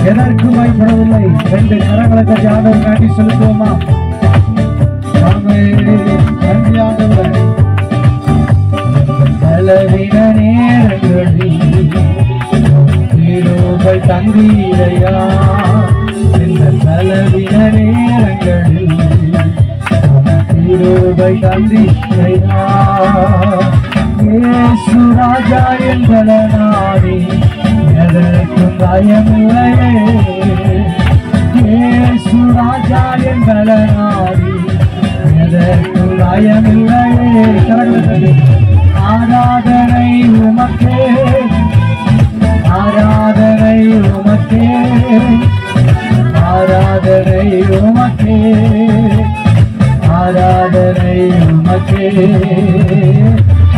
எதற்கும் பயப்படவில்லை. 2 கரங்களை தட்டி ஆண்டவர் நன்றி செலுத்துவோமா? நன்றி ஆண்டவரே. பலவீன நேரங்களில் கிருபை தந்தீரையா, இந்த பலவீன நேரங்களில் கிருபை தந்தீரையா. இயேசு ராஜா என்கிற நாடி எதற்கும் பயமில்லையே. இயேசு ராஜா என்கிற நாடி எதற்கும் பயமில்லையே. ஆராதனை உமக்கே, ஆராதனை உமக்கே, ஆராதனை உமக்கே, ஆராதனை உமக்கே,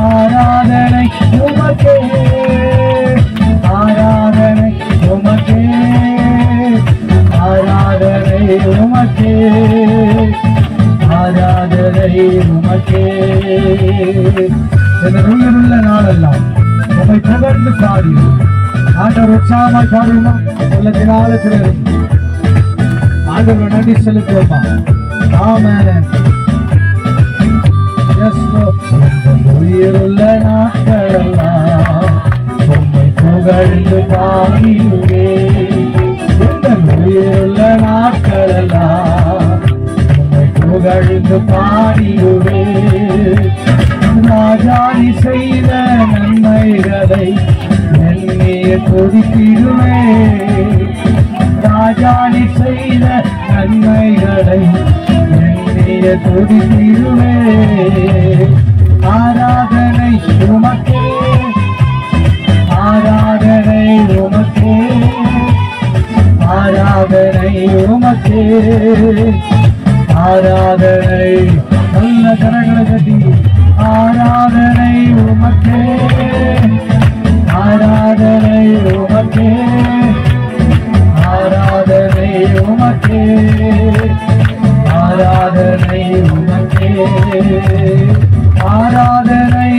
ஆராதனை உமக்கே, ஆராதனை உமக்கே, ஆராதனை உமக்கே, ஆராதனை உமக்கே. உயிருள்ள நாளெல்லாம் உம்மை புகழ்ந்து பாடினோம். ஆண்டவர் உற்சாகமாய் பாடுமா? உள்ளத்தின் ஆழத்திலிருந்து ஆண்டவர் நன்றி செலுத்துவோமா? ஆமென். உயிருள்ள நாட்களெல்லாம் உம்மை புகழ்ந்து பாடினேன். உயிருள்ள நாட்களெல்லாம் உம்மை புகழ்ந்து பாடினேன். ராஜாணி செய்த நன்மைகளை என்னைய துதித்திடுவே. ராஜாணி செய்த நன்மைகளை என்னைய துதித்திடுவே. ஆராதனை உமக்கே, ஆராதனை உமக்கே, ஆராதனை உமக்கே, ஆராதனை. நல்ல கரங்களை கட்டி ஆராதனை உமக்கே, ஆராதனை உமக்கே, ஆராதனை உமக்கே, ஆராதனை உமக்கே, ஆராதனை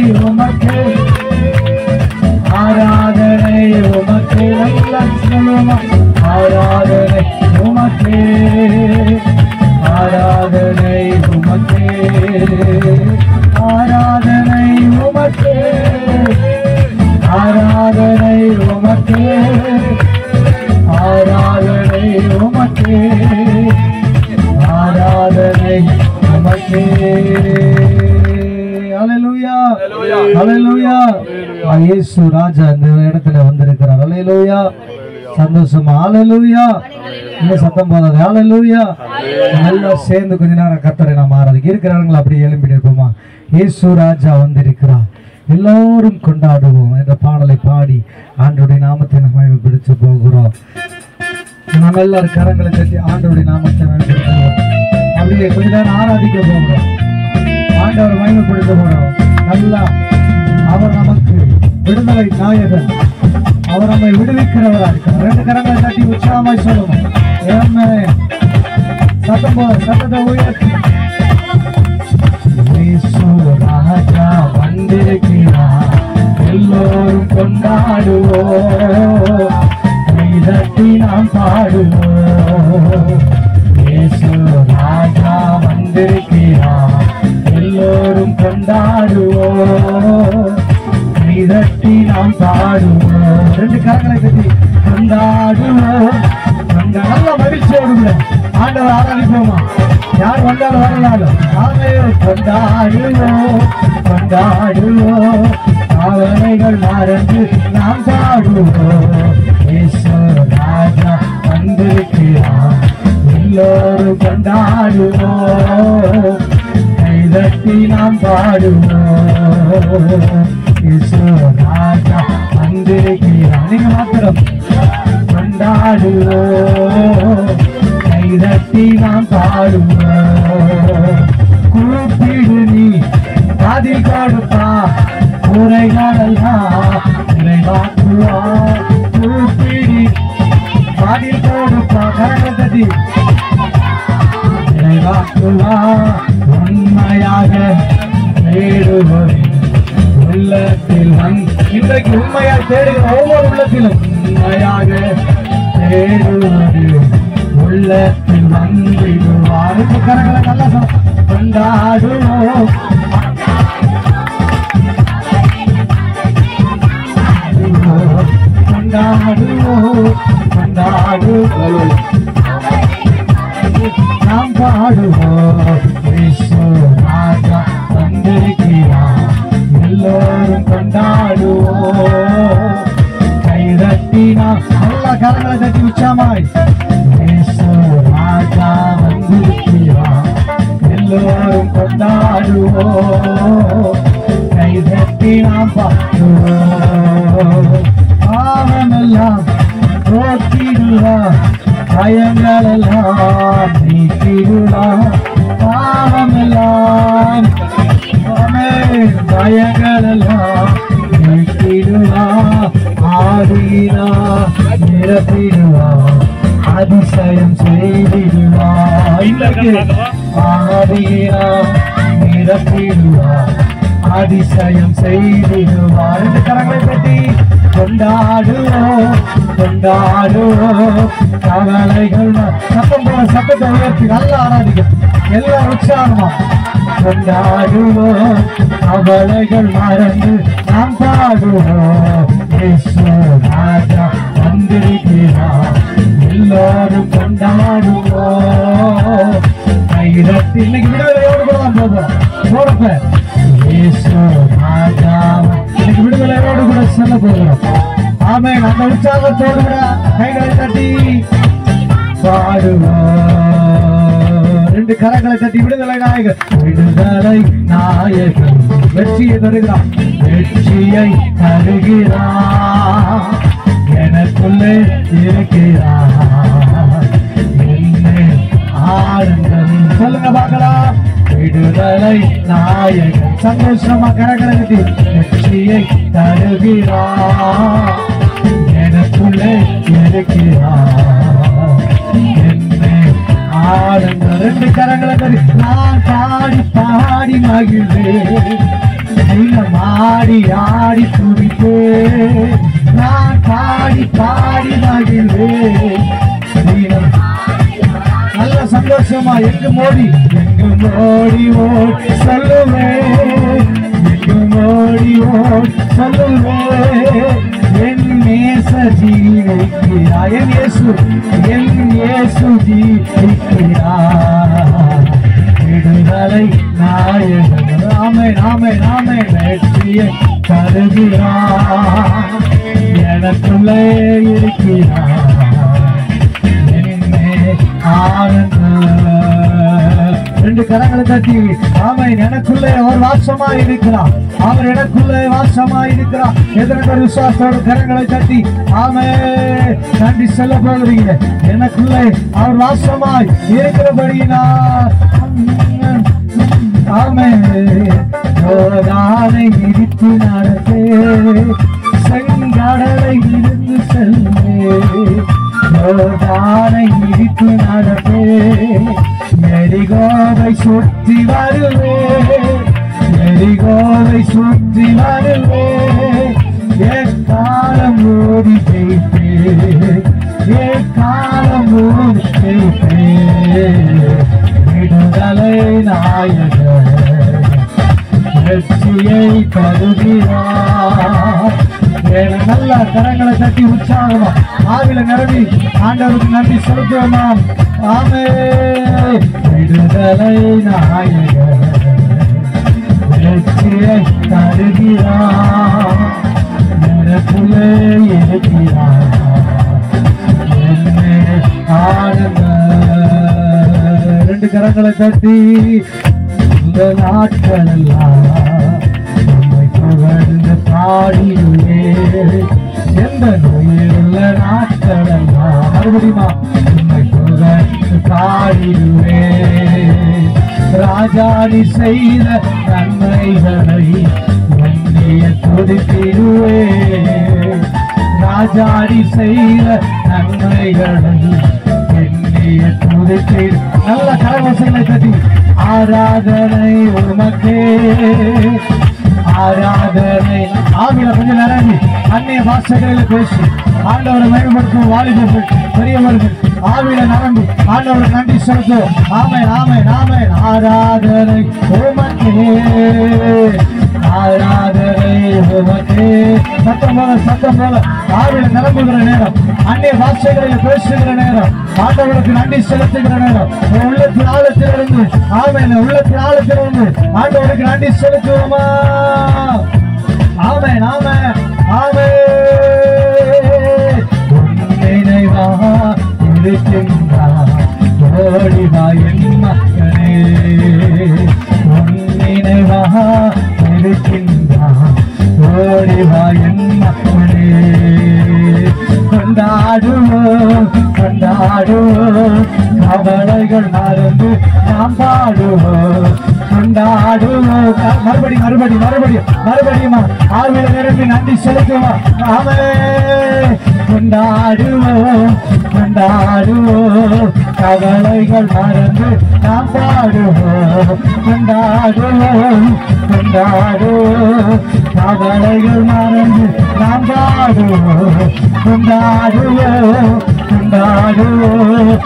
உமக்கே, ஆராதனை உமக்கே. ஆராதனை உமக்கே, ஆராதனை உமக்கே, ஆராதனை உமக்கே, ஆராதனை உமக்கே, ஆராதனை உமக்கே, ஆராதனை உமக்கே. ஹல்லேலூயா, ஹல்லேலூயா. இயேசு ராஜா இந்த இடத்துல வந்திருக்கிறார். ஹல்லேலூயா. சந்தோஷமா? ஹல்லேலூயா. இந்த சத்தம் போதாது. ஹல்லேலூயா. எல்லாம் சேர்ந்து கொஞ்ச நேரம் கர்த்தரை நாம் ஆராதிக்க இருக்கிறாங்களா? அப்படி எழுப்பி நிற்போமா? இயேசு ராஜா வந்திருக்கிறார், எல்லோரும் கொண்டாடுவோம் என்ற பாடலை பாடி ஆண்டவருடைய நாமத்தை நாம் மகிமைப்படுத்த போகிறோம். நாம் எல்லாரும் கரங்களை தட்டி ஆண்டவருடைய நாமத்தை மகிமைப்படுத்துவோம். அப்படியே கொஞ்ச நேரம் ஆராதிக்க போகிறோம், ஆண்டவரை மகிமைப்படுத்த போகிறோம். நல்லா அவர் நமக்கு விடுதலை நாயகன், அவர் நம்மை விடுவிக்கிறவராக இருக்கிறார். 2 கரங்களை தட்டி உற்சாகமாய் சொல்லுவோம். சத்தத்தை உயர்த்தி ராஜா வந்திருக்கிறார், எல்லோரும் கொண்டாடுவோம், தட்டி நாம் பாடுவோம். இயேசு ராஜா வந்திருக்கிறார், எல்லோரும் கொண்டாடுவோம், தட்டி நாம் பாடுவோம். 2 கரங்களை கட்டி கொண்டாடுவோம். நல்ல மகிழ்ச்சியோடு ஆண்டவர் ஆராதிப்போமா? யார் வந்தாலும் வரலாலும் கொண்டாடுவோம், கொண்டாடுவோம், அவனைகள் மறந்து நாம் பாடுவோம். இயேசு ராஜா வந்திருக்கிறார், எல்லோரும் கொண்டாடுவோம், கைதட்டி நாம் பாடுவோம். இயேசு ராஜா வந்திருக்கிறார். நீங்க மாத்திரம் கொண்டாடுவோம், கைதட்டி நாம் பாடுவோம். கூப்பிடு நீ பதில் கொடுப்பா, குறைகளெல்லாம் நிறைவாக்குவா. கூப்பிடு பதில் கொடுப்பா, கரகதி நிறைவாக்குவா. உண்மையாக தேடுவோம் உள்ளத்தில் இன்றைக்கு உண்மையாக தேடுகிற ஒவ்வொரு உள்ளத்திலும் உண்மையாக தேடுவது உள்ளத்தில் வந்திடுவார். கரங்களை நல்லா கொண்டாடுவோம் கொண்டாடுவோம் கொண்டாடுவோம் நாம் பாடுவோம் இயேசு ராஜா வந்திருக்கிறார் எல்லோரும் கொண்டாடுவோம் கைதட்டினா நல்ல கரங்களை தட்டி உச்சமாய் இயேசு ராஜா வந்திருக்கிறார் எல்லோரும் கொண்டாடுவோம் கைதட்டி நாம் பாடுவோம் பாவமெல்லாம் போக்கிடுவார் பயங்களெல்லாம் நீக்கிடுவார் பாவமெல்லாம் பயங்களெல்லாம் நீக்கிடுவார் ஆடினார் நிரப்பிடுவார் அதிசயம் செய்திடுவார் ஆடினார் நிரப்பிடுவார் அதிசயம் செய்திடுவார். இந்த கரங்களை தட்டி கொண்டாடுவோம் கொண்டாடுவோம் கவலைகள் சத்தத்தை உயர்த்தி நல்லா ஆராதிக்கும் எல்லாம் உற்சாகமா கொண்டாடுவோம் கவலைகள் மறந்து நாம் பாடுவோம் இயேசு ராஜா வந்திருக்கிறார் எல்லாரும் கொண்டாடுவோம் கைதட்டி இன்னைக்கு விடுதலையோடு கூட தான் போதும் போறப்ப இயேசு ராஜா இன்னைக்கு விடுதலையோடு கூட செல்ல போகிறோம். ஆமென். அந்த உற்சாகத்தோடு கூட கைகளை தட்டி பாடுவோம். ரெண்டு கரங்களை தட்டி விடுதலை நாயகர் விடுதலை நாயகன் வெற்றியை தருகிறார் வெற்றியை தருகிறார் எனக்குள்ளே இருக்கிறார் என்னை ஆளுங்கள் சொல்லுங்க பார்க்கலாம். விடுதலை நாயகன் சந்தோஷமா கரகளை தட்டி வெற்றியை தருகிறார் எனக்குள்ளே இருக்கிறார் என்னை ஆளுங்கள். ரெண்டு கரங்களை தட்டி நான் பாடி பாடி மகிழ்வேன் மாடி ஆடி துடிப்பேன் நான் பாடி பாடி மகிழ்வேன் நல்ல சந்தோஷமா எங்கு மோடி ஓடி சொல்லுவேன் எங்கு ஓடி சொல்லுவேன் என் நேச ஜீவிக்கிறார் என் இயேசு ஜீவிக்கிறார் விடுதலை நாயகன் ஆமென் ஆமென் ஆமென் வெற்றியை தருகிறார் எனக்குள்ளே இருக்கிறார் ரெண்டு கரங்களை தட்டி ஆமென் எனக்குள்ளே அவர் வாசமா இருக்கிறார் அவர் எனக்குள்ளே வாசமா இருக்கிறார் எதற்கு விசுவாசத்தோடு கரங்களை தட்டி ஆமென் நன்றி சொல்ல போகிறீங்க எனக்குள்ளே அவர் வாசமாய் இருக்கிறபடியினார் ஆமென் யோர்தானை மிதித்து நடந்தே செங்கடலை இருந்து செல்லே யோர்தானை மிதித்து நடந்தே எரிகோவை சுற்றி வருவே எரிகோவை சுற்றி வருவே எக்காலம் ஓடி ஜெயிப்பே எக்காலம் ஓடி ஜெயிப்பே விடுதலை நாயகன் வெற்றியை தருகிறார். நல்ல கரங்களை தட்டி உற்சாகமா ஆவில நிரம்பி ஆண்டவருக்கு நன்றி செலுத்துவோம். ஆமென். விடுதலை நாயகன் வெற்றியை தருகிறார் எனக்குள்ளே இருக்கிறார் என்னை ஆளுங்க. ரெண்டு கரங்களை தட்டி இந்த நாட்களெல்லாம் நம்மை புகழ்ந்து பாடியுமே எந்த நோயிலுள்ள நாட்களெல்லாம் மறுபடியுமா நம்மை புகழ்ந்து பாடியுமே ராஜாணி செய்த நன்மைகளை எண்ணிய துதித்திடுவே ராஜாணி செய்த நன்மைகளை எண்ணிய துதித்திடு. நல்ல கரவசங்களை தட்டி ஆராதனை உமக்கே ஆராதனை ஆவில கொஞ்சம் நிரம்பி அந்நிய பாஷைகளில் பேசி ஆண்டவரை மேம்படுத்தும் வாலிபர்கள் பெரியவர்கள் ஆவியில நடந்து ஆண்டவருக்கு நன்றி செலுத்தும். ஆமென் ஆமென் ஆமென். ஆராதனை உமக்கே ஆராதனை உமக்கே. சத்தம் போல ஆவியில நிரம்புகிற நேரம், அந்நிய பாஷைகளில் பேசுகிற நேரம், ஆண்டவருக்கு நன்றி செலுத்துகிற நேரம், உள்ளத்தின் ஆழத்திலிருந்து ஆமென் உள்ளத்தின் ஆழத்திலிருந்து ஆண்டவருக்கு நன்றி செலுத்துவோமா? ஆமென் ஆமென் ஆமென். நினைவாக இருக்கின்றார் ஓடிவா என் மக்களே, நினைவாக இருக்கின்றார் ஓடிவா என் மக்களே. கொண்டாடுவோம் கொண்டாடுவோம் கவலைகள் மறந்து நாம் பாடுவோம். கொண்டாடுவோம் மறுபடியும் ஆவில நிரம்பி நன்றி செலுத்துவோம். ஆமென். கொண்டாடுவோம் கொண்டாடுவோம் கவலைகள் மறந்து நாம் பாடுவோம். கொண்டாடுவோம் கொண்டாடுவோம் கவலைகள் மறந்து நாம் பாடுவோம். கொண்டாடுவோம் கொண்டாடுவோம்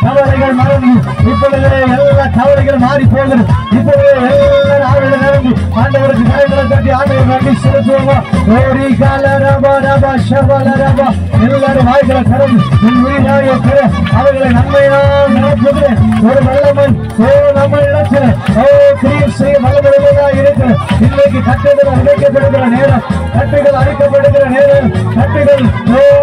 கவலைகள் மறந்து இப்பொழுது எல்லா கவலைகள் மாறி போகிறது. இப்பொழுது எல்லாரும் ஆவில நிரம்பி ஆண்டவருக்கு கரைகளை தட்டி ஆண்டவர் நன்றி செலுத்துவோமா? ஓரி காலரபா ரபா ஷபலரபா. எல்லாரும் வாய்களை திறந்து என் உயிராய பிற அவர்களை நன்மையாக நினைப்பது ஒரு வல்லமன் நம்ம நினைச்சு கிரியம் செய்ய வல்லமுறையாக இருக்கு. இன்னைக்கு கட்டுகள் அழைக்கப்படுகிற நேரம், கட்டுகள் அழைக்கப்படுகிற நேரம், கட்டுகள்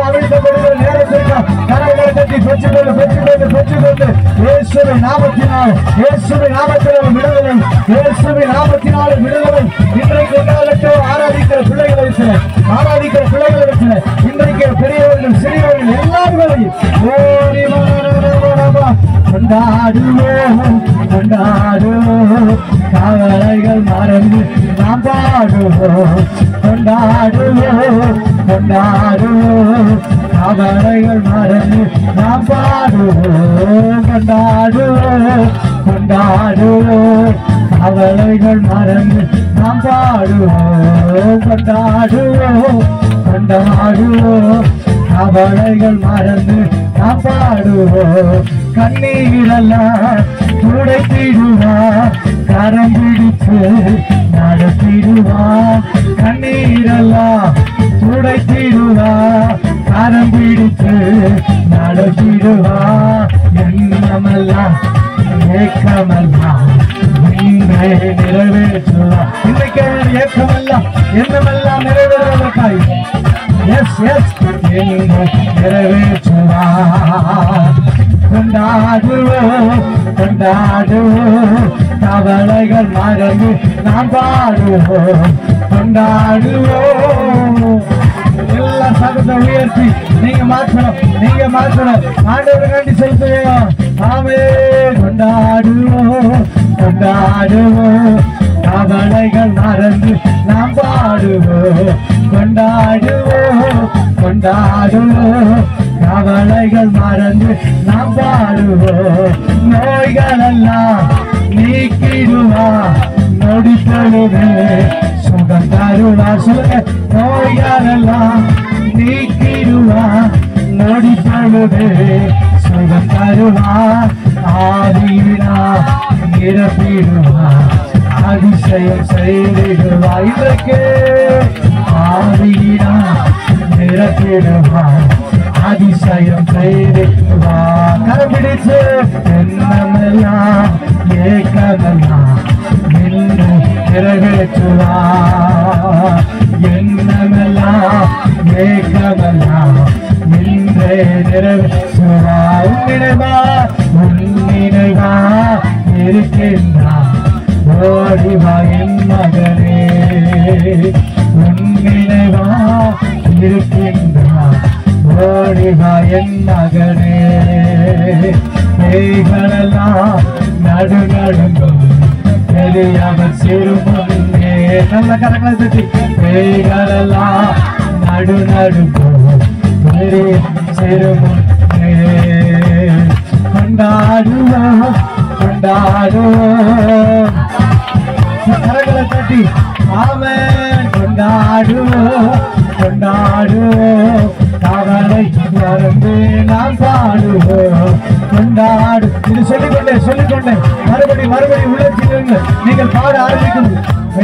அவிழ்க்கப்படுகிற நேரத்திற்கு கரைகளை தட்டி பெற்றுக்கொண்டு இயேசுவின் நாமத்தினால் இயேசுவின் நாமத்தினால் விடுதலை, இயேசுவின் நாமத்தினால் விடுதலை. இன்றைக்கு ஆராதிக்கிற பிள்ளைகளை இன்றைக்கு பெரியவர்கள் சிறியவர்கள் எல்லாரும் கொண்டாடுவோம் கொண்டாடுவோம் கவலைகள் மறந்து நாம் பாடுவோம். கொண்டாடுவோம் கொண்டாடுவோம் கவலைகள் மறந்து நாம் பாடுவோம். கொண்டாடுவோம் கொண்டாடுவோம் கவலைகள் மறந்து நாம் பாடுவோம். கொண்டாடுவோம் கொண்டாடுவோம் கவலைகள் மறந்து நாம் பாடுவோம். கண்ணீரெல்லாம் துடைத்திடுவா, கரம் பிடித்து நடத்திடுவா. கண்ணீரெல்லாம் துடைத்திடுவா, கரம் பிடித்து நடத்திடுவா. எண்ணமெல்லாம் ஏக்கமெல்லாம் இன்றே நிறைவேற்றுவா. இன்றைக்கு ஏக்கமெல்லாம் எண்ணமெல்லாம் நிறைவேறுவதற்காய் நிறைவேற்றுவா. கொண்டாடுவோம் கொண்டாடுவோம் கவலைகள் மறந்து நாம் பாடுவோம். கொண்டாடுவோம். எல்லா சகத்தை உயர்த்தி நீங்க மாற்றணும் ஆண்டவருக்கு நன்றி செலுத்துவோம். ஆமென். கொண்டாடுவோம் கொண்டாடுவோம் கவலைகள் மறந்து நாம் பாடுவோம். கொண்டாடுவோம் கொண்டாடுவோம் கவலைகள் மறந்து நாம் பாடுவோம். நோய்களெல்லாம் நீக்கிடுவா, நொடி பொழுது சுகம் தருவா. சொல்லுங்க. நோய்களெல்லாம் நீக்கிடுவா, நொடி பொழுது சுகம் தருவா. ஆவியினா நிரப்பிடுவா, அதிசயம் செய்திடுவா. இதற்கு ஆவியினா நிரப்பிடுவா, அதிசயம் செய்திடுவா. கரம்பிடிச்சு எண்ணமெல்லாம் ஏக்கமெல்லாம் நின்று நிறைவேற்றுவா. எண்ணமெல்லாம் ஏக்கமெல்லாம் நின்றே நிறைவேற்றுவா. உன்னினைவா இருக்கின்றான் ஓடிவா என் மகனே. உன்னினைவா இருக்கின்றான் ஓடிவா என் மகனே. பேய்களெல்லாம் நடுநடுங்கும் பெரியவர் சிறுமுன்னே. நல்ல கரங்களை தட்டி. பேய்களெல்லாம் நடுநடுங்கும் பெரிய சிறுமுன்னே. கொண்டாடுவோம் கொண்டாடுவோம் கரங்களை தட்டி. ஆமென். கொண்டாடுவோம் கொண்டாடுவோம் சொல்லிக்கொண்டு மறுபடி உள்ளே நீங்கள் பாட ஆரம்பிக்கணும்.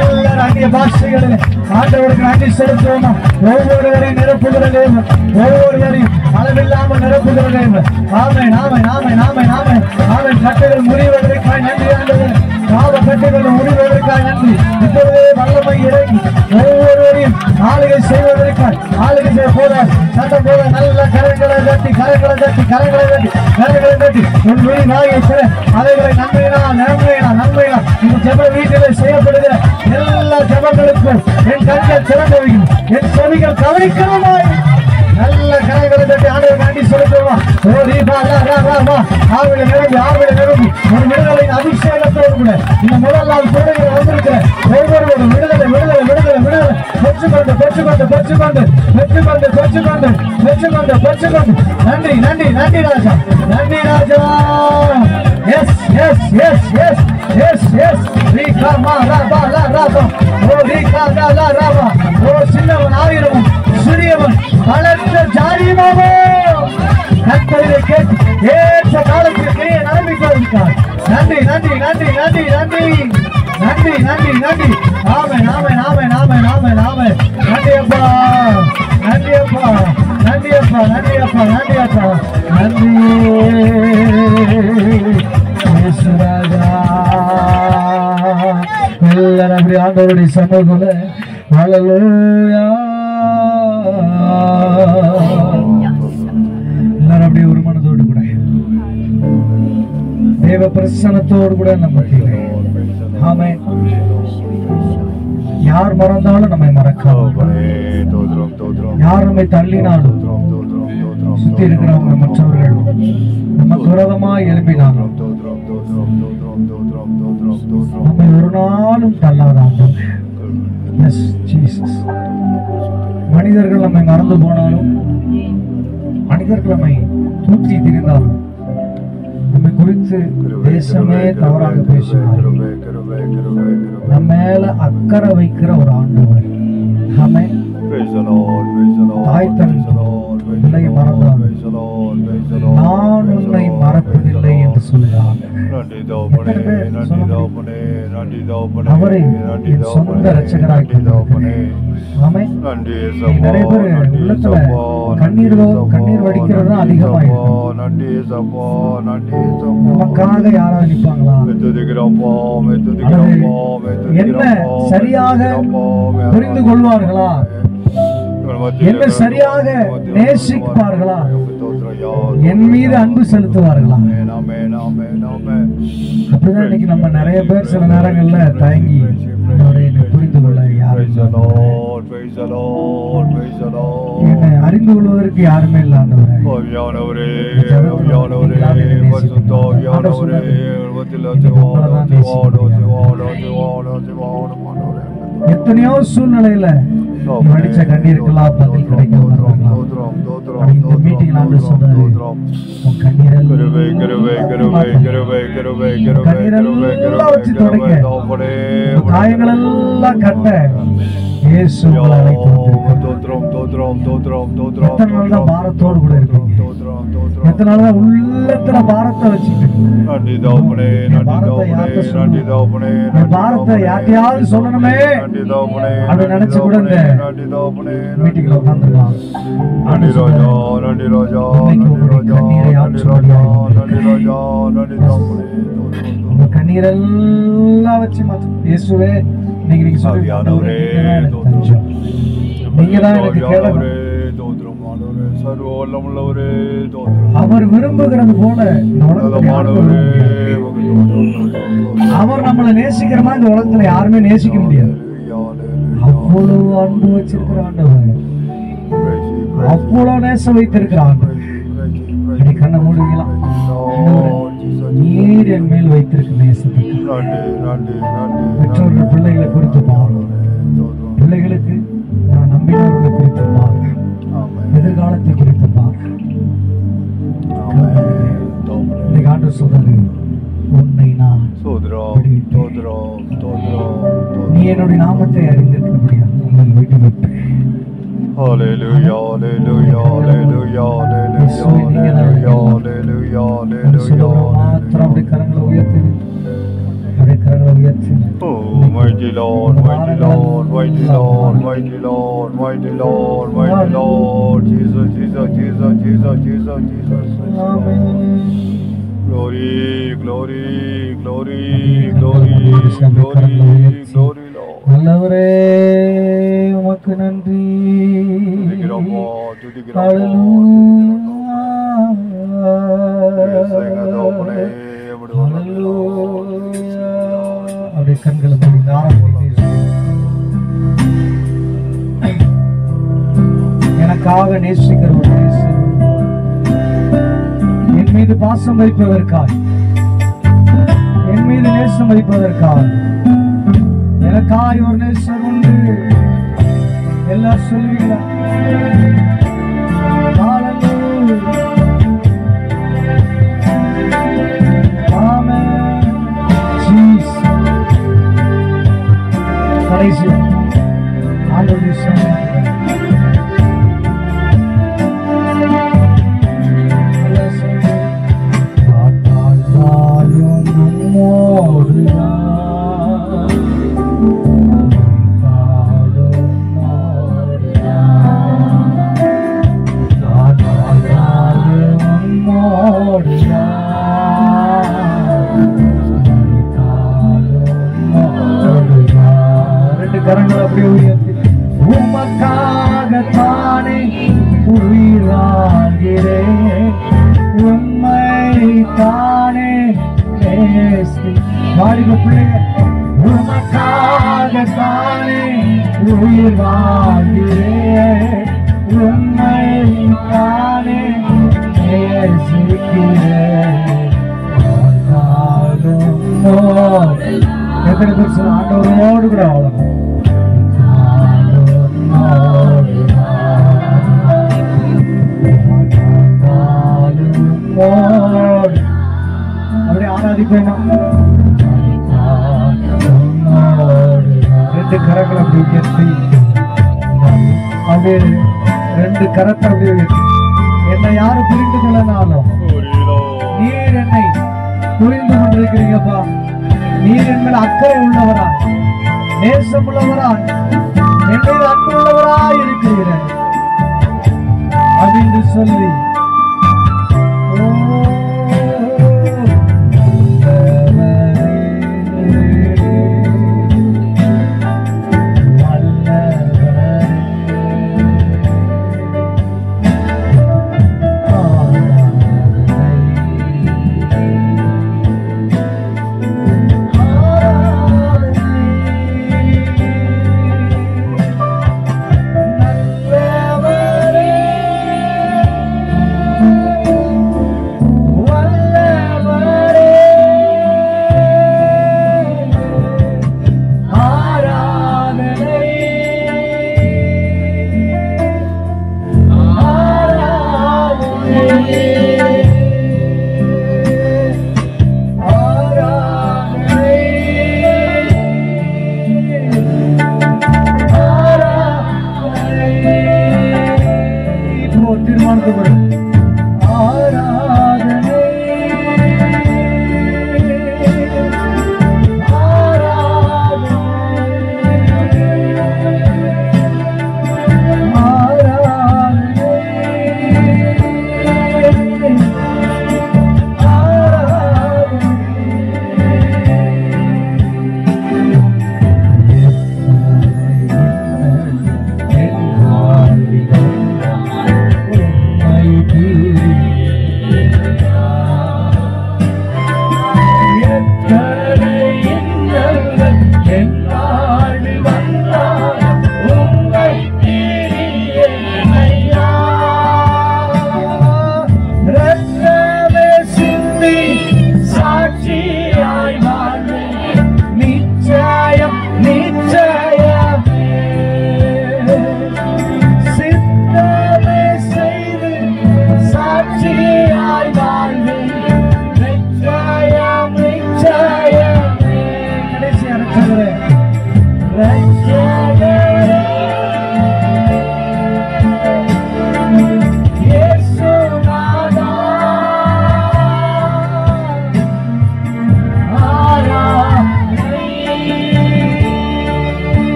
எல்லாரும் அந்நிய பாஷைகளில் ஆண்டவருக்கு நன்றி செலுத்துவோமா? ஒவ்வொருவரையும் நிரப்புகிற தேவன், ஒவ்வொருவரையும் அளவில்லாமல் நிரப்புகிற தேவன். ஆமென் ஆமென் ஆமென் ஆமென் ஆமென் ஆமென். கட்டுகள் முறிவதற்காய் நன்றி ஆண்டவரே. பாவ கட்டுகள் முறிவதற்காய் நன்றி. இப்பொழுதே வல்லமை இறங்கி ஒவ்வொருவரையும் ஆளுகை செய்வதற்காய் ஆளுகை செய்ய போதார் சட்டம் போத நல்ல கரங்களை தட்டி உன் விழி நாயை சிற அவைகளை நன்மையினா இந்த ஜெப வீட்டில் செய்யப்படுகிற எல்லா ஜெபங்களுக்கும் என் கண்கள் திறந்தவையும் என் செவிகள் கவனிக்கிறோமாய் நல்ல கரங்களை தட்டி ஆண்டவர் நன்றி செலுத்துவோமா? ஆவில நிரம்பி ஒரு விடுதலையின் அபிஷேகத்தோடு கூட இந்த முதல் நாள் பிள்ளைகள் வந்திருக்கிற ஒவ்வொருவரும் விடுதலை பெற்றுக்கொண்டு நன்றி ராஜா. சின்னவன் ஆயிரமும் சிறியவன் பலத்த ஜாதியுமாவோ கர்த்தரை கேட்டு ஏற்ற காலத்திற்கு நம்பிக்கொண்டிருக்கார். நன்றி. ஆமென். நன்றி இயேசுராஜா. எல்லாரும் அப்படி ஆண்டவருடைய சமூகத்துல ஹல்லேலூயா. எல்லாரும் அப்படியே ஒரு மனதோடு கூட தேவ பிரசன்னத்தோடு கூட நம்ம ஆமென். யார் மறந்தாலும் நம்மை மறக்காம, யார் நம்மை தள்ளினாலும் சுத்தி இருக்கிறவங்க மற்றவர்கள் நம்ம துரதமா எழுப்பினாலும் நம்மை ஒரு நாளும் தள்ளாதாங்க. மனிதர்கள் நம்மை மறந்து போனாலும், மனிதர்கள் நம்மை தூக்கி திரிந்தாலும், நம்மை குறித்து தேசமே தவறாக பேசினாலும் நம்ம மேல அக்கறை வைக்கிற ஒரு ஆண்டவர். ஆமென். தாய் தன் பிள்ளையை மறந்தாலும் நான் உன்னை மறப்பதில்லை என்று சொல்கிறார். அவரை என் சொந்த ரட்சகராக ஆமென். நிறைய பேர் உள்ளத்துல கண்ணீர் வடிக்கிறது அதிகமாயிருக்கும். நமக்காக யாராவது நிற்பாங்களா? என்ன சரியாக புரிந்து கொள்வார்களா? என்ன சரியாக நேசிப்பார்களா? என் மீது அன்பு செலுத்துவார்களா? அப்படிதான் இன்னைக்கு நம்ம நிறைய பேர் சில நேரங்கள்ல தயங்கி புரிந்து கொள்ள யாரும் அறிந்து கொள்வதற்கு யாருமே இல்ல. எத்தனையோ சூழ்நிலையில வடிச்ச கண்ணீருக்கெல்லாம் பதில் கிடைக்கும். இந்த மீட்டிங் சொன்னாரு கண்ணீரெல்லாம் வச்சு தொடங்க, காயங்களெல்லாம் கட்ட பாரத்தோடு கூட இருக்கு. எத்தனை நாள் உள்ளத்துல பாரத்தை வச்சுட்டு பாரத்தை யார்ட்டையாவது சொல்லணுமே அப்படி நினைச்சு கூட இந்த மீட்டிங்ல உட்கார்ந்துருக்கலாம். கண்ணீரெல்லாம் வச்சு இயேசுவே நீங்க நீங்கதான் எனக்கு கேட்கணும். அவர் விரும்புகிறது போல அவர் நம்மளை நேசிக்கிற மாதிரி இந்த உலகத்துல யாருமே நேசிக்க முடியாது. அவ்வளவு அன்பு வச்சிருக்கிற ஆண்டவர், அவ்வளவு நேசம் வைத்திருக்கிற ஆண்டவர். கண்ணை மூடுவீங்களா? நீர் என் மேல் வைத்திருக்க நேசத்துக்கு பெற்றோர்கள் பிள்ளைகளை குறித்து பாருங்க, பிள்ளைகளுக்கு நான் நம்பினவர்களை குறித்து பாருங்க, எதிர்காலத்தை குறித்து பாருங்க. இன்னைக்கு ஆண்டவர் சொல்றாரு, உன்னை நான் நீ என்னுடைய நாமத்தை அறிந்திருக்கிறபடியா உங்களை விட்டு வைப்பேன். Hallelujah, hallelujah, hallelujah, hallelujah, hallelujah, அப்படி கரங்களை உயர்த்தி அப்படியே கரங்களை உயர்த்தி oh, mighty Lord, mighty Lord, mighty Lord, mighty Lord, mighty Lord, mighty Lord, Jesus, Jesus, Jesus, Jesus, Jesus, Jesus. Glory, glory, glory, glory, glory, glory, Lord. நல்லவரே உமக்கு நன்றி. அப்படியே கண்களை எனக்காக நேசிக்கிற ஒரு நேசர், என் மீது பாசம் வைப்பதற்காக, என் மீது நேசம் வைப்பதற்காக எனக்காய் ஒரு நேசர் உண்டு. எல்லாரும் சொல்லுவீங்களா? கடைசி ஆண்டவருடைய கரங்கள் அப்படி உயர்த்தி உமக்காகத்தானே உயிராகிறேன், உம்மை தானே வாடிக பிள்ளைங்க, உமக்காகத்தானே உயிராகிறேன், உம்மை தானே நேசிக்கிறேன். எத்தனை பேர் சொல்ல ஆண்டவரோடு கூட அவ்வளவு அப்படியே ஆராதிப்போமா? ரெண்டு கரங்களை அப்படி உயர்த்தி, அப்படியே ரெண்டு கரத்தை அப்படி உயர்த்தி, என்னை யாரும் புரிந்து கொள்ளனாலும் நீர் என்னை புரிந்து கொண்டிருக்கிறீங்கப்பா. நீர் என் மேல் அக்கறை உள்ளவரா, நேசம் உள்ளவரா, என் மீது அன்பு உள்ளவராய் இருக்கிறீர்கள் அப்படின்னு சொல்லி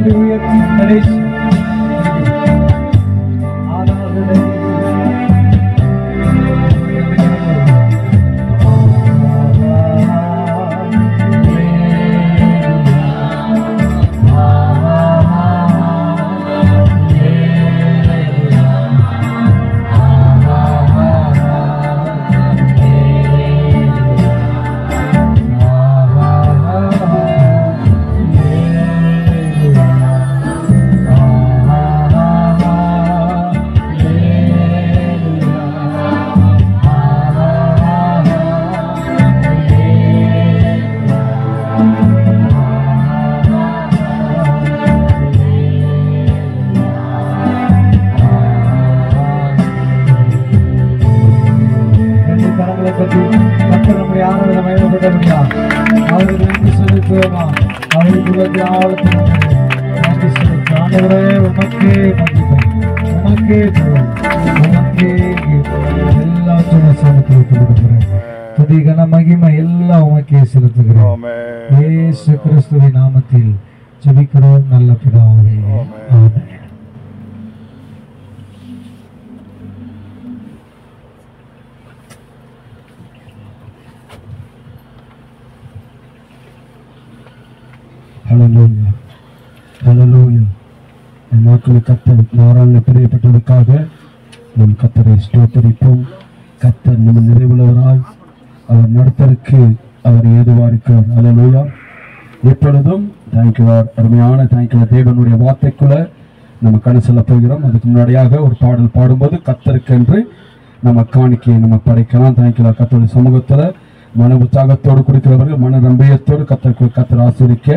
கரங்களை உயர்த்தி கடைசி ஆராதனை மகிமை எல்லாம் உமக்கே செலுத்துகிறோம். இயேசு கிறிஸ்துவின் நாமத்தில் ஜெபிக்கிறோம் நல்ல பிதாவே. ஆமென். ஹல்லேலூயா ஹல்லேலூயா. என் நாட்களில் கர்த்தர் நாராயணன் பிரியப்பட்டதற்காக நம் கர்த்தரை ஸ்தோத்திரிப்போம். கர்த்தர் நம்ம நிறைவுள்ளவராய் அவர் நடத்தருக்கு அவர் ஏதுவா இருக்கிறார். ஹல்லேலூயா. எப்பொழுதும் தேங்க்யூவார் அருமையான தேங்க்யூவார் தேவனுடைய வார்த்தைக்குள்ள நம்ம கண் செல்ல போகிறோம். அதுக்கு முன்னாடியாக ஒரு பாடல் பாடும்போது கர்த்தருக்கென்று நம்ம காணிக்கையை நம்ம படைக்கலாம். தேங்க்யூவார். கர்த்தருடைய சமூகத்துல மன உற்சாகத்தோடு கொடுக்கிறவர்கள் மன நம்பியத்தோடு கர்த்தர் ஆசீர்வதிக்க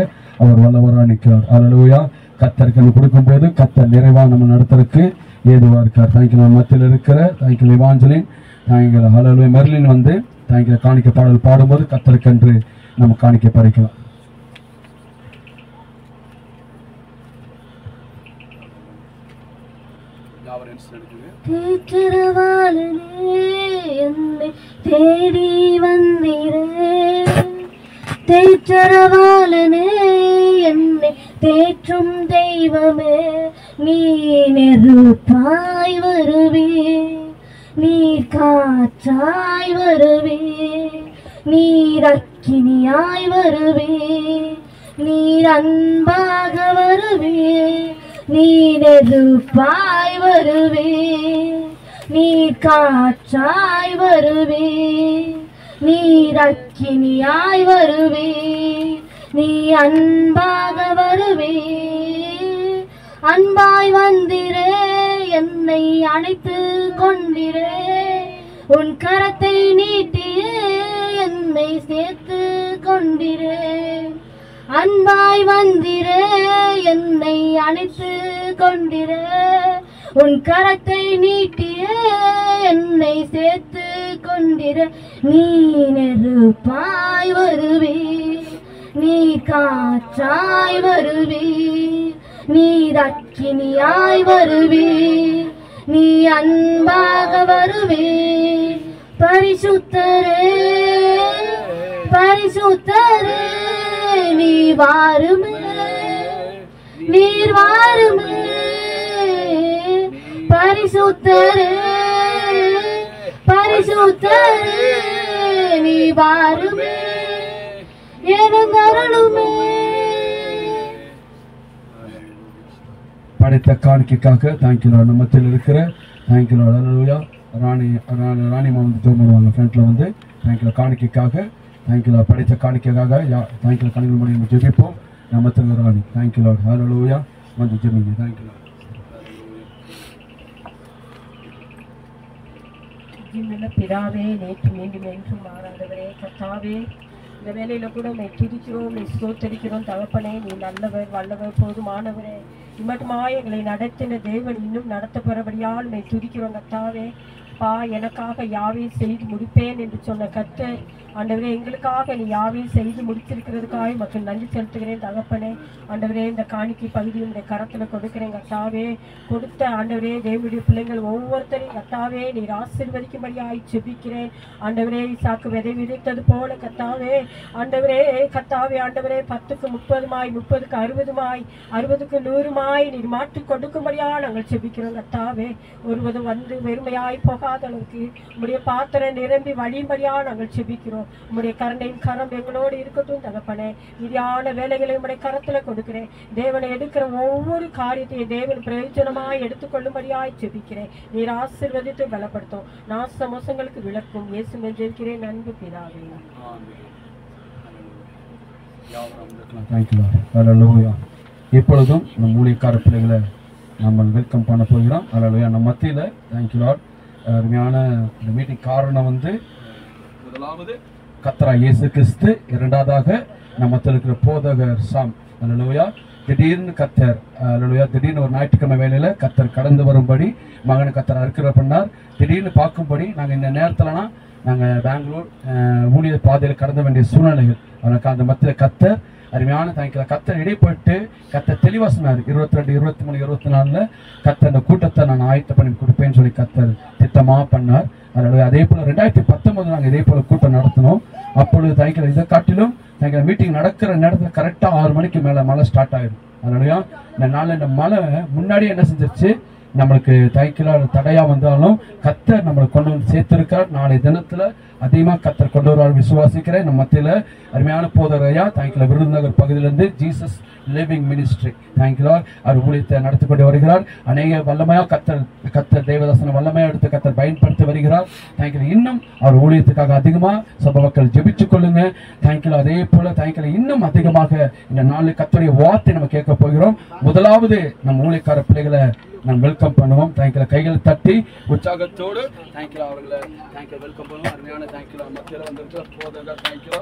அவர் வல்லவராக நிற்கிறார். ஹல்லேலூயா. கர்த்தருக்கு கொடுக்கும்போது கர்த்தர் நிறைவா நம்ம நடத்துறதுக்கு ஏதுவா இருக்கார். தேங்க்யூ. மத்தியில் இருக்கிற தேங்க்யூ இவாஞ்சலின் தேங்க்யூ. ஹல்லேலூயா. மெர்லின் வந்து தேங்க்யூ காணிக்கை பாடல் பாடும்போது கர்த்தருக்கென்று நம்ம காணிக்கை படைக்கலாம். தேடி வந்தீரே தேற்றரவாளனே என்னை தேற்றும் தெய்வமே நீ நெருப்பாய் வருவே நீர் காற்றாய் வருவே நீர் அக்கினியாய் வருவே நீர் அன்பாக வருவே நீ நெருப்பாய் வருவே நீர் காற்றாய் வருவே நீர் அக்கினியாய் வருவே நீ அன்பாக வருவே அன்பாய் வந்திரே என்னை அணைத்து கொண்டிரே உன் கரத்தை நீட்டியே என்னை சேர்த்து கொண்டிரே அன்பாய் வந்திரே என்னை அணைத்து கொண்டிரே உன் கரத்தை நீட்டியே என்னை சேர்த்து கொண்டிர நீ நெருப்பாய் வருவே நீ காற்றாய் வருவே நீ அக்கினியாய் வருவே நீ அன்பாக வருவே பரிசுத்தரே பரிசுத்தரே நீ வாருமே நீர் வாருமே பரிசுத்தரே பரிசுத்தரே நீ வாருமே எனதருளுமே. படைத்த காணிக்கைக்காக தேங்க்யூ லார்ட். நம்மத்தில் இருக்கிற தேங்க்யூ லார்ட். ஹல்லேலூயா. ராணி வந்து தோணுவாங்க ஃப்ரண்ட்ல வந்து தேங்க்யூ காணிக்கைக்காக தேங்க்யூ லார்ட். படைத்த காணிக்கைக்காக தேங்க்யூ கணிகள் மொழி நம்ம ஜெபிப்போம். நம்மத்தில் ராணி தேங்க்யூ லார்ட். ஹல்லேலூயா. வந்து ஜெபிங்க. Thank you Lord. பிதாவே நேற்று மீண்டும் என்றும் மாறாதவரே கர்த்தாவே இந்த வேலையில கூட உண்மை துதிக்கிறோம் ஸ்தோத்தரிக்கிறோம் தகப்பனே நீ நல்லவர் வல்லவர் போதுமானவரே இம்மட்டுமாய் எங்களை நடத்தின தேவன் இன்னும் நடத்தப்படுறபடியால் உண்மை துதிக்கிறோம் கர்த்தாவே பா எனக்காக யாவே செய்து முடிப்பேன் என்று சொன்ன கர்த்தர் ஆண்டவரே எங்களுக்காக நீ யாவையும் செய்து முடிச்சிருக்கிறதுக்காக மக்கள் நன்றி செலுத்துகிறேன் தகப்பனே. ஆண்டவரே இந்த காணிக்கை பகுதியும் இந்த கரத்தில் கொடுக்கிறேன் கர்த்தாவே. கொடுத்த ஆண்டவரே தேவனுடைய பிள்ளைகள் ஒவ்வொருத்தரையும் கர்த்தாவே நீர் ஆசீர்வதிக்கும்படியாய் ஜெபிக்கிறேன். ஆண்டவரே ஈசாக்கு விதை விதைத்தது போல கர்த்தாவே ஆண்டவரே கர்த்தாவே ஆண்டவரே 10க்கு 30 30க்கு 60 60க்கு 100 நீர் மாற்றி கொடுக்கும்படியா நாங்கள் ஜெபிக்கிறோம் கர்த்தாவே. ஒருவதும் வந்து வெறுமையாய் போகாத அளவுக்கு உம்முடைய பாத்திரம் நிரம்பி வழியும்படியா நாங்கள் ஜெபிக்கிறோம். உம்முடைய கருணையின் கரம் எங்களோடு இருக்கட்டும் தகப்பனே. மீதியான வேலைகளை உம்முடைய கரத்துல கொடுக்கிறேன். தேவனை எடுக்கிற ஒவ்வொரு காரியத்தையும் தேவன் பிரயோஜனமாய் எடுத்துக்கொள்ளும்படியாய் ஜெபிக்கிறேன். நீர் ஆசீர்வதித்து பலப்படுத்தும் நாச மோசங்களுக்கு விளக்கும் இயேசுவை ஜெபிக்கிறேன் அன்பு பிதாவே. இப்பொழுதும் நம் ஊழியக்கார பிள்ளைகளை நம்ம வெல்கம் பண்ண போகிறோம். அல்லேலூயா. நம்ம மத்தியில் தேங்க்யூ லார்ட். அருமையான இந்த மீட்டிங் காரணம் வந்து முதலாவது கர்த்தராகிய இயேசு கிறிஸ்து, இரண்டாவதாக நம்ம மத்தியில் இருக்கிற போதகர் சாம். அல்லேலூயா. திடீர்னு கர்த்தர் அல்லேலூயா திடீர்னு ஒரு ஞாயிற்றுக்கிழமை வேலையில் கர்த்தர் கடந்து வரும்படி மகனை கர்த்தர் அறுக்கிற பண்ணார். திடீர்னு பார்க்கும்படி நாங்கள் இந்த நேரத்தில்னா நாங்கள் பெங்களூர் ஊழிய பாதையில் கடந்த வேண்டிய சூழ்நிலைகள். அவனுக்கு அந்த மத்தியில் கர்த்தர் அருமையான தேங்க்யூ. கர்த்தர் இடைப்பட்டு கர்த்தர் தெளிவாக சொன்னார். 22, 23, 24 கர்த்தர் அந்த கூட்டத்தை நான் ஆயத்த பண்ணி கொடுப்பேன்னு சொல்லி கர்த்தர் திட்டமாக பண்ணார். அதனால அதே போல் 2019 நாங்கள் இதே போல் கூட்டம் நடத்தினோம். அப்பொழுது தேங்க்யூ இதை காட்டிலும் தேங்க்யூ மீட்டிங் நடக்கிற நேரத்தில் கரெக்டாக 6 மணிக்கு மேலே மழை ஸ்டார்ட் ஆகிடும். அதனாலயா இந்த நாள் இந்த மழை முன்னாடியே என்ன செஞ்சிருச்சு நம்மளுக்கு தேங்க்யூ தடையா வந்தாலும் கர்த்தர் நம்மளை கொண்டு வந்து சேர்த்திருக்கார். நாளை தினத்துல அதிகமாக கர்த்தர் கொண்டு வருவார் விசுவாசிக்கிறேன். நம்ம மத்தியில் அருமையான போதரையா தேங்க்யூ விருதுநகர் பகுதியிலிருந்து ஜீசஸ் லிவிங் மினிஸ்ட்ரி தேங்க்யூ அவர் ஊழியத்தை நடத்தி கொண்டு வருகிறார். அநேக வல்லமையா கர்த்தர் தேவதாசனை வல்லமையா எடுத்து கர்த்தர் பயன்படுத்தி வருகிறார். தேங்க்யூ. இன்னும் அவர் ஊழியத்துக்காக அதிகமாக சபை மக்கள் ஜெபிச்சு கொள்ளுங்க. தேங்க்யூ. அதே போல தேங்க்யூ இன்னும் அதிகமாக இந்த நாளில் கர்த்தருடைய வார்த்தை நம்ம கேட்க போகிறோம். முதலாவது நம்ம ஊழியக்கார பிள்ளைகளை நாம் வெல்கம் பண்ணுவோம். தேங்க்யூ. கைகளை தட்டி உற்சாகத்தோடு தேங்க்யூ அவர்களை தேங்க்யூ வெல்கம் பண்ணுவோம். அருமையான தேங்க்யூ மத்தியில் வந்துட்டு போதங்க தேங்க்யூ.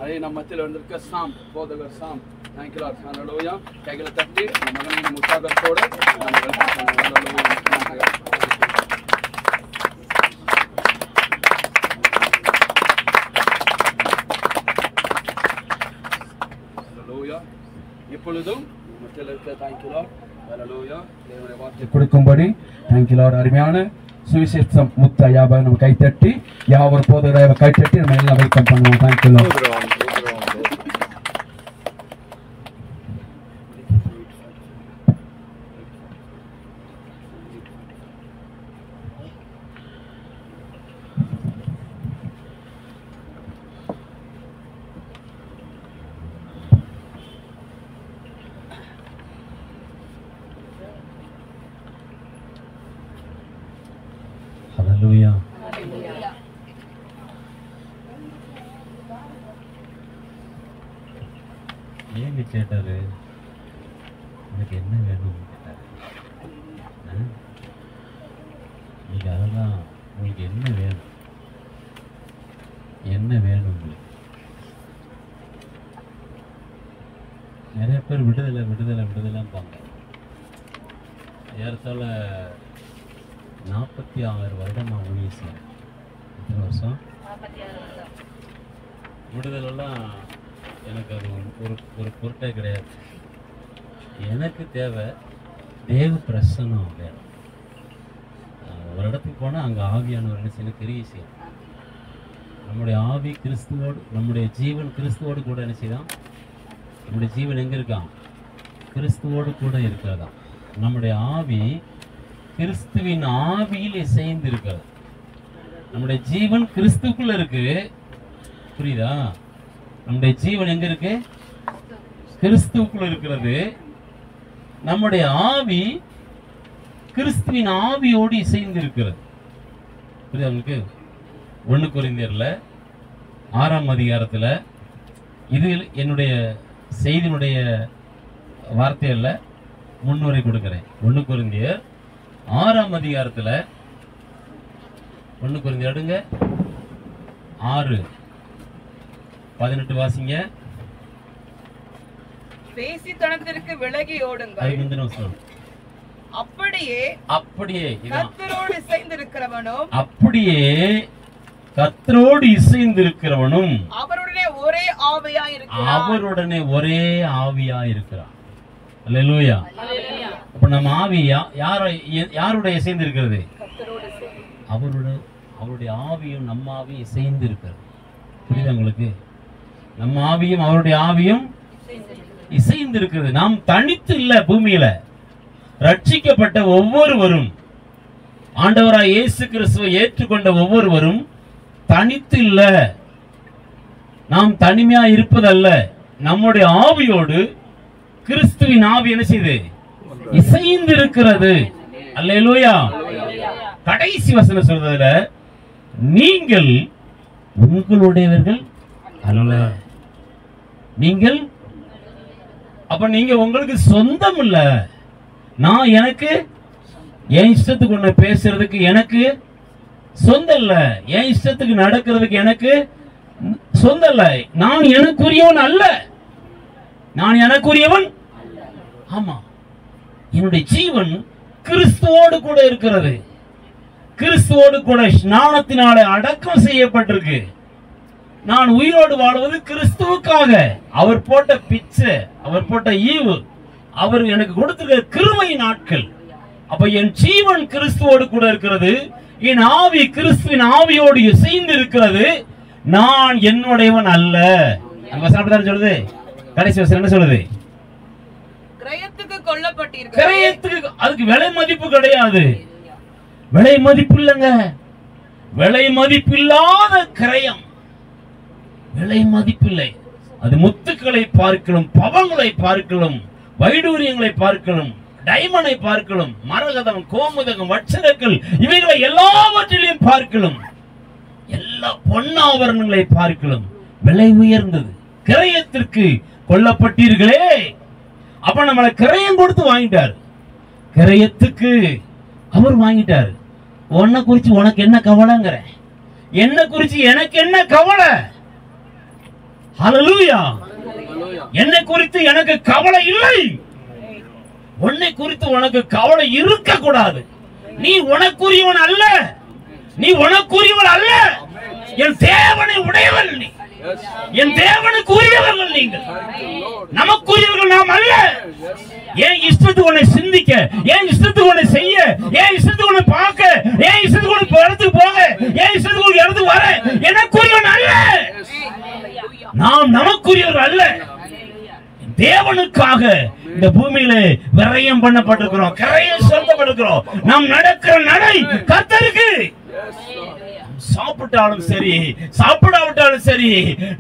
அதே நம்ம மத்தியில் வந்திருக்க சாம் போதகர் சாம் தேங்க்யூ லார்ட். ஹல்லேலூயா. கைகளை தட்டி நம்ம மகனின் உற்சாகத்தோடு நாம் வெல்கம் பண்ணுவோம். ஹல்லேலூயா. இப்பொழுதும் மத்தியில் இருக்க தேங்க்யூ லார்ட். ஹல்லேலூயா. தேவனுடைய வார்த்தை கொடுக்கும்படி தேங்க்யூ லார்ட். அருமையான சுவிசேஷம் முத்த யாபை நம்ம கை தட்டி யாவர் போதகரை கை தட்டி நம்ம எல்லாம் வெல்கம் பண்ணுவோம். Thank you Lord. ஹல்லேலூயா. ஏங்க கேட்டாரு எனக்கு என்ன வேணும்னு கேட்டாரு. நீங்க அதெல்லாம் உங்களுக்கு என்ன வேணும் உங்களுக்கு? நிறைய பேர் விடுதலைன்னு ஏறத்தாழ 46 வருடமா ஊழியம் செய்யறேன். எத்தனை வருஷம்? விடுதலைலாம் எனக்கு அது ஒரு பொருட்டே கிடையாது. எனக்கு தேவை தேவ பிரசன்னம் வேணும். ஒரு இடத்துக்கு போனால் அங்கே ஆவியானவர் என்ன செய்யணும்? கிரியை செய்யணும். நம்முடைய ஆவி கிறிஸ்துவோடு, நம்முடைய ஜீவன் கிறிஸ்துவோடு கூட என்ன செய்யலாம்? நம்முடைய ஜீவன் எங்கே இருக்கான்? கிறிஸ்துவோடு கூட இருக்கிறதாம். நம்முடைய ஆவி கிறிஸ்துவின் ஆவியில் இசைந்து இருக்கிறது. நம்முடைய ஜீவன் கிறிஸ்துக்குள்ள இருக்கு. புரியுதா? நம்முடைய ஜீவன் எங்க இருக்கு? கிறிஸ்துக்குள்ள இருக்கிறது. நம்முடைய ஆவி கிறிஸ்துவின் ஆவியோடு இசைந்து இருக்கிறது. புரியுதா உங்களுக்கு? 1 கொரிந்தியர்ல 6ஆம் அதிகாரத்துல இது என்னுடைய செய்தியினுடைய வார்த்தையில முன்னுரை கொடுக்கிறேன். 1 கொரிந்தியர் 6ஆம் அதிகாரத்துல 1 கொரிந்தியர் எடுங்க 6 18 வாசிங்க. பேசி தனத்திற்கு விலகி ஓடுங்கள். 15 அப்படியே கர்த்தரோடு இசைந்திருக்கிறவனும் அவருடனே ஒரே ஆவியாய் இருக்கிறான். அல்லேலூயா. அப்ப நம்ம ஆவி யாரோட இசைந்து இருக்கிறது? அவருடைய ஆவியும் நம்ம ஆவியும் இசைந்து இருக்கிறது. புரியுதா உங்களுக்கு? நம்ம ஆவியும் அவருடைய ஆவியும் இசைந்து இருக்கிறது. நாம் தனித்து இல்ல. பூமியில ரட்சிக்கப்பட்ட ஒவ்வொருவரும், ஆண்டவராய் இயேசு கிறிஸ்துவை ஏற்றுக்கொண்ட ஒவ்வொருவரும் தனித்து இல்ல. நாம் தனிமையா இருப்பதல்ல. நம்முடைய ஆவியோடு கிறிஸ்துவின் ஆவி என்ன செய்து இசைந்து இருக்கிறது. அல்லேலூயா. கடைசி வசனம் சொல்றதுல, நீங்கள் உங்களுடையவர்கள் அல்ல. நீங்கள் அப்ப நீங்க உங்களுக்கு சொந்தம் இல்ல. நான் எனக்கு என் இஷ்டத்துக்கு ஒண்ணு பேசுறதுக்கு எனக்கு சொந்தம் இல்ல. என் இஷ்டத்துக்கு நடக்கிறதுக்கு எனக்கு சொந்தம் இல்ல. நான் எனக்குரியவன் அல்ல. நான் எனக்குரியவன். ஆமா, என்னுடைய ஜீவன் கிறிஸ்துவோடு கூட இருக்கிறது. கிறிஸ்துவோடு கூட ஸ்நானத்தினாலே அடக்கம் செய்யப்பட்டிருக்கு. நான் உயிரோடு வாழ்வது கிறிஸ்துவுக்காக. அவர் போட்ட பிச்சை, அவர் போட்ட ஈவு, அவர் எனக்கு கொடுத்திருக்கிற கிருபை நாட்கள். அப்ப என் ஜீவன் கிறிஸ்துவோடு கூட இருக்கிறது. என் ஆவி கிறிஸ்துவின் ஆவியோடு இசைந்து இருக்கிறது. நான் என்னுடையவன் அல்ல. சொல்லுது கடைசி வசனம் என்ன சொல்லுது? கிரயத்துக்கு கொல்லப்பட்டீர்கள். கிரயத்துக்கு, அதுக்கு விலை மதிப்பு கிடையாது. விலை மதிப்பு இல்லைங்க. விலை மதிப்பில்லாத கிரயம். விலை மதிப்பில்லை. அது முத்துக்களை பார்க்கலாம், பவங்களை பார்க்கலாம், வைடூரியங்களை பார்க்கலாம், டைமண்டை பார்க்கலாம், மரகதம், கோமுதகம், வட்சரங்கள், இவைகளை எல்லாவற்றிலையும் பார்க்கலாம். எல்லா பொன்னாவரணங்களை பார்க்கலாம். விலை உயர்ந்தது. கிரயத்திற்கு கொல்லப்பட்டீர்களே. அப்ப நம்மளை கிரயம் கொடுத்து வாங்கிட்டார். கிரயத்துக்கு அவர் வாங்கிட்டார். உன்னை குறிச்சு உனக்கு என்ன கவலைங்கிற? என்ன குறிச்சு எனக்கு என்ன கவலை? ஹல்லேலூயா. என்னை குறித்து எனக்கு கவலை இல்லை. உன்னை குறித்து உனக்கு கவலை இருக்க கூடாது. நீ உனக்குரியவன் அல்ல. நீ உனக்குரியவன் அல்ல. என் தேவனை உடையவன் நீ. என் தேவனுக்கு உரியவர்கள் நீங்கள். நமக்குரியவர்கள் நாம் அல்ல. ஏன் இஷ்டத்துக்கு உன்னை சிந்திக்க, ஏன் இஷ்டத்துக்கு உன்னை செய்ய, ஏன் இஷ்டத்துக்கு உன்னை பார்க்க, ஏன் இஷ்டத்துக்கு உன்னை இடத்துக்கு போக, ஏன் இஷ்டத்துக்கு இடத்துக்கு வர எனக்குரியவன் அல்ல. நாம் நமக்குரியவர்கள் அல்ல. தேவனுக்காக இந்த பூமியில விரயம் பண்ணப்பட்டிருக்கிறோம், கிரயம் செலுத்தப்பட்டிருக்கிறோம். நாம் நடக்கிற நடை கர்த்தருக்கு. சாப்பிட்டாலும் சரி, சாப்பிடாவிட்டாலும் சரி,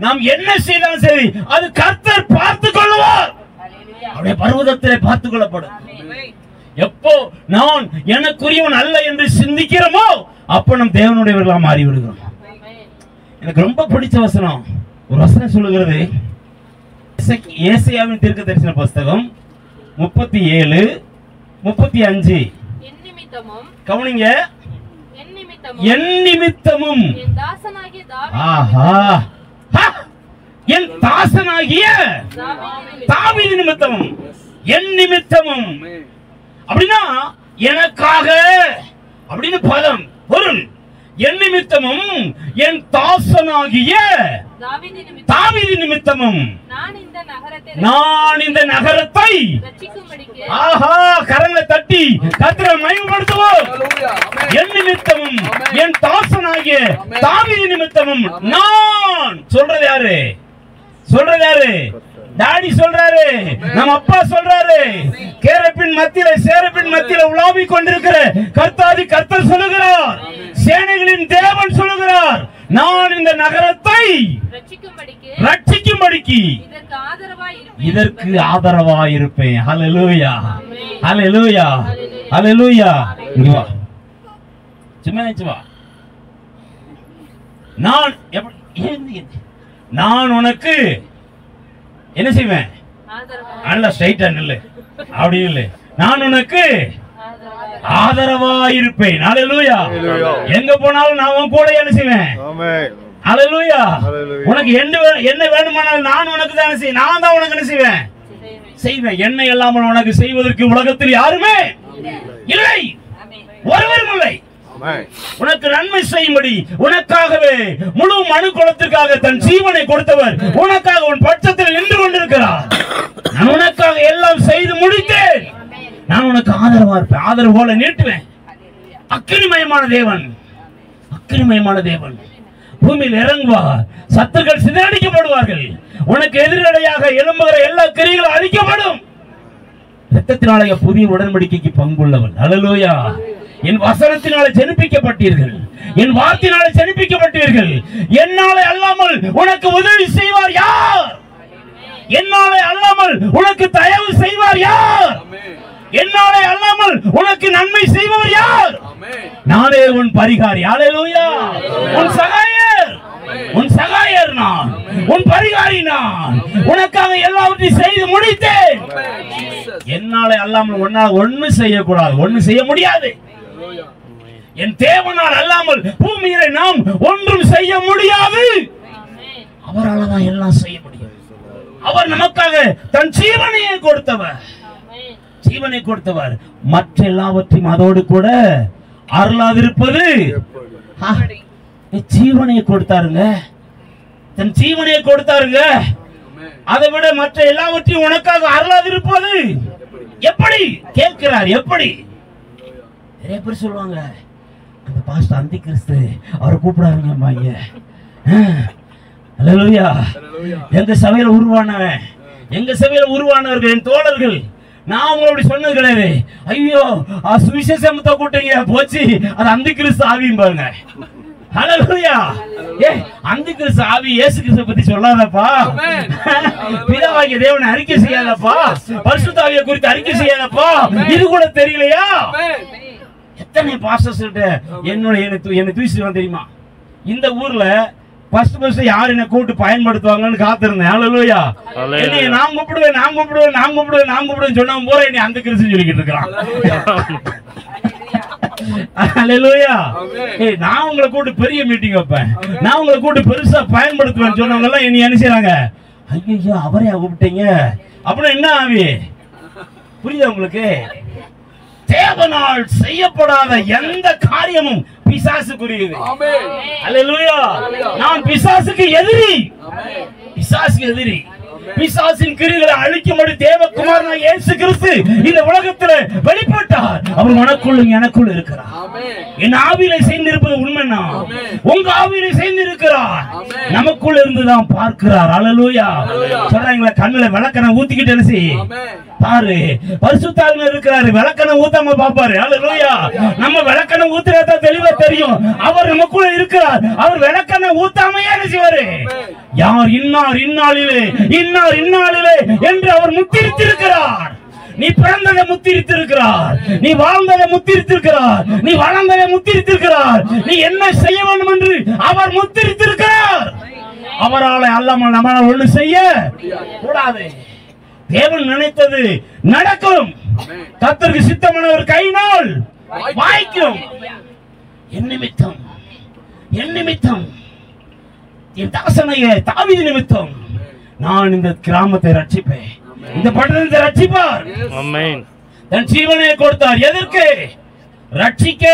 நாம் என்ன செய்தாலும் சரி, அது கர்த்தர் பார்த்துக் கொள்வார். அவருடைய பர்வதத்திலே பார்த்துக் கொள்ளப்படும். எப்போ நான் எனக்குரியவன் அல்ல என்று சிந்திக்கிறோமோ அப்ப நம் தேவனுடையவர்களா மாறி விடுகிறோம். எனக்கு ரொம்ப பிடிச்ச வசனம் ஒரு வசனம் சொல்லுகிறது. ஏசாயாவின் தீர்க்கதரிசன புத்தகம் 37:35. கவனிங்க. என் நிமித்தமும் என் தாசனாகிய தாவீது நிமித்தமும், என் நிமித்தமும் அப்படின்னா எனக்காக அப்படின்னு பதம் பொருள். என் நிமித்தமும் என் தாசனாகிய தாவீது நிமித்தமும் நான் இந்த நகரத்தை கரங்களை தட்டி கர்த்தரை மகிமைப்படுத்துவோம். என் நிமித்தமும் என் தாசனாகிய தாவீது நிமித்தமும் நான். சொல்றது யாரு? சொல்றது யாரு? டாடி சொல்றாரு, நம்ம அப்பா சொல்றாரு. கேரப்பின் மத்தியில, சேரப்பின் மத்தியில உலாவிக் கொண்டிருக்கிற கர்த்தாதி கர்த்தர் சொல்லுகிறார். சேனைகளின் தேவன் சொல்லுகிறார், நான் இந்த நகரத்தை ரட்சிக்கும்படிக்கு இதற்கு ஆதரவாய் இருப்பேன். ஹல்லேலூயா, ஹல்லேலூயா, ஹல்லேலூயா. இங்க வா, சும்மா நான் உனக்கு என்ன செய்வேன்? நல்ல ஸ்ட்ரைட்டா நில்லு, அப்படி இல்லை. நான் உனக்கு ஆதரவா இருப்பேன். ஹல்லேலூயா. எங்க போனாலும் நான் உன் கூட என்ன செய்வேன்? ஹalleluya. Hallelujah. உனக்கு என்ன வேணுமானாலும் நான் உனக்கு தான் செய்வேன். நான் தான் உனக்கு என்ன செய்வேன். என்னை இல்லாமல் உனக்கு செய்வதற்கு உலகத்தில் யாருமே இல்லை, ஒருவரும் இல்லை. உனக்கு நன்மை செய்யும்படி உனக்காகவே முழு மனு குலத்திற்காக தன் ஜீவனை கொடுத்தவர் உனக்காக உன் பட்சத்தில் நின்று கொண்டிருக்கிறார். நான் உனக்காக எல்லாம் செய்து முடித்தேன். நான் உனக்கு ஆதரவா இருப்பேன், ஆதரவு போல நீட்டுவேன். அக்கினிமயமான தேவன் பூமியில் இறங்குவார். சத்துருக்கள் சிதறடிக்கப்படுவார்கள். உனக்கு எதிரடையாக எழும்புகிற எல்லா கிரியைகளும் அழிக்கப்படும். இரத்தத்தினாலே புதிய உடன்படிக்கைக்கு பங்குள்ளவன். ஹல்லேலூயா. என் வசனத்தினாலே ஜெனிப்பிக்கப்பட்டீர்கள், என் வார்த்தையினாலே ஜெனிப்பிக்கப்பட்டீர்கள். என்னாலே அல்லாமல் உனக்கு உதவி செய்வார் யார்? என்னாலே அல்லாமல் உனக்கு தயவு செய்வார் யார்? என்னாலே அல்லாமல் உனக்கு நன்மை செய்வார் யார்? நானே உன் பரிகாரி. ஹல்லேலூயா. உன் சகாயர் நான், உன் பரிகாரி நான். உனக்காக எல்லாவற்றையும் செய்து முடித்தேன். என்னாலே அல்லாமல் உன்னால் ஒண்ணு செய்யக்கூடாது, ஒண்ணு செய்ய முடியாது. என் தேவனால் அல்லாமல் பூமியிலே நாம் ஒன்றும் செய்ய முடியாது. அவரால் தான் எல்லாம் செய்ய முடியும். அவர் நமக்காக தன் ஜீவனையை கொடுத்தவர். மற்ற எல்லாவற்றையும் அதோடு கூட அருளாதிருப்பது. ஜீவனையை கொடுத்தாருங்க, தன் ஜீவனையை கொடுத்தாருங்க. அதை விட மற்ற எல்லாவற்றையும் உனக்காக அருளாதிருப்பது எப்படி கேட்கிறார்? எப்படி? நிறைய பேர் சொல்லுவாங்க, அந்த பாஸ்டர் அந்தி கிறிஸ்து, அவரை கூப்பிடாதீங்க. ஹல்லேலூயா. எங்க சபையில உருவானவர்கள் என் தோழர்கள், நான் உங்களோட சொன்னது கிடையாது. ஐயோ சுவிசேஷத்தை கூட்டங்க போச்சு, அது அந்தி கிறிஸ்து ஆவியும். ஹல்லேலூயா. அந்தி கிறிஸ்து ஆவி இயேசு கிறிஸ்துவை பத்தி சொல்லாதப்பா. பிதாவாகிய தேவனை அறிக்கை செய்யாதப்பா. பரிசுத்த ஆவியை குறித்து அறிக்கை செய்யாதப்பா. இது கூட தெரியலையா? எத்தனை பாஸ்டர்ஸ் என்ன தூசிடுவான் தெரியுமா? இந்த ஊர்ல ஃபர்ஸ்ட் யார் என்ன கூப்பிட்டு பயன்படுத்துவாங்கன்னு காத்திருந்தேன். ஹல்லேலூயா. என்னைய நான் கூப்பிடுவேன் சொன்னவன் போற என்னை அந்த கிறிஸ்து சொல்லிக்கிட்டு இருக்கிறான். ஹல்லேலூயா. நான் உங்களை கூப்பிட்டு பெரிய மீட்டிங் வைப்பேன், நான் உங்களை கூப்பிட்டு பெருசா பயன்படுத்துவேன் சொன்னவங்க எல்லாம் என்னை என்ன செய்றாங்க? ஐயோ அவரையா கூப்பிட்டீங்க அப்படின்னு. என்ன ஆவி? புரியுதா உங்களுக்கு? தேவனால் செய்யப்படாத எந்த காரியமும் பிசாசுக்குரியது. ஹல்லேலூயா. நான் பிசாசுக்கு எதிரி. பிசாசின் கிரியைகளை அழிக்கும்படி தேவகுமாரனாகிய இயேசு கிறிஸ்து இந்த உலகத்தில் வெளிப்பட்டார். அவர் உனக்குள்ளும் எனக்குள் இருக்கிறார். என் ஆவியிலே சேர்ந்திருப்பது உண்மைனா உங்க ஆவியிலே சேர்ந்திருக்கிறார். நமக்குள்ள இருந்துதான் பார்க்கிறார். ஹல்லேலூயா. சொல்றாங்களா, கண்ணுல விளக்கணை ஊத்திக்கிட்டு என்ன செய் பாரு. பரிசுத்தாவில இருக்கிறாரு, விளக்கணை ஊத்தாம பாப்பாரு. ஹல்லேலூயா. நம்ம விளக்கணை ஊத்துறதா தெளிவா தெரியும். அவர் நமக்குள்ள இருக்கிறார். அவர் விளக்கணை ஊத்தாமையே என்ன செய்வாரு? யார் இன்னாரிலே என்று அவர் முத்திரித்திருக்கிறார். நீ பிறந்ததை முத்திரித்திருக்கிறார், நீ வாழ்ந்ததை முத்திரித்திருக்கிறார், நீ வளர்ந்ததை முத்திரித்திருக்கிறார், நீ என்ன செய்ய வேண்டும் என்று அவர் முத்திரித்திருக்கிறார். அவரால் அல்லாமல் நம்மால் ஒண்ணு செய்ய கூடாது. தேவன் நினைத்தது நடக்கும். கர்த்தருக்கு சித்தமானவர் கையினால் வாய்க்கும். என் நிமித்தம் என் தாசனைய தாவீது நிமித்தம் நான் இந்த கிராமத்தை ரட்சிப்பேன், இந்த பட்டணத்தை ரட்சிப்பார். தன் ஜீவனை கொடுத்தார். எதற்கு? ரட்சிக்க.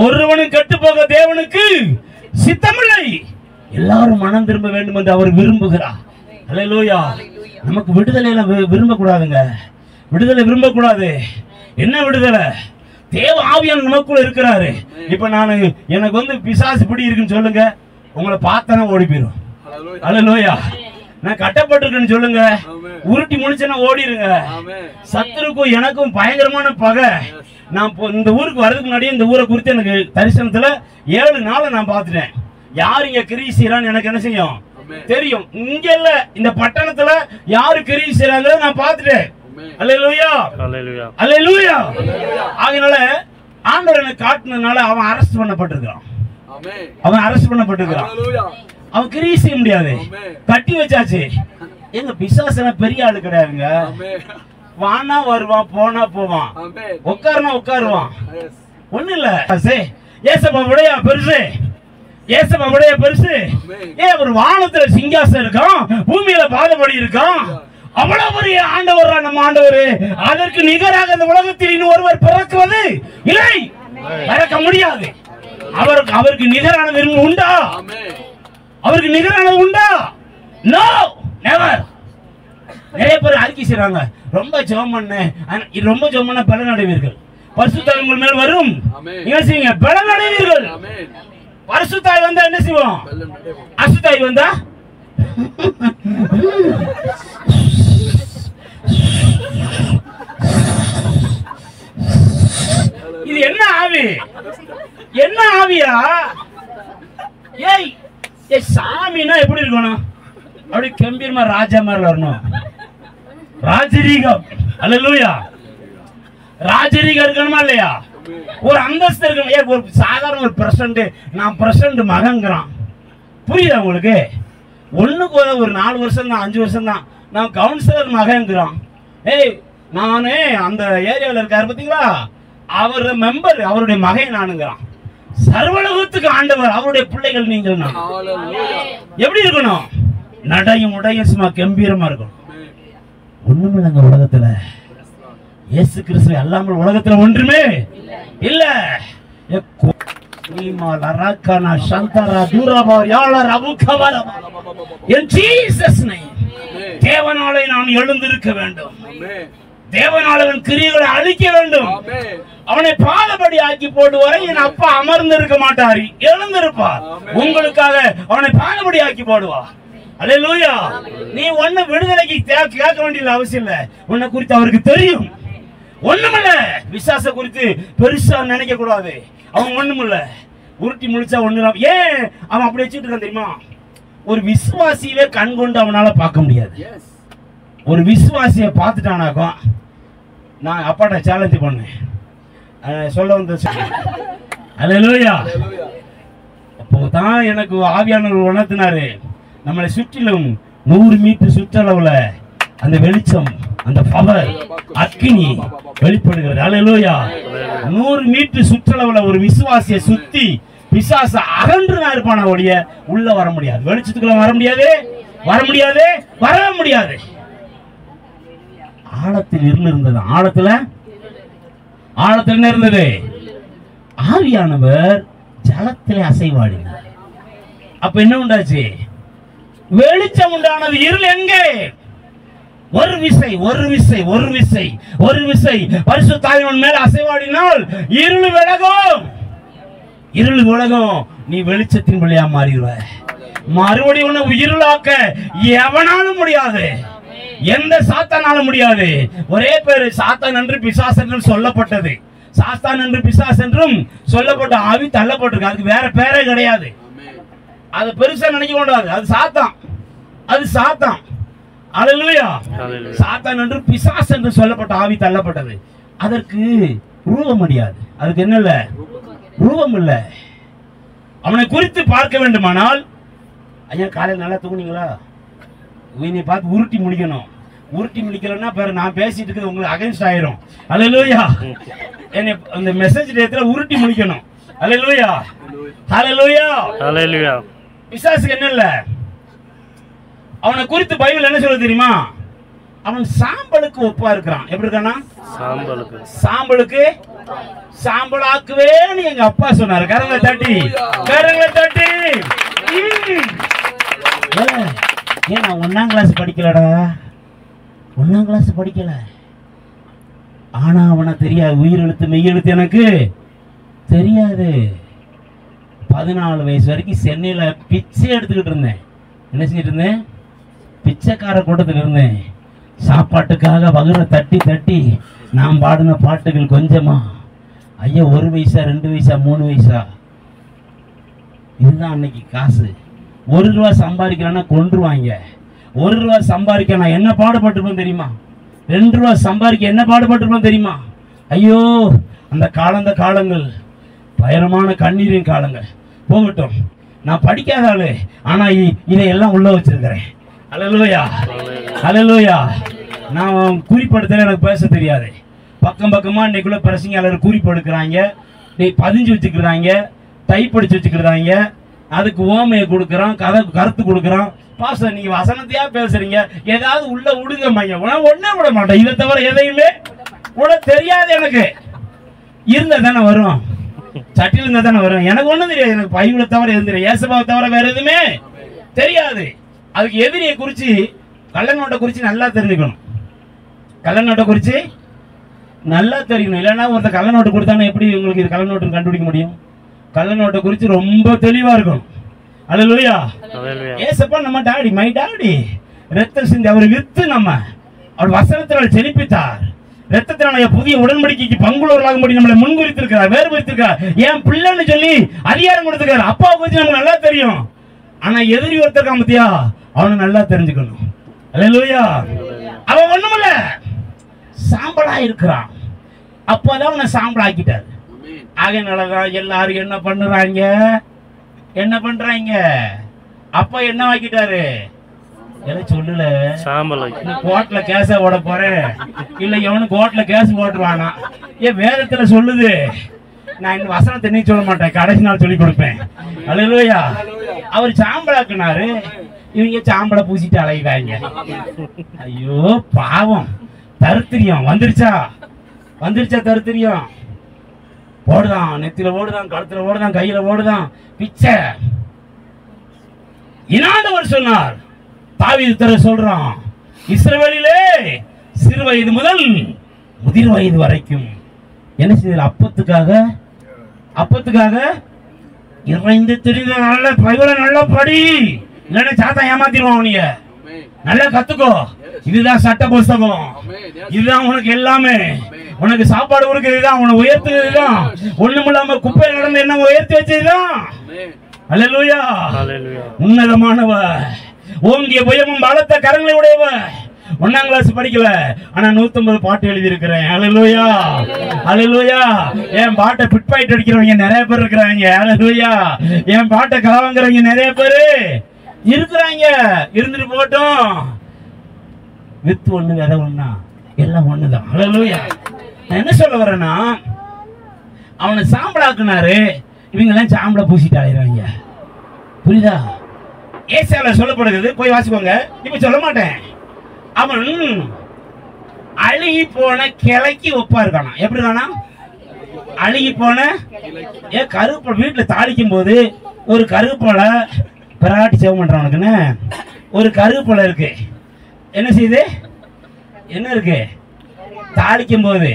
ஒருவனும் கெட்டு போக தேவனுக்கு சித்தமில்லை, எல்லாரும் மனம் திரும்ப வேண்டும் என்று அவர் விரும்புகிறார். ஹல்லேலூயா. நமக்கு விடுதலை விரும்பக்கூடாதுங்க. விடுதலை விரும்பக்கூடாது. என்ன விடுதலை? தேவ ஆவியானவர் நமக்குள்ள இருக்கிறாரு. இப்ப எனக்கு பிசாசு பிடி இருக்குன்னு சொல்லுங்க, உங்களை பார்த்தனா ஓடி போயிடும். ஹல்லேலூயா. நான் கட்டப்பட்டிருக்கேன்னு சொல்லுங்க, உருட்டி முடிச்சேன்னா ஓடிடுங்க. சத்துருக்கும் எனக்கும் பயங்கரமான பகை. நான் இந்த ஊருக்கு வர்றதுக்கு முன்னாடியே இந்த ஊரை குறித்து எனக்கு தரிசனத்துல 7 நாளை நான் பார்த்துட்டேன். யார் இங்க கிரியை செய்யறான்னு எனக்கு என்ன செய்யும் தெரியும். இங்க இல்ல, இந்த பட்டணத்துல யாரு கிரியை செய்யறாங்க நான் பார்த்துட்டேன். அல்லேலூயா. அல்லேலூயா. அதனால ஆண்டவர் எனக்கு காட்டினதுனால அவன் அரெஸ்ட் பண்ணப்பட்டிருக்கான். அவன் கிரியை செய்ய முடியாது, கட்டி வச்சாச்சு. எங்க பிசாசன பெரிய ஆளு கிடையாதுங்க. வானா வருவான், போனா போவான், உட்காருனா உட்காருவான். ஒண்ணு இல்ல, ஏசப்பா விடையா பெருசு. ஏசப்பா விடைய பெருசு. ஏன் ஒரு வானத்துல சிங்காசனம் இருக்கும், பூமியில பாதபடி இருக்கும். அவ்வளவு பெரிய ஆண்டவர் நம்ம ஆண்டவர். அதற்கு நிகராக இந்த உலகத்தில் இன்னும் ஒருவர் பிறக்குவது இல்லை, பிறக்க முடியாது. அவருக்கு நிகரானது உண்டா? அவருக்கு நிகரானது உண்டா? No, never. நிறைய பேர் அறிக்கை செய்றாங்க, ரொம்ப ஜெபம் பண்ண பலன் அடைவீர்கள், பரிசுத்தாய் உங்கள் மேல் வரும். நீங்க செய்யுங்க, பலன் அடைவீர்கள். பரிசுத்தாய் வந்தா என்ன செய்வோம்? அசுத்தாய் வந்தா இது என்ன ஆவி? என்ன ஆவியா? ஏய் சாமினா எப்படி இருக்கணும்? அப்படி கம்பீரமா ராஜா மாதிரி வரணும். ராஜரீகம். அல்லேலூயா. ராஜரீகம் இருக்கணுமா இல்லையா? ஒரு அந்தஸ்து இருக்கணும். ஒரு சாதாரண ஒரு பிரசிடண்ட், நான் பிரசிடண்ட் மகங்கிறான். புரியுதா உங்களுக்கு? ஒண்ணுக்கு ஒரு 4 வருஷம் தான், 5 வருஷம் தான், நான் கவுன்சிலர் மகங்கிறான். ஏய் நானே அந்த ஏரியாவில் இருக்காரு பார்த்தீங்களா, அவர் மெம்பர், அவருடைய மகன் நானுங்கிறான். சர்வலோகத்துக்கு ஆண்டவர், அவருடைய பிள்ளைகள் நீங்கள். நான் எப்படி இருக்கணும்? நடையும் உடையும் சும்மா கம்பீரமா இருக்கணும். ஒண்ணுமில்லைங்க உலகத்துல. இயேசு கிறிஸ்துவை அல்லாமல் உலகத்துல ஒன்றுமே இல்ல. தேவனாலே நான் எழுந்திருக்க வேண்டும். தேவனால அவன் கிரியைகளை அழிக்க வேண்டும். அவனை பாதபடி ஆக்கி போடுவாரை என் அப்பா அமர்ந்து இருக்க மாட்டார், எழுந்திருப்பார். உங்களுக்காக அவனை பாதபடி ஆக்கி போடுவார். அல்லேலூயா. நீ ஒண்ணு விடுதலைக்கு கேட்க வேண்டிய அவசியம் இல்ல. உன்னை குறித்து அவருக்கு தெரியும். ஒண்ணுமில்ல. விசுவாச குறித்து பெருசா நினைக்க கூடாது. அவன் ஒண்ணுமில்ல, உருட்டி முடிச்சா ஒண்ணு. ஏன் அவன் அப்படி வச்சுட்டு இருக்கான் தெரியுமா? ஒரு விசுவாசியவே கண் கொண்டு அவனால பார்க்க முடியாது. ஒரு விசுவாசியை பார்த்துட்டானாக்கும். நான் அப்பாட்ட சேலஞ்ச் பண்ணேன், சொல்ல வந்த. அல்லேலூயா. அப்போதான் எனக்கு ஆவியானவர் உணர்த்தினாரு, நம்மளை சுற்றிலும் 100 மீட்டர் சுற்றளவுல அந்த வெளிச்சம், அந்த பவர், அக்கினி வெளிப்படுகிறது. அல்லேலூயா. 100 மீட்டர் சுற்றளவுல ஒரு விசுவாசியை சுத்தி பிசாச அகன்றுனா இருப்பான ஒழிய உள்ள வர முடியாது. வெளிச்சத்துக்குள்ள வர முடியாது, வர முடியாது, வரவே முடியாது. ஆழத்தில் இருந்தது. ஆழத்துல என்ன இருந்தது? ஆவியானவர் ஜலத்திலே அசைவாடினார். அப்ப என்ன உண்டாச்சு? வெளிச்சம் உண்டானது. இருள் எங்கே? ஒரு விசை பரிசுத்தாவின் மேல் அசைவாடினால் இருள் விலகும். நீ வெளிச்சத்தின் வழியா மாறிடுவ. மறுபடியும் உன்னை இருளாக்க எவனாலும் முடியாது, எந்த சாத்தானாலும் முடியாது. ஒரே பேரு சாத்தான் என்று பிசாசு என்றும் சொல்லப்பட்டது. சாத்தான் என்று பிசாசு என்றும் சொல்லப்பட்ட ஆவி தள்ளப்பட்டிருக்கு. அதுக்கு வேற பேரே கிடையாது. அது பெருசா நினைக்க கூடாது. அது சாத்தான். அல்லேலூயா. சாத்தான் என்று பிசாசு என்று சொல்லப்பட்ட ஆவி தள்ளப்பட்டது. அதற்கு ரூபம் முடியாது. அதுக்கு என்ன இல்ல? ரூபம் இல்ல. அவனை குறித்து பார்க்க வேண்டுமானால், ஐயா காலையில் நல்லா தூங்குனீங்களா? நீ பார்த்து உருட்டி முடிக்கணும். உருட்டி முடிக்கலன்னா பாரு, நான் பேசிட்டு இருக்கிறது உங்களுக்கு அகைன்ஸ்ட் ஆயிரும். அல்லேலூயா. என்னை அந்த மெசேஜ் டேத்துல உருட்டி முடிக்கணும். அல்லேலூயா. ஹல்லேலூயா. பிசாசுக்கு என்ன இல்ல? அவனை குறித்து பைபிள் என்ன சொல்ல தெரியுமா? அவன் சாம்பலுக்கு ஒப்பா இருக்கிறான். எப்படி இருக்கானா? சாம்பலுக்கு சாம்பலாக்குவேன்னு எங்க அப்பா சொன்னாரு. கரங்களை தட்டி. ஏன் நான் 1ஆம் கிளாஸ் படிக்கலடா, 1ஆம் கிளாஸ் படிக்கல. ஆனா அவனை தெரியாது. உயிரெழுத்து மெய்யெழுத்து எனக்கு தெரியாது. 14 வயசு வரைக்கும் சென்னையில பிச்சை எடுத்துக்கிட்டு இருந்தேன். என்ன செஞ்சிட்டு இருந்தேன்? பிச்சைக்கார கூட்டத்தில் இருந்தேன். சாப்பாட்டுக்காக வகுற தட்டி நான் பாடின பாட்டுகள் கொஞ்சமா. ஐயா 1 வயசா 2 வயசா 3 வயசா? இதுதான் அன்னைக்கு காசு. 1 ரூபா சம்பாதிக்கிறான்னா கொன்றுவாங்க. 1 ரூபா சம்பாதிக்க நான் என்ன பாடுபட்டிருப்பேன் தெரியுமா? 2 ரூபா சம்பாதிக்க என்ன பாடுபட்டிருப்பேன் தெரியுமா? ஐயோ அந்த காலங்கள் பயங்கரமான கண்ணீரின் காலங்கள். போகட்டும், நான் படிக்காத ஆளு, ஆனா இதையெல்லாம் உள்ள வச்சிருக்கிறேன். அல்லேலூயா. நான் குறிப்படுத்த எனக்கு பேச தெரியாது. பக்கமா இன்னைக்குள்ள பிரசங்காளர் குறிப்பு எடுக்கிறாங்க, நீ பதிஞ்சு வச்சுக்கிறாங்க, டைப் அடிச்சு வச்சுக்கிறாங்க. அதுக்கு ஓமையை கொடுக்குறான், கருத்து கொடுக்குறான். பாஸ்டர் நீங்க வசனத்தையா பேசுறீங்க, ஏதாவது உள்ள விடுங்க மையம். ஒன்னே விட மாட்டேன், இதை தவிர எதையுமே விட தெரியாது. எனக்கு இருந்தா தானே வரும், சட்டியில் இருந்தா தானே வரும். எனக்கு ஒண்ணும் தெரியாது, எனக்கு பைபிளை தவிர எதுவும் தெரியாது, இயேசுவை தவிர வேற எதுவுமே தெரியாது. அதுக்கு எதிரியை குறிச்சு, கள்ள நோட்டை குறிச்சு நல்லா தெரிஞ்சுக்கணும். கள்ள நோட்டை குறிச்சு நல்லா தெரியணும். இல்லைன்னா ஒருத்தர் கள்ள நோட்டு கொடுத்தானே எப்படி உங்களுக்கு இது கள்ள நோட்டுன்னு கண்டுபிடிக்க முடியும்? கள்ள நோட்டை குறித்து ரொம்ப தெளிவா இருக்கும். அல்லேலூயா. ஏசப்பா நம்ம டாடி, மை டாடி ரத்தம் சிந்தி அவர் வித்து நம்ம அவர் வசனத்தினால் செழிப்பித்தார். ரத்தத்தினால புதிய உடன்படிக்கைக்கு பங்குள்ளவர்களாகும்படி நம்மளை முன்குறித்திருக்கிறார், வேறுபடுத்திருக்கிறார். என் பிள்ளைன்னு சொல்லி அதிகாரம் கொடுத்திருக்காரு. அப்பாவை குறித்து நமக்கு நல்லா தெரியும். ஆனா எதிரி ஒருத்தர் காமத்தியா அவனு நல்லா தெரிஞ்சுக்கணும். அல்லேலூயா. அவன் ஒண்ணுமில்ல, சாம்பலா இருக்கிறான். அப்பதான் அவனை சாம்பல் ஆக்கிட்டார். ஆகையினாலதான் எல்லாரும் என்ன பண்றாங்க, அப்பா என்ன ஆக்கிட்டாரு சொல்லல. கோர்ட்ல கேஸ ஓட போறேன் இல்ல எவனு கோர்ட்ல கேஸ் போட்டுருவானா? ஏன் வேதத்துல சொல்லுது. நான் இந்த வசனத்தை நீ சொல்ல மாட்டேன், கடைசி நாள் சொல்லி கொடுப்பேன். அல்லேலூயா. அவர் சாம்பலாக்குனாரு, இவங்க சாம்பலை பூசிட்டு அலைகிறாங்க. ஐயோ பாவம், தருத்திரியம் வந்துருச்சா தருத்திரியம். ஓடுதான், நெத்தில ஓடுதான், கழுத்துல ஓடுதான், கையில ஓடுதான், பிச்சை. இனாண்டவர் சொன்னார், தாவீது தர சொல்றான், இஸ்ரவேலிலே சிறு வயது முதல் முதிர் வயது வரைக்கும் என்ன செய்ய அப்பத்துக்காக இறைந்து தெரிந்த நல்ல பைபிளை நல்லா படி, இல்லைன்னா சாத்தா ஏமாத்திடுவான். நீங்க நல்லா கத்துக்கோ. இதுதான் சட்ட புஸ்தகம், இதுதான் உனக்கு எல்லாமே. உனக்கு சாப்பாடு கொடுக்கிறதுதான், உன்னை உயர்த்துறதுதான், ஒண்ணுமில்லாம குப்பை நடந்து என்ன உயர்த்தி வச்சதுதான். அல்லேலூயா. உன்னதமானவ, ஓங்கிய புயமும் பலத்த கரங்களை உடையவ. 1ஆம் கிளாஸ் படிக்கல, ஆனா 150 பாட்டு எழுதி இருக்கிறேன். அல்லேலூயா, அல்லேலூயா. என் பாட்டை பிட் பாயிண்ட் அடிக்கிறவங்க நிறைய பேர் இருக்கிறாங்க. அல்லேலூயா. என் பாட்டை கலவாங்கிறவங்க நிறைய பேரு இருக்கிறாங்க. இருந்துட்டு போட்டோம். வித்து ஒண்ணு, விதை ஒண்ணா, எல்லாம் ஒண்ணுதான். அல்லேலூயா. நான் என்ன சொல்ல வரேன்னா, அவனை சாம்பலாக்குனாரு, இவங்க எல்லாம் சாம்பலை பூசிட்டு ஆயிடுவாங்க. புரியுதா? ஏசாயால சொல்லப்படுகிறது, போய் வாசிக்கோங்க, இப்ப சொல்ல மாட்டேன். அவன் அழுகி போன கிளைக்கு ஒப்பா இருக்கானா. எப்படி இருக்கானா? அழுகி போன கருப்பு. வீட்டுல தாளிக்கும் போது ஒரு கருப்பலை பிராட்டி சேவம் பண்றவனுக்குன்னு ஒரு கருப்பலை இருக்கு. என்ன செய்யுது? என்ன இருக்கு? தாளிக்கும் போது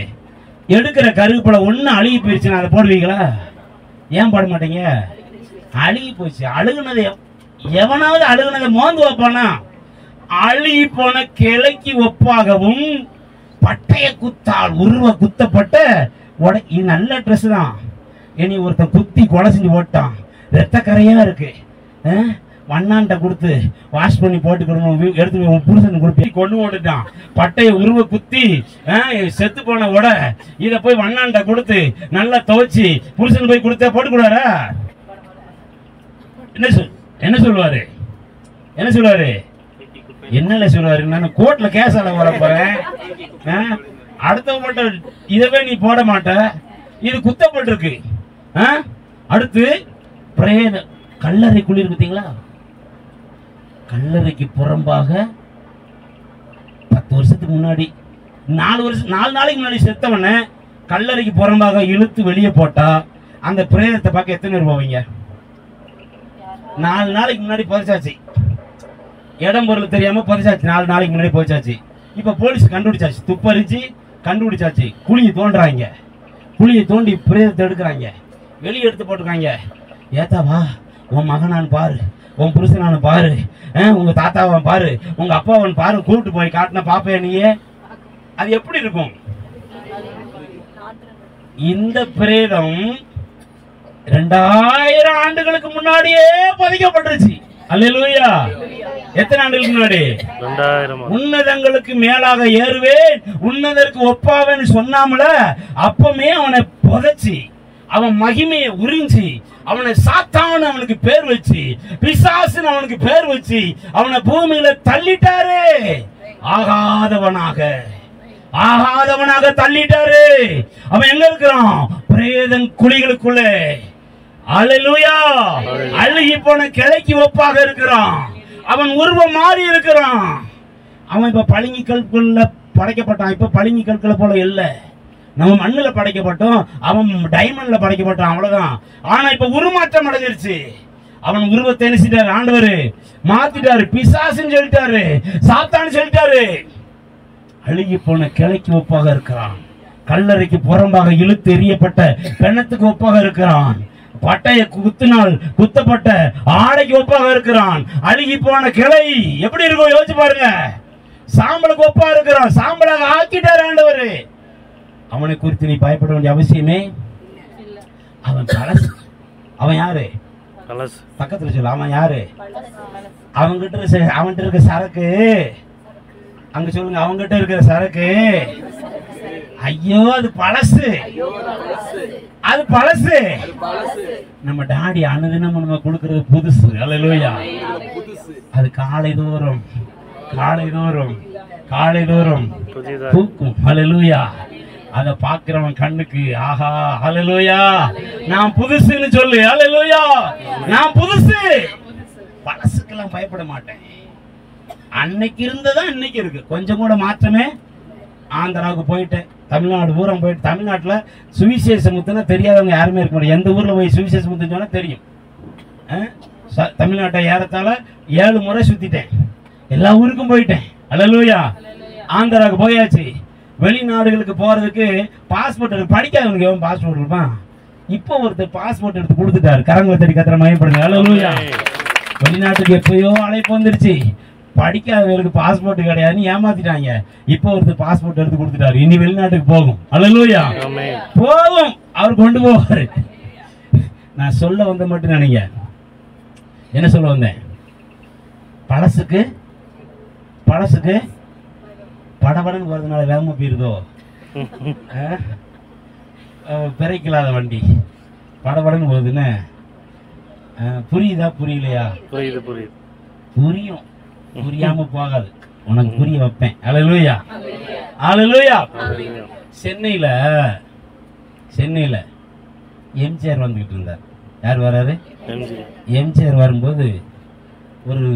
எடுக்கிற கருவேப்பிலை ஒண்ணு அழுகி போயிடுச்சுன்னா அதை போடுவீங்களா? ஏன் போட மாட்டீங்க? அழுகி போச்சு. அழுகுனது எவனாவது அழுகுனதை மோந்து வைப்பானா? அழுகி போன கிளைக்கு ஒப்பாகவும் பட்டைய குத்தால் உருவ குத்தப்பட்ட நல்ல ட்ரெஸ் தான். இனி ஒருத்தன் குத்தி கொலை செஞ்சு போட்டான், ரத்த கரையா இருக்கு. வண்ணான்ட்ட கொடுத்து வாஷ் பண்ணி போட்டுக்கணும், எடுத்து புருஷன் கொடுத்து கொண்டு போட்டுட்டான். பட்டைய உருவ குத்தி செத்து போன உட இதை போய் வண்ணான்ட்ட கொடுத்து நல்லா துவைச்சு புருஷன் போய் கொடுத்த போட்டுக்கூடாரா? என்ன சொல்லுவாரு? என்னல சொல்லுவாரு? நான் கோர்ட்ல கேஸ் ஆட வர போறேன், அடுத்த இதவே நீ போட மாட்ட, இது குத்தப்பட்டிருக்கு. அடுத்து பிரேத கல்லறை குளிர் பார்த்தீங்களா? கல்லறைக்கு புறம்பாக 10 வருஷத்துக்கு முன்னாடி 4 நாளைக்கு முன்னாடி செத்தவன கல்லறைக்கு புறம்பாக இழுத்து வெளியே போட்டா அந்த பிரேதத்தை பார்க்க எத்தனை பேர் போவீங்க? 4 நாளைக்கு முன்னாடி புதைச்சாச்சு, இடம் பொருள் தெரியாம புதைச்சாச்சு. 4 நாளைக்கு முன்னாடி புதைச்சாச்சு. இப்ப போலீஸ் கண்டுபிடிச்சாச்சு, துப்பறிச்சு கண்டுபிடிச்சாச்சு. குழியை தோன்றாங்க, குழியை தோண்டி பிரேதத்தை எடுக்கிறாங்க, வெளியே எடுத்து போட்டுருக்காங்க. ஏத்தாவா, உன் மகனான்னு பாரு, உன் புருஷனானு பாரு, உங்க தாத்தாவன் பாரு, உங்க அப்பாவன் பாரு, கூப்பிட்டு போய் காட்டின பாப்பையா நீயே? அது எப்படி இருக்கும்? இந்த பிரேதம் 2000 ஆண்டுகளுக்கு முன்னாடியே பதிக்கப்பட்டுருச்சு. அல்லேலூயா. எத்தனை ஆண்டுகளுக்கு முன்னாடி? 2000. உன்னதங்களுக்கு மேலாக ஏறுவேன், உன்னதற்கு ஒப்பாவேன்னு சொன்னாமல, அப்பமே அவனை புதைச்சி அவன் மகிமையை உறிஞ்சி அவனை சாத்தான் அவனுக்கு பேர் வச்சு, பிசாசுன்னு அவனுக்கு பேர் வச்சு அவனை பூமியில தள்ளிட்டாரு. ஆகாதவனாக தள்ளிட்டாரு. அவன் எங்க இருக்கிறான்? பிரேதன் குழிகளுக்குள்ளே. அல்லேலூயா. அழுகி போன கிளைக்கு ஒப்பாக இருக்கிறான். அவன் உருவம் மாறி இருக்கிறான். அவன் இப்ப பளிங்கு கற்கள்ல படைக்கப்பட்டான். இப்ப பளிங்கு கற்களை போல இல்ல. நம்ம மண்ணுல படைக்கப்பட்டோம், அவன் டைமண்ட்ல படைக்கப்பட்டான், அவ்வளவுதான். ஆனா இப்ப உருமாற்றம் அடைஞ்சிருச்சு. அவன் உருவத்தை என்ன செஞ்சாரு? ஆண்டவர் மாத்திட்டாரு. பிசாசுன்னு சொல்லிட்டாரு, சாத்தான்னு சொல்லிட்டாரு. அழுகி போன கிளைக்கு ஒப்பாக இருக்கிறான். கல்லறைக்கு புறம்பாக இழுத்து எறியப்பட்ட பெண்ணத்துக்கு ஒப்பாக இருக்கிறான். பட்டைய குத்தப்பட்ட ஆடைக்கு ஒப்பாக இருக்கிறான். அழுகி போன கிளை எப்படி இருக்கும் யோசிச்சு பாருங்க. சாம்பலுக்கு ஒப்பா இருக்கிறான். சாம்பலாக ஆக்கிட்டாரு ஆண்டவர். அவனை குறித்து நீ பயப்பட வேண்டிய அவசியமே. அவன் பழசு. அவன் யாரு? பக்கத்துல சொல்ல. அவன் யாரு? அவன்கிட்ட இருக்க சரக்கு அங்க சொல்லுங்க. அவன்கிட்ட இருக்கிற சரக்கு ஐயோ அது பழசு. அது பழசு. நம்ம டாடி அனுதினம் நம்ம கொடுக்கிறது புதுசு. அல்லேலூயா. அது காலைதோறும் பூக்கும். அல்லேலூயா. அத பாக்குறவன் கண்ணுக்கு ஆஹா அல்லேலூயா நான் புதுசுன்னு சொல்லு. அல்லேலூயா நான் புதுசு. பழசுக்கெல்லாம் பயப்பட மாட்டேன். அன்னைக்கு இருந்ததா இன்னைக்கு இருக்கு. கொஞ்சம் கூட மாற்றமே. ஆந்திராவுக்கு போயிட்டேன், தமிழ்நாடு பூரா போயிட்டு, தமிழ்நாட்டுல சுவிசேஷ முத்துனா தெரியாதவங்க யாருமே இருக்க முடியாது. எந்த ஊர்ல போய் சுவிசேஷ முத்துன்னு சொன்னா தெரியும். தமிழ்நாட்டை ஏறத்தால 7 முறை சுத்திட்டேன். எல்லா ஊருக்கும் போயிட்டேன். அல்லேலூயா. ஆந்திராவுக்கு போயாச்சு. வெளிநாடுகளுக்கு போறதுக்கு பாஸ்போர்ட் எடுத்து படிக்காதவனுக்கு எவன் பாஸ்போர்ட் இருப்பான்? இப்போ ஒருத்தர் பாஸ்போர்ட் எடுத்து கொடுத்துட்டாரு. கரங்களை தடி கத்திர மயப்படுங்க. அல்லேலூயா. வெளிநாட்டுக்கு எப்பயோ அழைப்பு வந்துருச்சு. படிக்காதவங்களுக்கு பாஸ்போர்ட் கிடையாதுன்னு ஏமாத்திட்டாங்க. இப்போ ஒருத்தர் பாஸ்போர்ட் எடுத்து கொடுத்துட்டாரு. இனி வெளிநாட்டுக்கு போகும். அல்லேலூயா. போகும். அவர் கொண்டு போவாரு. நான் சொல்ல வந்த மட்டும் நினைங்க. என்ன சொல்ல வந்தேன்? பழசுக்கு படபடன்னு போறதுனால வேகமா போயிருதோ? பிறைக்கலாத வண்டி படபடன்னு போகுதுன்னு புரியுதா? புரியலையா? புரியும். புரியாம போகாது. உனக்கு புரிய வைப்பேன். அல்லேலூயா. அல்லேலூயா. சென்னையில எம்ஜிஆர் வந்துகிட்டு இருந்தார். யார் வராரு? எம்ஜிஆர் வரும்போது ஒரு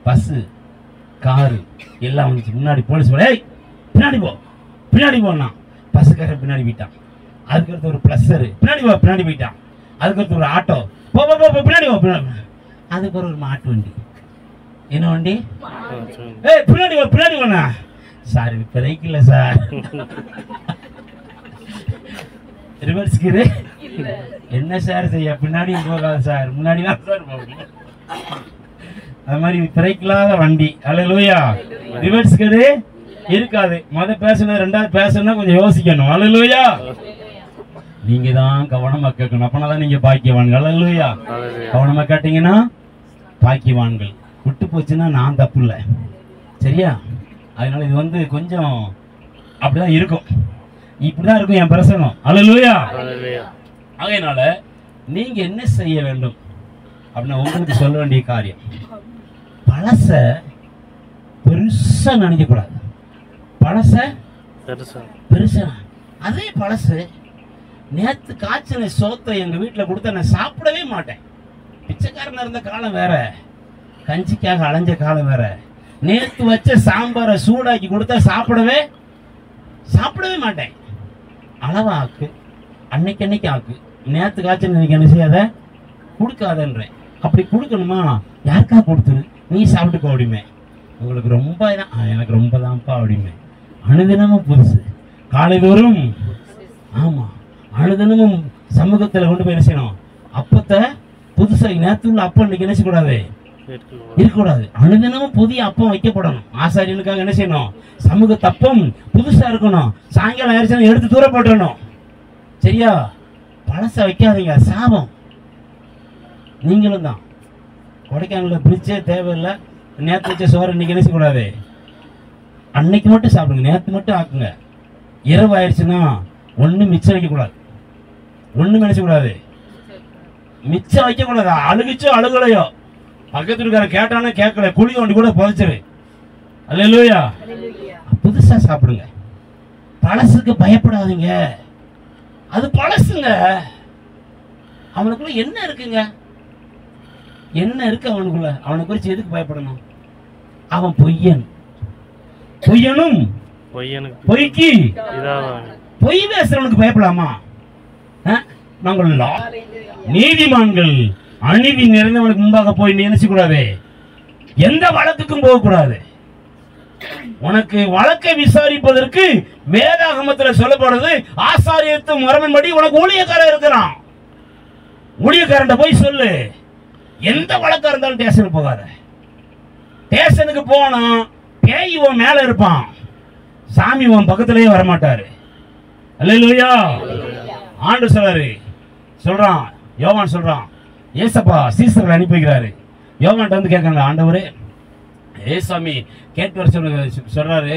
பஸ் காரு எல்லாம் வந்துச்சு. முன்னாடி போலீஸ் பின்னாடி போனா பஸ்ஸுக்காரன் பின்னாடி போயிட்டான். அதுக்கடுத்து ஒரு பிளஸரு பின்னாடி போயிட்டான். அதுக்கடுத்து ஒரு ஆட்டோ பின்னாடி அதுக்கு ஒரு மாட்டு வண்டி. என்ன வண்டி? பின்னாடி போனா சார் இது பிறைக்கல சார். ரிவர்ஸ் கீரு என்ன சார் செய்ய? பின்னாடி போகாது சார், முன்னாடி தான் சார் போகணும். அது மாதிரி பிறைக்கலாத வண்டி. அல்லேலூயா. ரிவர்ஸ் கீரு இருக்காது. பேசணும், ரெண்டாவது பேசணும்னா கொஞ்சம் யோசிக்கணும். அல்லேலூயா. நீங்க தான் கவனமா கேட்கணும். அப்பனாதான் நீங்க பாக்கியவான்கள். அல்லேலூயா. கவனமா கேட்டீங்கன்னா பாக்கியவான்கள். விட்டு போச்சுன்னா நான் தப்பு இல்லை. சரியா? அதனால இது கொஞ்சம் அப்படிதான் இருக்கும். இப்படிதான் இருக்கும் என் பிரசங்கம். அல்லேலூயா. அதனால நீங்க என்ன செய்ய வேண்டும் அப்படின்னா உங்களுக்கு சொல்ல வேண்டிய காரியம், பழச பெருசா நினைக்க கூடாது. பழச பெருசா அதே பழசு. நேத்து காய்ச்சல சோத்தை எங்க வீட்டுல கொடுத்த நான் சாப்பிடவே மாட்டேன். பிச்சைக்காரனா இருந்த காலம் வேற, கஞ்சிக்காக அலைஞ்ச காலம் வேற. நேத்து வச்ச சாம்பாரை சூடாக்கி கொடுத்தா சாப்பிடவே மாட்டேன். அளவா ஆக்கு, அன்னைக்கு ஆக்கு. நேத்து காய்ச்சல் இன்னைக்கு என்ன செய்யாத, கொடுக்காதன்றேன். அப்படி கொடுக்கணுமா? யாருக்கா கொடுத்துரு, நீ சாப்பிட்டுக்கோ அப்படிமே. உங்களுக்கு ரொம்ப தான், எனக்கு ரொம்ப தான்ப்பா அப்படிமே. அனுதினமும் புதுசு, காலைதோறும். ஆமா, அனுதினமும் சமூகத்தில் கொண்டு போய் என்ன செய்யணும்? அப்பத்தை புதுசா. நேற்று உள்ள அப்பம் இன்னைக்கு என்ன செய்யக்கூடாது, இருக்கக்கூடாது. அனுதினமும் புதிய அப்பம் வைக்கப்படணும். ஆசாரியனுக்காக என்ன செய்யணும்? சமூக தப்பம் புதுசா இருக்கணும். சாயங்காலம் ஆயிடுச்சுன்னா எடுத்து தூர போட்டுறணும். சரியா? பழச வைக்காதீங்க, சாபம். நீங்களும் தான். கொடைக்கானல பிரிட்ஜே தேவையில்லை. நேற்று வச்ச சோறு இன்னைக்கு என்ன செய்யக்கூடாது, அன்னைக்கு மட்டும் சாப்பிடுங்க. நேற்று மட்டும் ஆக்குங்க. இரவு ஆயிடுச்சுன்னா ஒன்றும் மிச்சம் வைக்கக்கூடாது. ஒன்றும் நினைச்சக்கூடாது, மிச்சம் வைக்கக்கூடாது. அழுகிச்சோ அழுகலையோ, பக்கத்துல இருக்கிற கேட்டானே கேட்கல, குழி வண்டி கூட புதைச்சிரு. அல்லேலூயா. புதுசா சாப்பிடுங்க. பழசுக்கு பயப்படாதீங்க. அது பழசுங்க. அவனுக்குள்ள என்ன இருக்குங்க? என்ன இருக்கு அவனுக்குள்ள? அவனை குறித்து எதுக்கு பயப்படணும்? அவன் பொய்யன், பொய்யனும் பொய்க்கு பொய் பேசுறவனுக்கு பயப்படலாமா? நாங்கள் நீதிமான்கள் அநீதி நிறைந்தவனுக்கு முன்பாக போய் நினைச்சு கூடாது. எந்த வழக்குக்கும் போக கூடாது. உனக்கு வழக்கை விசாரிப்பதற்கு வேதாகமத்தில் சொல்லப்படுறது ஆசாரியத்து முறைமைப்படி உனக்கு ஊழியக்காரன் இருக்கிறான். ஊழியக்காரன் போய் சொல்லு. எந்த வழக்கா இருந்தாலும் ஸ்டேஷனுக்கு போகாத. ஸ்டேஷனுக்கு போனா பேய் உன் மேல இருப்பான், சாமி உன் பக்கத்திலேயே வரமாட்டாரு. அல்லேலூயா. ஆண்டு சொல்றான், யோவான் சொல்றான், ஏசப்பா சீசர்கள் அனுப்பி வைக்கிறாரு. யோவான்ட்ட வந்து கேட்காங்க, ஆண்டவரே ஏசாமி கேட்டு வர சொல்றாரு.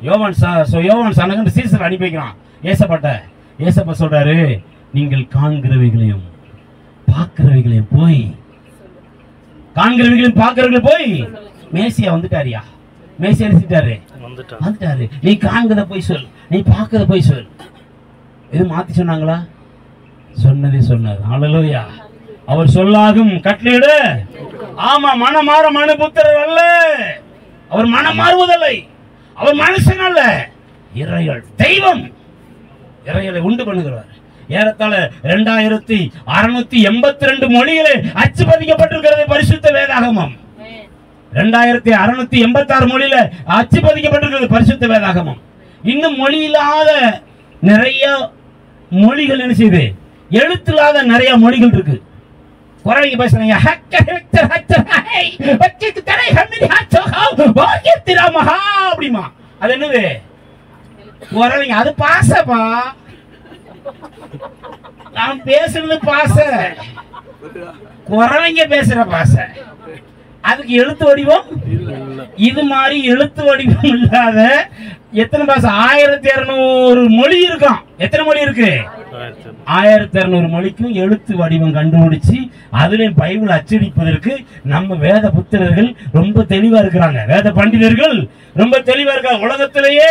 யோவான் சனகன் சீசர்கள் அனுப்பி வைக்கிறான் ஏசப்பாட்ட. ஏசப்பா சொல்றாரு, நீங்கள் காண்கிறவைகளையும் பார்க்கிறவைகளையும் போய், காண்கிறவைகளையும் பார்க்கிறவர்களையும் போய், மேசியா வந்துட்டாரியா, மேசியா வந்துட்டாரு, நீ காண்கிறத போய் சொல், நீ பார்க்கிறத போய் சொல். இது மாத்தி சொன்னாங்களா? சொன்னதே சொன்னார். ஹல்லேலூயா. அவர் சொல்லாகும் கட்டளையிடு. ஆமா, மனமாற மனுபுத்திரர் அல்ல. அவர் மனம் மாறுவதில்லை. அவர் மனுஷன் அல்ல, இறையல் தெய்வம். இறையலை உண்டு பண்ணுகிறார். ஏறத்தாழ 2682 மொழிகளே அச்சு பதிக்கப்பட்டிருக்கிறது பரிசுத்த வேதாகமம். 2686 மொழியில அச்சு பதிக்கப்பட்டிருக்கிறது பரிசுத்த வேதாகமம். இன்னும் மொழி இல்லாத நிறைய மொழிகள் என்ன செய்யுது? எழுத்து இல்லாத நிறைய மொழிகள் இருக்கு. குறவைக்கு பேசுறாங்க, அப்படிமா. அது என்னது? குறவைங்க. அது பாசப்பா. நான் பேசுறது பாச, குறவைங்க பேசுற பாச. அதுக்கு எழுத்து வடிவம் இது மாதிரி எழுத்து வடிவம் இல்லாத எத்தனை பாச? 1200 மொழி இருக்கும். எத்தனை மொழி இருக்கு? 1200 மொழிக்கும் எழுத்து வடிவம் கண்டுபிடிச்சு அதுலயும் பைபிள் அச்சடிப்பதற்கு நம்ம வேத புத்திரர்கள் ரொம்ப தெளிவா இருக்கிறாங்க. வேத பண்டிதர்கள் ரொம்ப தெளிவா இருக்காங்க. உலகத்திலேயே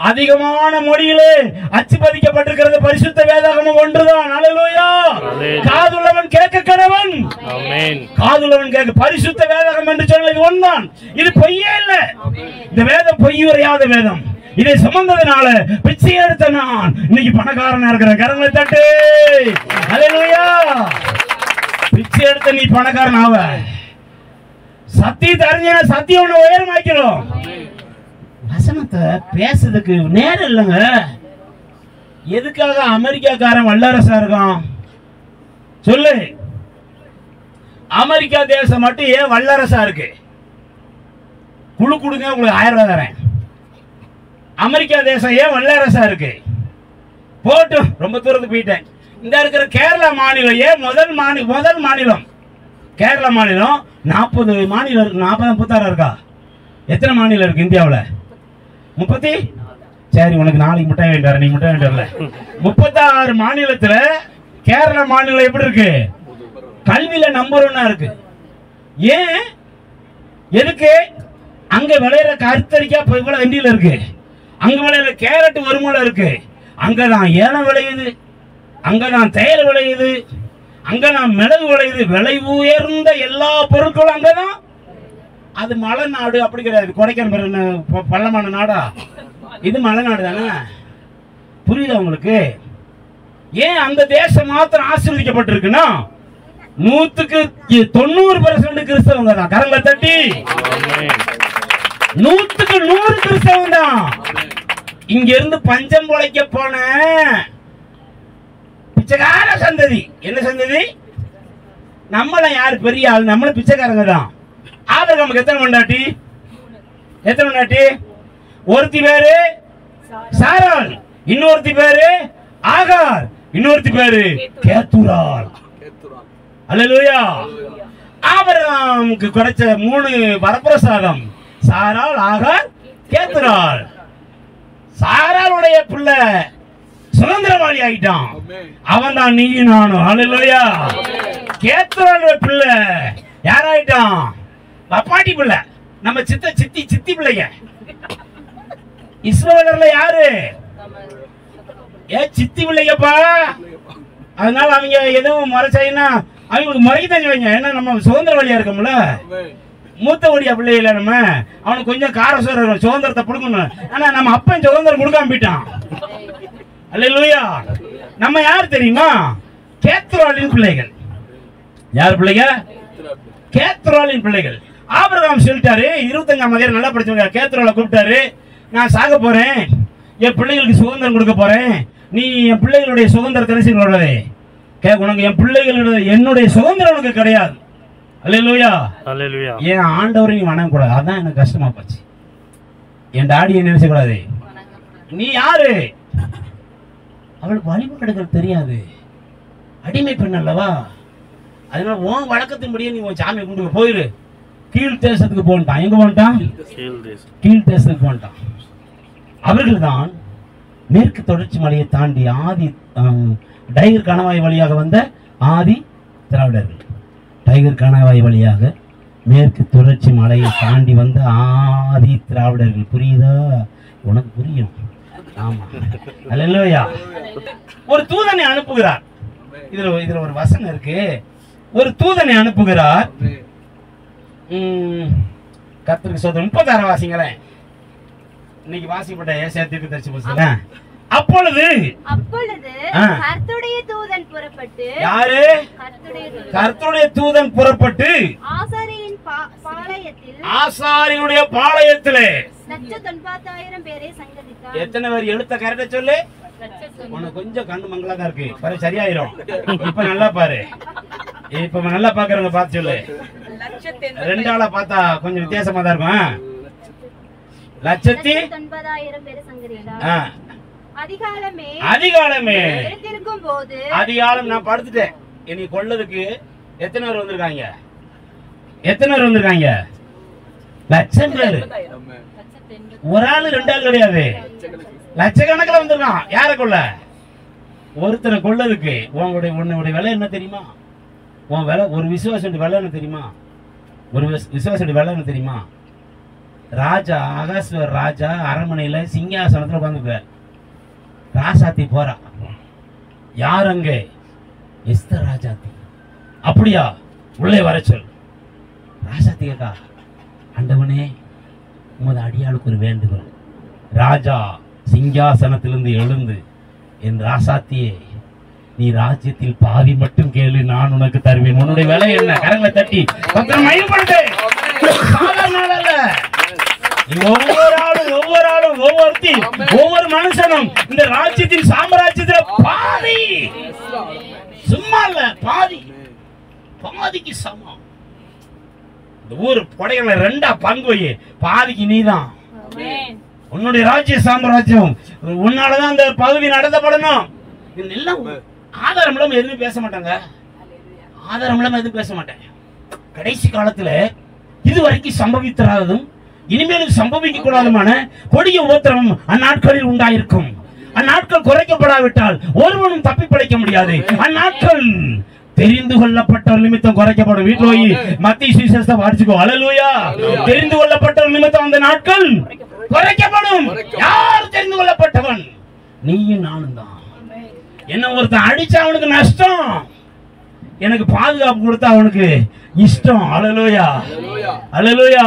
அதிகமான மொழிகளே அச்சு பதிக்கப்பட்டிருக்கிறது பரிசுத்த வேதாகமம் ஒன்றுதான். அல்லேலூயா. காதுள்ளவன் கேட்க கடவன். ஆமென். காதுள்ளவன் கேட்க. பரிசுத்த வேதாகமம் என்று சொன்னது ஒன்றான். இது பொய்யே இல்ல. இந்த வேதம் பொய்யுரையாத வேதம். இதை சுமந்ததுனால பிச்சை எடுத்த நான் இன்னைக்கு பணக்காரனா இருக்கிறேன். கரங்களை தட்டு. அல்லேலூயா. பிச்சை எடுத்த நீ பணக்காரன் ஆவ. சத்தியத்தை அறிஞ்சா சத்தியம் உன்னை உயரமாக்கிறோம். வசனத்தை பேசுறதுக்கு நேரம் இல்லைங்க. எதுக்காக அமெரிக்காக்காரன் வல்லரசா இருக்கான் சொல்லு? அமெரிக்கா தேசம் மட்டும் ஏன் வல்லரசா இருக்கு? குழு கொடுங்க, உங்களுக்கு 1000 ரூபாய் தரேன். அமெரிக்கா தேசம் ஏன் வல்லரசா இருக்கு? போட்டும், ரொம்ப தூரத்துக்கு போயிட்டேன். இந்த இருக்கிற கேரளா மாநிலம் ஏன் முதல் மாநிலம் கேரளா மாநிலம். 40 மாநிலம் இருக்கு. 40 36 இருக்கா? எத்தனை மாநிலம் இருக்கு இந்தியாவில்? 30. சரி, உனக்கு நாளைக்கு முட்டை வேண்டாரு, நீ முட்டை வேண்டார்ல. 36 மாநிலத்துல கேரளா மாநிலம் எப்படி இருக்கு? கல்வியில நம்பர் 1 இருக்கு. ஏன்? எதுக்கு? அங்க விளையிற கருத்தரிக்கா இவ்வளவு வண்டியில இருக்கு. அங்க விளையிற கேரட் வருமானம் இருக்கு. அங்கதான் ஏலம் விளையுது, அங்கதான் தேயிலை விளையுது, அங்கதான் மிளகு விளையுது. விலை உயர்ந்த எல்லா பொருட்களும் அங்கதான். அது மலை நாடு அப்படி கிடையாது. கொடைக்கானல் பள்ளமான நாடா? இது மலை நாடு தானே. புரியுதா உங்களுக்கு? ஏன் அந்த தேசம் மாத்திரம் ஆசீர்வதிக்கப்பட்டிருக்குன்னா 100க்கு 90% கிறிஸ்தவங்க தான். கரங்களை தட்டி. 100க்கு 100 கிறிஸ்தவங்க தான். இங்க இருந்து பஞ்சம் பொழைக்க போன பிச்சைக்கார சந்ததி. என்ன சந்ததி? நம்மள யாரு பெரிய ஆள்? நம்மள பிச்சைக்காரங்க தான். ஆபிரகாமுக்கு எத்தனை பொண்டாட்டி? எத்தனை பொண்டாட்டி? ஒருத்தி பேரு சாராள், இன்னொருத்தி பேரு ஆகார், இன்னொருத்தி பேரு கேத்துராள். அல்லேலூயா. ஆபிரகாமுக்கு கிடைச்ச 3 வரப்பிரசாதம் சாராள், ஆகார், கேத்துராள். சாராளுடைய பிள்ளை சுதந்திரவாளி ஆயிட்டான். அவன் தான் நீயும் நானும். அல்லேலூயா. கேத்துராளுடைய பிள்ளை யாராயிட்டான்? பாட்டி பிள்ளை. நம்ம சித்தி பிள்ளைங்க. இஸ்ரவேலர்ல யாரு? சித்தி பிள்ளைங்கப்பா. அதனால அவங்க எதுவும் மறைச்சாங்கன்னா அவங்களுக்கு முறைக்குதான் செய்வாங்க. ஏன்னா நம்ம சுதந்திர வழியா இருக்கோம்ல, மூத்த வழியா பிள்ளைகள நம்ம அவனுக்கு கொஞ்சம் காரசோரம் சுதந்திரத்தை கொடுக்கணும். ஆனா நம்ம அப்பன் சுதந்திரம் கொடுக்காம போயிட்டான். அல்லேலூயா. நம்ம யார் தெரியுமா? கேத்ராலின் பிள்ளைகள். யார் பிள்ளைங்க? கேத்ராலின் பிள்ளைகள். ஆபிரகாம் சொல்லிட்டாரு, 25ஆம் அதிகாரம் நல்லா படிச்சவங்க, கேத்ரால கூப்பிட்டாரு, நான் சாக போறேன், என் பிள்ளைகளுக்கு சுதந்திரம் கொடுக்க போறேன், நீ என் பிள்ளைகளுடைய சுதந்திரத்தை நினைச்சு உனக்கு என் பிள்ளைகளுடைய என்னுடைய சுதந்திரம் உனக்கு கிடையாது. அல்லேலூயா. அல்லேலூயா. என் ஆண்டவரை நீ வணங்க கூடாது. அதான் எனக்கு கஷ்டமா போச்சு. என் டாடியை நினைச்ச கூடாது. நீ யாரு? அவளுக்கு வழிபாடுகள் தெரியாது, அடிமை பெண் அல்லவா. அதனால உன் வழக்கத்தின்படியே நீ உன் சாமியை கொண்டு போயிரு. கீழ் தேசத்துக்கு போன்ட்டான். எங்க போன்ட்டான்? கீழ் தேசத்துக்கு போன்ட்டான். அவர்கள் தான் மேற்கு தொடர்ச்சி மலையை தாண்டி ஆதி டைகர் கணவாய் வழியாக வந்த ஆதி திராவிடர்கள். டைகர் கணவாய் வழியாக மேற்கு தொடர்ச்சி மலையை தாண்டி வந்த ஆதி திராவிடர்கள். புரியுதா? உனக்கு புரியும். ஆமா. அல்லேலூயா. ஒரு தூதனை அனுப்புகிறார். இதுல ஒரு வசனம் இருக்கு. ஒரு தூதனை அனுப்புகிறார். கர்த்தருக்கு சோதனை 36 வாசிங்களேன். இன்னைக்கு வாசிப்பட்ட ஏசாயா தீர்க்கதரிசி புத்தகம். அப்பொழுது கர்த்தருடைய தூதன் புறப்பட்டு, யாரு? கர்த்தருடைய தூதன் புறப்பட்டு ஆசாரியனுடைய பாளையத்திலே 1,90,000 பேரை சங்கதித்தார். எத்தனை பேர்? எழுத்த கரெக்டா சொல்லு. உனக்கு கொஞ்சம் கண்ணு மங்களா இருக்கு, பாரு சரியாயிரும். இப்ப நல்லா பாரு, இப்ப நல்லா பாக்குறவங்க பார்த்து சொல்லு. 2 ஆளா பார்த்தா கொஞ்சம் வித்தியாசமா தான் இருக்கும். 1,90,000 பேரை சங்கதித்தார். அதிகாலமே அதிகாலம் நான் படுத்துட்டேன். இனி கொள்ளதுக்கு எத்தனை பேர் வந்திருக்காங்க? எத்தனை பேர் வந்திருக்காங்க? லட்சம் பேர். ஒரு ஆளு 2 ஆள் கிடையாது, லட்சக்கணக்கில் வந்திருக்கான். யார கொள்ள? ஒருத்தரை கொள்ளதுக்கு. உன்னுடைய விலை என்ன தெரியுமா? உன் விலை, ஒரு விசுவாசனுடைய விலை என்ன தெரியுமா? ஒரு விசுவாசனுடைய விலை என்ன தெரியுமா? ராஜா அகாஸ்வர் ராஜா அரண்மனையில சிங்காசனத்துல உட்காந்துக்க, ராசாத்தி போறா. யார் அங்கே? எஸ்தர் ராஜாத்தி. அப்படியா? உள்ளே வர சொல். ராசாத்தி கேக்கா, ஆண்டவனே உமது அடியாளுக்கு ஒரு வேண்டுகோள். ராஜா சிங்காசனத்திலிருந்து எழுந்து, என் ராசாத்தியே, நீ ராஜ்யத்தில் பாதி மட்டும் கேளு, நான் உனக்கு தருவேன். உன்னுடைய விலை என்ன? கரங்களை தட்டி பத்திரம் மயப்படுத்து. ஒவ்வொரு மனுஷனும் இந்த ராஜ்யத்தின் சாம்ராஜ்யத்தில் பாதி, சும்மா இல்ல, பாதி, பாதிக்கு சமம். இந்த ஊர் படைகளை 2ஆ பங்கு வை, பாதிக்கு நீதான். உன்னுடைய ராஜ்ய சாம்ராஜ்யம், உன்னாலதான் அந்த பகுதி நடத்தப்படணும். எல்லாம் ஆதாரம் இல்லாம எதுவும் பேச மாட்டாங்க. ஆதாரம் இல்லாம எதுவும் பேச மாட்டாங்க. கடைசி காலத்துல இதுவரைக்கும் சம்பவித்தராததும் இனிமேலும் சம்பவிக்க கூடாதுமான கொடிய உபத்திரவம் அந்நாட்களில் உண்டாயிருக்கும். அந்நாட்கள் குறைக்கப்படாவிட்டால் ஒருவனும் தப்பி பிழைக்க முடியாது. அந்நாட்கள் தெரிந்து கொள்ளப்பட்டவர் நிமித்தம் குறைக்கப்படும். வீட்டில் போய் மத்திய சுவிசேஷத்தை வாசிக்கோ. அல்லேலூயா. தெரிந்து கொள்ளப்பட்டவர் நிமித்தம் அந்த நாட்கள் குறைக்கப்படும். யார் தெரிந்து கொள்ளப்பட்டவன்? நீயும் நானும் தான். என்ன ஒருத்தன் அடிச்சா அவனுக்கு நஷ்டம், எனக்கு பாதுகாப்பு கொடுத்தா அவனுக்கு இஷ்டம். அல்லேலூயா. அல்லேலூயா.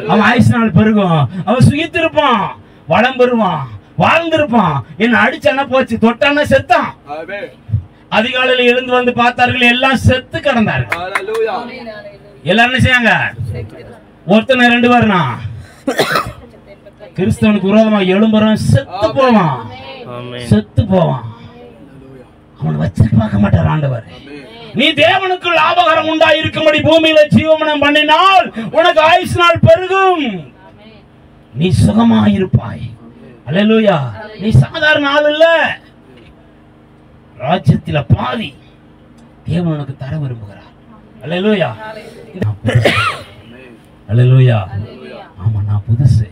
அவன் ஆயுசு நாள் பெருகும், அவன் சுகித்திருப்பான், வளம் பெறுவான், வாழ்ந்திருப்பான். என்ன அடிச்சானா போச்சு, தொட்டானா செத்தான். அதிகாலையில் எழுந்து வந்து பார்த்தார்கள், எல்லாம் செத்து கிடந்தார்கள். எல்லாரும் என்ன செய்யாங்க? ஒருத்தனை 2 பேர்னா கிறிஸ்தவனுக்கு விரோதமா எழும்புறவன் செத்து போவான், செத்து போவான். அவனை வச்சிருக்க பார்க்க மாட்டார் ஆண்டவர். நீ தேவனுக்கு லாபகரம் உண்டாயிருக்கும்படி பூமியில ஜீவமனம் பண்ணினால் உனக்கு ஆயுசு நாள் பெருகும், நீ சுகமாயிருப்பாய். அல்லேலூயா. நீ சாதாரண ஆள் இல்ல, ராஜ்யத்தில பாதி தேவன் உனக்கு தர விரும்புகிறார். அல்லேலூயா. அல்லேலூயா. ஆமா, நான் புதுசு.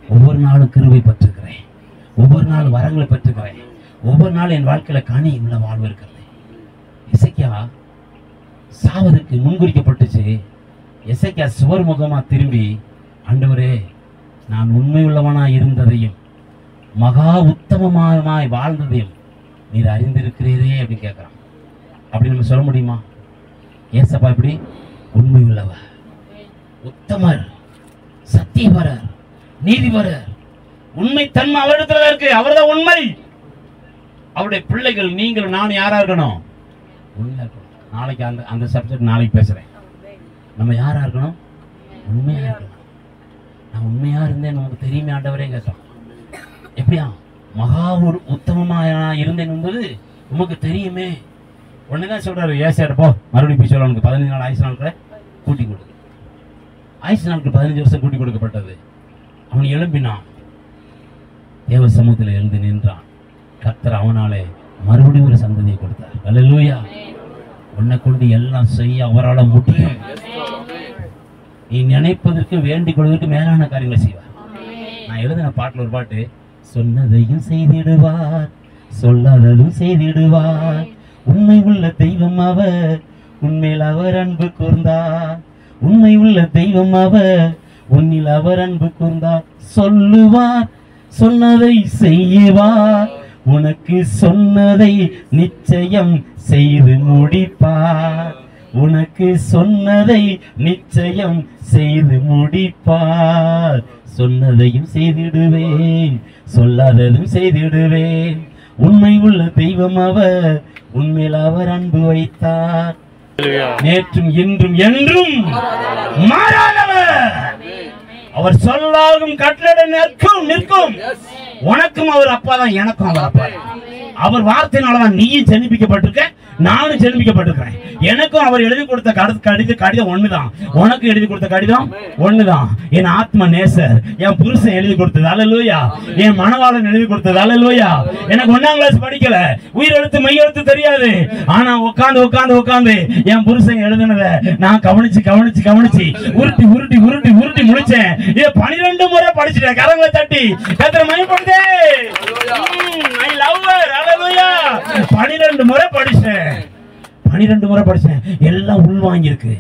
ஒவ்வொரு நாளும் கிருபை பெற்றுக்கிறேன், ஒவ்வொரு நாளும் வரங்களை பெற்றுக்கிறேன், ஒவ்வொரு நாளும் என் வாழ்க்கையில கனி உள்ள வாழ்வு இருக்கிறது. எசேக்கியா சாவதற்கு முன்குறிக்கப்பட்டுச்சு. எசேக்கியா சுவர் முகமா திரும்பி, ஆண்டவரே, நான் உண்மை உள்ளவனாய் இருந்ததையும் மகா உத்தமமாய் வாழ்ந்ததையும் நீர் அறிந்திருக்கிறீரே அப்படின்னு கேட்கிறான். அப்படி நம்ம சொல்ல முடியுமா? ஏசப்பா இப்படி உண்மை உள்ளவர், உத்தமர், சத்தியவரர், நீதிவரர், உண்மை தன்மை அவரிடத்துல இருக்கு. அவர்தான் உண்மை. அவருடைய பிள்ளைகள் நீங்கள் நான் யாரா இருக்கணும்? உண்மையா இருக்கணும். நாளைக்கு அந்த சப்ஜெக்ட் நாளைக்கு பேசுறேன். நம்ம யாரா இருக்கணும்? உண்மையா இருக்கணும். நான் உண்மையா இருந்தேன் நமக்கு தெரியுமே ஆண்டவரே கேட்டோம். எப்படியா மகா ஒரு உத்தமமா இருந்தேன் என்பது உமக்கு தெரியுமே. உடனேதான் சொல்றாரு ஏசாயா, போ மறுபடியும் போய் சொல்ல, உனக்கு 15 நாள் ஆயுசு நாட்களை கூட்டி கொடு. ஆயுசு நாட்கள் 15 வருஷம் கூட்டி கொடுக்கப்பட்டது. அவன் எழும்பினான், தேவ சமூகத்தில் எழுந்து நின்றான். கர்த்தர் அவனாலே மறுபடியும் ஒரு சந்ததியை கொடுத்தார். அல்லேலூயா. உன்னை கொண்டு எல்லாம் செய்ய அவரால் முடியும். நீ நினைப்பதற்கு வேண்டிக் கொள்வதற்கு மேலான காரியங்களை செய்வார். நான் எழுதின பாட்டில் ஒரு பாட்டு, சொன்னதையும் செய்திடுவார், சொல்லாததும் செய்திடுவார், உண்மை உள்ள தெய்வம் அவர், உண்மையில் அவர் அன்பு கூர்ந்தார், உண்மை உள்ள தெய்வம் அவர், உன்னில் அவர் அன்பு கூர்ந்தார், சொல்லுவார் சொன்னதை செய்வார், உனக்கு சொன்னதை நிச்சயம் செய்து முடிப்பார், உனக்கு சொன்னதை நிச்சயம் செய்து முடிப்பார். சொன்னதையும் செய்திடுவேன், சொல்லாததும் செய்திடுவேன், உண்மை உள்ள தெய்வம் அவர், உண்மையில் அவர் அன்பு வைத்தார், நேற்றும் இன்றும் என்றும் மாறாதவர். அவர் சொல்லாகும் கட்டளை நிற்கும். உனக்கும் அவர் அப்பா தான், எனக்கும் அவர் அப்பா. அவர் வார்த்தையினாலதான் நீயும் ஜெனிப்பிக்கப்பட்டிருக்க, நானும் ஜெனிப்பிக்கப்பட்டிருக்கிறேன். எனக்கும் அவர் எழுதி கொடுத்த கடிதம் ஒண்ணுதான், உனக்கு எழுதி கொடுத்த கடிதம் ஒண்ணுதான். என் ஆத்ம நேசர், என் புருஷன் எழுதி கொடுத்தது. அல்லேலூயா. என் மனவாளன் எழுதி கொடுத்தது. அல்லேலூயா. எனக்கு 1ஆம் கிளாஸ் படிக்கல, உயிரெழுத்து மெய்யெழுத்து தெரியாது. ஆனா உட்காந்து என் புருஷன் எழுதுனதை நான் கவனிச்சு உருட்டி முடிச்சேன். இதை 12 முறை படிச்சுட்டேன். கரங்களை தட்டி கர்த்தரை மகிமைப்படுத்து. I love her. Hallelujah. 12 முறை படிச்சேன். எல்லாம் உள்வாங்கி இருக்கு.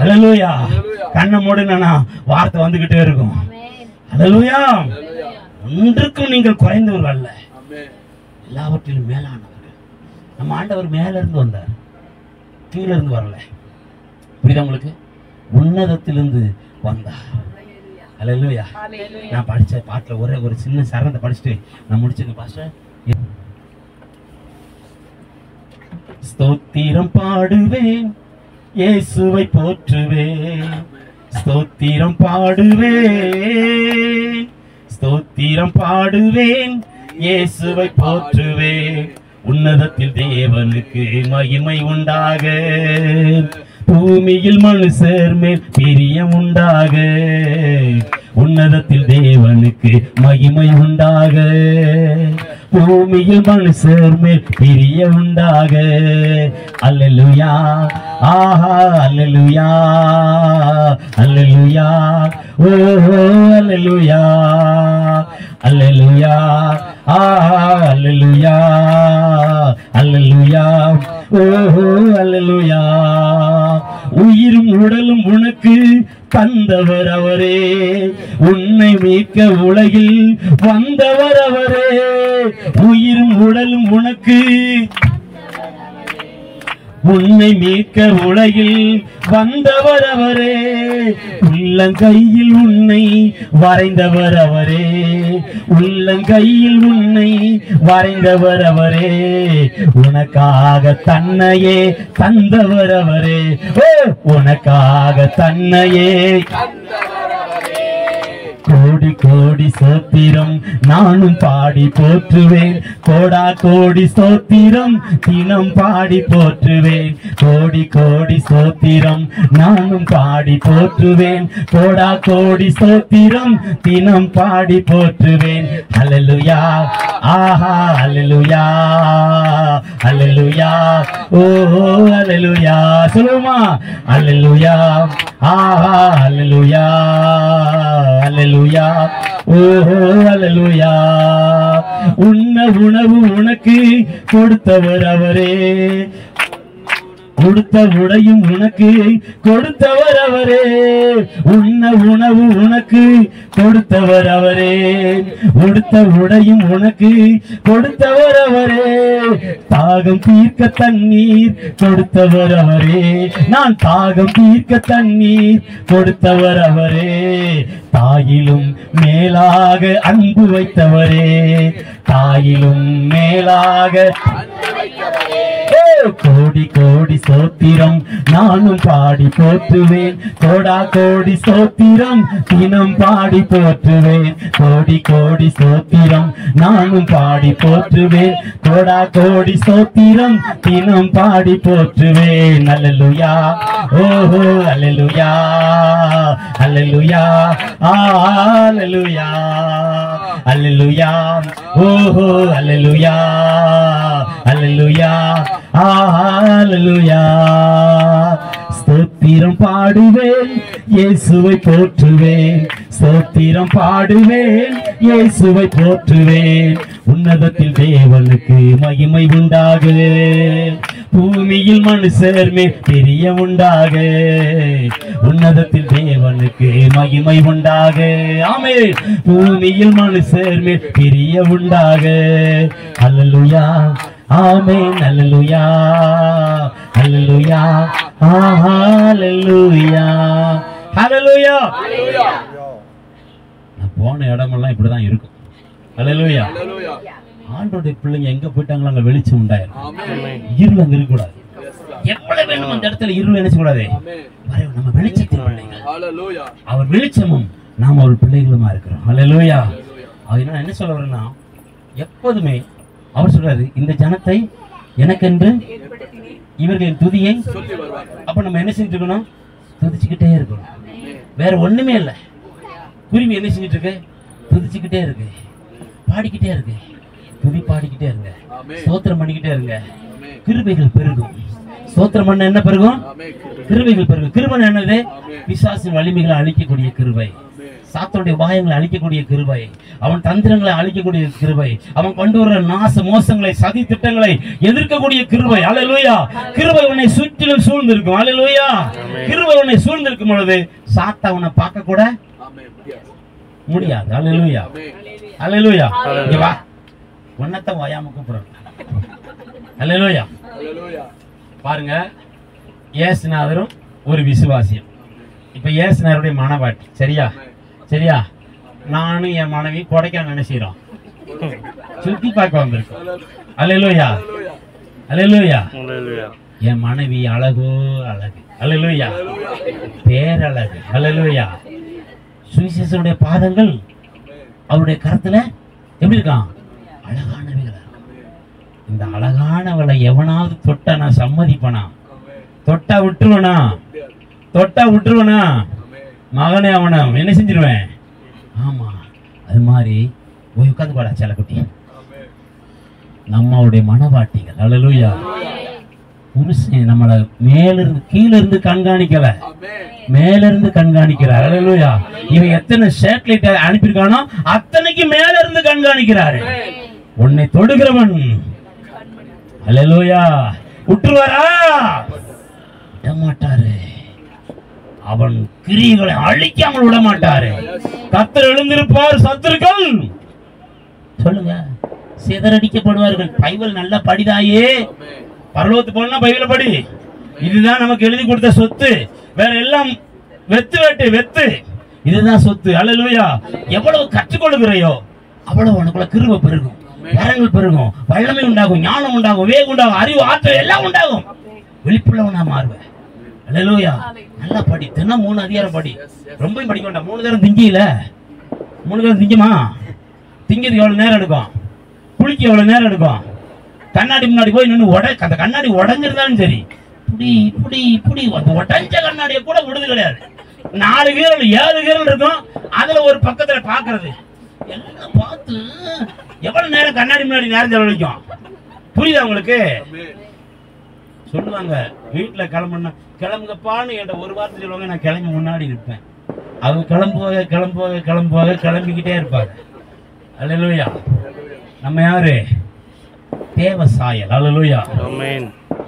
ஹல்லேலூயா. கண்ணை மூடுனா வார்த்தை வந்துகிட்டே இருக்கும். ஹல்லேலூயா. ஒன்றுக்கும் நீங்கள் குறைந்தவர்கள் அல்ல, எல்லாவற்றிலும் மேலானவர்கள். நம்ம ஆண்டவர் மேல இருந்து வந்தார், கீழே இருந்து வரல. புரியுதா உங்களுக்கு? உன்னதத்திலிருந்து வந்தார். ஹல்லேலூயா. நான் படிச்ச பாட்டுல ஒரே ஒரு சின்ன சரணத்தை படிச்சுட்டு நான் முடிச்சிருக்கேன் பாஸ்டர். ஸ்தோத்திரம் பாடுவேன், இயேசுவை போற்றுவேன், ஸ்தோத்திரம் பாடுவேன், இயேசுவை போற்றுவேன், உன்னதத்தில் தேவனுக்கு மகிமை உண்டாக, பூமியில் மனுஷர் மேல் பிரியம் உண்டாக, உன்னதத்தில் தேவனுக்கு மகிமை உண்டாக, பூமியில் மனுஷர் மேல் பிரியம் உண்டாக. அல்லேலூயா. ஆஹா அல்லேலூயா. அல்லேலூயா. ஓ அல்லேலூயா. அல்லேலூயா. ஆஹா அல்லேலூயா. அல்லேலூயா. ஓ அல்லேலூயா. உயிரும் உடலும் உனக்கு தந்தவர் அவரே, உன்னை மீட்க உலகில் வந்தவர் அவரே, உயிரும் உடலும் உனக்கு உன்னை மீட்க உலகில் வந்தவர் அவரே, உள்ளங்கையில் உன்னை வரைந்தவர் அவரே, உள்ளங்கையில் உன்னை வரைந்தவர் அவரே, உனக்காக தன்னையே தந்தவர் அவரே, உனக்காக தன்னையே. கோடி கோடி ஸ்தோத்திரம் நானும் பாடி போற்றுவேன், கோடா கோடி ஸ்தோத்திரம் தினம் பாடி போற்றுவேன், கோடி கோடி ஸ்தோத்திரம் நானும் பாடி போற்றுவேன், கோடா கோடி ஸ்தோத்திரம் தினம் பாடி போற்றுவேன். அல்லேலூயா. ஆஹா அல்லேலூயா. அல்லேலூயா. ஓ அல்லேலூயா. சொல்லுமா அல்லேலூயா. ஆஹா அல்லேலூயா. அல்லேலூயா. ஓஹோ அல்லேலூயா. உண்ண உணவு உனக்கு கொடுத்தவர் அவரே, கொடுத்த உடையும் உனக்கு கொடுத்தவர் அவரே, உண்ண உணவு உனக்கு கொடுத்தவர் அவரே, உடுத்த உடையும் உனக்கு கொடுத்தவர் அவரே, தாகம் தீர்க்க தண்ணீர் கொடுத்தவர் அவரே, நான் தாகம் தீர்க்க தண்ணீர் கொடுத்தவர் அவரே, தாயிலும் மேலாக அன்பு வைத்தவரே, தாயிலும் மேலாக கோடி கோடி ஸ்தோத்திரம் நானும் பாடி போற்றுவேன், கோடா கோடி ஸ்தோத்திரம் தினம் பாடி போற்றுவேன், கோடி கோடி ஸ்தோத்திரம் நானும் பாடி போற்றுவேன், கோடா கோடி ஸ்தோத்திரம் தினம் பாடி போற்றுவேன். அல்லேலூயா, ஓஹோ அல்லேலூயா, அல்லேலூயா, அல்லேலூயா, அல்லேலூயா, ஓஹோ அல்லேலூயா, அல்லேலூயா, அல்லேலூயா. ஸ்தோத்திரம் பாடுவேன், இயேசுவை போற்றுவேன், ஸ்தோத்திரம் பாடுவேன், இயேசுவை போற்றுவேன். உன்னதத்தில் தேவனுக்கு மகிமை உண்டாக, பூமியில் மனுஷர் மேல் பெரிய உண்டாக, உன்னதத்தில் தேவனுக்கு மகிமை உண்டாக, ஆமென். பூமியில் மனுஷர் மேல் பெரிய உண்டாக. அல்லேலூயா, ஆமென். அல்லேலூயா, அல்லேலூயா, ஹalleluya, ஹalleluya. நான் போன இடமெல்லாம் இப்படிதான் இருக்கும். அல்லேலூயா. ஆண்டவருடைய பிள்ளைங்க எங்க போயிட்டாங்களோ அங்க வெளிச்சம் உண்டாயிரும். இருள் அங்க இருக்க கூடாது. எவ்வளவு வேணும் அந்த இடத்துல இருள் நினைச்ச கூடாது. நம்ம வெளிச்சத்தின் பிள்ளைகள். அவர் வெளிச்சமும் நாம் அவர் பிள்ளைகளுமா இருக்கிறோம். அல்லேலூயா. அதனால என்ன சொல்ல வரேன்னா, எப்போதுமே அவர் சொல்றாரு, இந்த ஜனத்தை எனக்கென்று இவர்களின் துதியை. அப்ப நம்ம என்ன செஞ்சுட்டு இருக்கணும்? துதிச்சுக்கிட்டே இருக்கணும். வேற ஒண்ணுமே இல்லை. குருவி என்ன செஞ்சுட்டு இருக்கு? துதிச்சுக்கிட்டே இருக்கு, பாடிக்கிட்டே இருக்கு. துதி பாடிக்கிட்டே இருங்க, ஸ்தோத்திரம் பண்ணிக்கிட்டே இருங்க. கிருபைகள் பெருகும். ஸ்தோத்திரம் பண்ண என்ன பெருகும்? கிருபைகள் பெருகும். கிருபை என்னது? பிசாசின் வலிமைகளை அழிக்கக்கூடிய கிருபை, சாத்தானுடைய வாயங்களை அழிக்கக்கூடிய கிருபை, அவன் தந்திரங்களை அழிக்கக்கூடிய கிருபை, அவன் கொண்டு வர நாச மோசங்களை சதி திட்டங்களை எதிர்க்கக்கூடிய கிருபை. அல்லேலூயா. கிருபை உன்னை சுற்றிலும் சூழ்ந்திருக்கும். அல்லேலூயா. கிருபை உன்னை சூழ்ந்திருக்கும் பொழுது சாத்தானை பார்க்க கூட முடியாது. அல்லேலூயா, அல்லேலூயா. இங்க வா, உன்னத வாயாம கூப்பிடுறேன். அல்லேலூயா. பாருங்க, இயேசுநாதரும் ஒரு விசுவாசியம். இப்ப இயேசுநாதருடைய மனவாட்டி, சரியா? சரியா? நானும் என் மனைவி கொடைக்கானல் நினைச்சிரோம், சுத்தி பார்க்க வந்திருக்கோம். அல்லேலூயா, அல்லேலூயா. என் மனைவி அழகோ அழகு. அல்லேலூயா. பேரழகு. அல்லேலூயா. சுவிசேஷனுடைய பாதங்கள் அவருடைய கரத்துல எப்படி இருக்கான்? அழகானவைகளா. இந்த அழகானவளை எவனாவது தொட்டா நான் சம்மதிப்பனா? தொட்டா விட்டுருவனா? தொட்டா விட்டுருவனா? மகனே அவனை என்ன செஞ்சிருவேன்? ஆமா, அது மாதிரி போய் உட்காந்து பாடா செல்லக்குட்டி. நம்மளுடைய மனவாட்டிகள். அல்லேலூயா. புருஷன் நம்மளை மேலிருந்து கீழே இருந்து கண்காணிக்கல, மேல இருந்து கண்காணிக்கிறார். அல்லேலூயா. இவன் எத்தனை சேட்டலைட் அனுப்பியிருக்கானோ அத்தனைக்கு மேல இருந்து கண்காணிக்கிறாரு. உன்னை தொடுகிறவன் அல்லேலூயா விட்டுருவாரா? விடமாட்டாரு. அவன் கிரியைகளை அழிக்காமல் விட மாட்டாரு. கர்த்தர் எழுந்திருப்பார், சத்துருக்கள் சொல்லுங்க சிதறடிக்கப்படுவார்கள். பைபிள் நல்லா படிதாயே. பரலோகத்துக்கு போனா பைபிளை படி. இதுதான் நமக்கு எழுதி கொடுத்த சொத்து. வேற எல்லாம் வெத்து வெட்டு வெத்து. இதுதான் சொத்து. அல்லேலூயா. எவ்வளவு கற்றுக்கொள்ளுகிறையோ அவ்வளவு உனக்குள்ள கிருபை பெருகும், வரங்கள் பெருகும், வல்லமை உண்டாகும், ஞானம் உண்டாகும், வேகம் உண்டாகும், அறிவு, ஆற்றல் எல்லாம் உண்டாகும். வெளிப்புள்ளவனா மாறுவேன். அல்லேலூயா. நல்லா படி. தினம் 3 அதிகாரம் படி. ரொம்ப படிக்க வேண்டாம். 3 தரம் திங்கில. 3 தரம் திங்குமா? திங்கிறதுக்கு எவ்வளவு நேரம் எடுக்கும்? குளிக்க எவ்வளவு நேரம் எடுக்கும்? கண்ணாடி முன்னாடி போய் நின்று அந்த கண்ணாடி உடஞ்சிருந்தாலும் சரி, இப்படி இப்படி இப்படி உடஞ்ச கண்ணாடியை கூட விடுது கிடையாது. 4 கீரல் 7 கீரல் இருக்கும். அதுல ஒரு பக்கத்துல பாக்குறது எல்லாம் பார்த்து எவ்வளவு நேரம் கண்ணாடி முன்னாடி நேரம் செலவழிக்கும்? புரியுதா உங்களுக்கு? சொல்லுவாங்க வீட்டுல கிளம்புனா கிளம்புங்கப்பான்னு என்கிட்ட ஒரு வார்த்தை சொல்லுவாங்க. நான் கிளம்பி முன்னாடி இருப்பேன். அவங்க கிளம்புவாங்க கிளம்புவாங்க கிளம்புவாங்க கிளம்பிக்கிட்டே இருப்பாங்க. அல்லேலூயா. நம்ம யாரு? தேவ சாயல். அல்லேலூயா.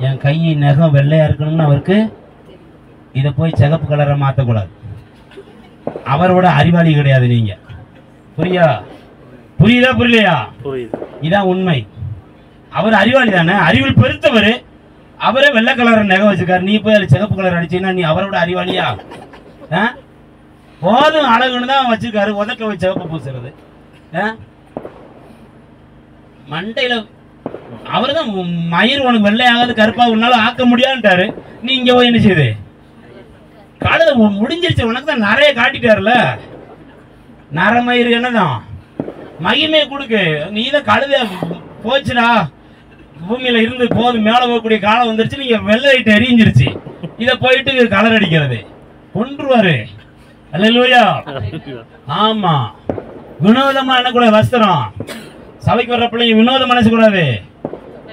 என் கை நகம் வெள்ளையா இருக்கணும்னு அவருக்கு இதை போய் சிகப்பு கலரை மாற்றக்கூடாது. அவரோட அறிவாளி கிடையாது நீங்க. புரியுதா புரியலையா? இதான் உண்மை. அவர் அறிவாளி தானே, அறிவில் பெருத்தவர். அவரே வெள்ளை கலர் நகை வச்சிருக்காரு, நீ போய் சிகப்பு கலர் அடிச்சீங்கன்னா நீ அவரோட அறிவாளியா? போதும் அழகுன்னு தான் வச்சிருக்காரு, உதக்க வச்சு சிவப்பு பூசுறது. மண்டையில அவரு தான் மயிர் உனக்கு வெள்ளை ஆகாது கருப்பா உன்னால ஆக்க முடியாதுட்டாரு. நீ இங்க போய் என்ன செய்யுது? கழுத முடிஞ்சிருச்சு, உனக்கு தான் நிறைய காட்டிட்டாருல. நரமயிர் என்னதான் மகிமையை கொடுக்கு. நீ தான் கழுத போச்சுடா, பூமியில இருந்து போதும் மேல போகக்கூடிய காலம் வந்துருச்சு, நீங்க வெள்ளையிட்டு எரிஞ்சிருச்சு, இதை போயிட்டு கலர் அடிக்கிறது கொன்றுவாரு. அல்லேலூயா. ஆமா, வினோதமா என்ன கூட வஸ்திரம் சபைக்கு வர்ற பிள்ளைங்க வினோதம் மனசு கூடாது.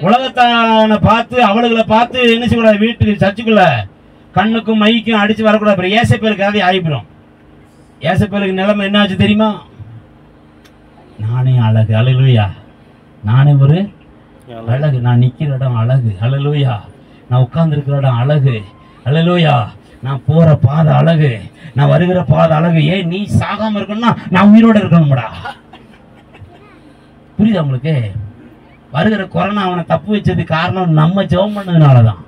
உலகத்தான பார்த்து அவளுகளை பார்த்து என்ன செய்யக்கூடாது, வீட்டுக்கு சர்ச்சுக்குள்ள கண்ணுக்கும் மைக்கும் அடிச்சு வரக்கூடாது. அப்புறம் ஏசப்பேலுக்கு அதை ஆயிப்படும். ஏசப்பேலுக்கு நிலைமை என்ன ஆச்சு தெரியுமா? நானே அழகு, அல்லேலூயா. நானே ஒரு அழகு, நான் நிக்கிற இடம் அழகு, அல்லேலூயா. நான் உட்கார்ந்து இருக்கிற இடம் அழகு, அல்லேலூயா. நான் போற பாதை அழகு, நான் வருகிற பாதை அழகு. ஏன் நீ சாகாம இருக்கணும்னா நான் உயிரோட இருக்கணும்டா. புரியுதா உங்களுக்கு? வருகிற கொரோனா அவனை தப்பு வச்சது காரணம் நம்ம ஜெபம் பண்ணதுனாலதான்.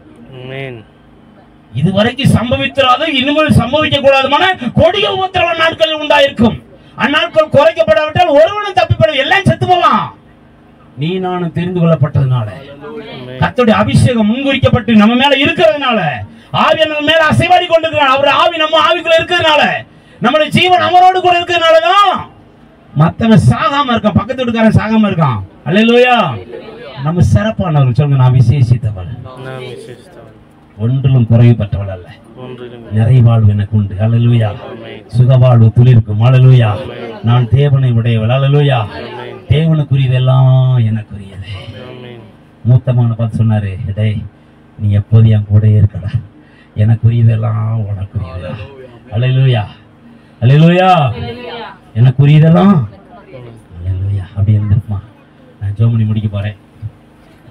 இதுவரைக்கும் சம்பவித்திராத இனிமேல் சம்பவிக்க கூடாதுமான கொடிய உபத்திரவ நாட்கள் உண்டாயிருக்கும். அந்நாட்கள் குறைக்கப்படாவிட்டால் ஒருவனும் தப்பிப்பட, எல்லாம் செத்து போவான். நீ நானும் தெரிந்து கொள்ளப்பட்டதுனால, கர்த்தருடைய அபிஷேகம் முன்குறிக்கப்பட்டு நம்ம மேல இருக்கிறதுனால, ஆவி நம்ம மேல அசைவாடி கொண்டிருக்கிறான். அவர் ஆவி நம்ம ஆவிக்குள்ள இருக்கிறதுனால, நம்மளுடைய ஜீவன் அவரோடு கூட இருக்கிறதுனாலதான் மத்தவன் சாகாம இருக்கான், பக்கத்து வீட்டுக்காரன் சாகாம இருக்கான். அல்லேலூயா. நம்ம சிறப்பானவர்கள் சொல்லுங்க, நான் விசேஷித்தவள், ஒன்றிலும் குறைவுபட்டவள் அல்ல, நிறைவாழ்வு எனக்கு உண்டு. அல்லேலூயா. சுகவாழ்வு துளிர்க்கும். அல்லேலூயா. நான் தேவனை உடையவள். அல்லேலூயா. தேவனுக்குரியதெல்லாம் எனக்குரியது. மூத்தமான பார்த்து சொன்னாரு, டேய் நீ எப்போது என் கூட இருக்கடா, எனக்குரியதெல்லாம் உனக்குரியதா. அல்லேலூயா. அல்லேலூயா. எனக்குரியதெல்லாம் அல்லேலூயா. அப்படி இருந்திருக்குமா? நான் ஜெபம் முடிக்க போறேன்.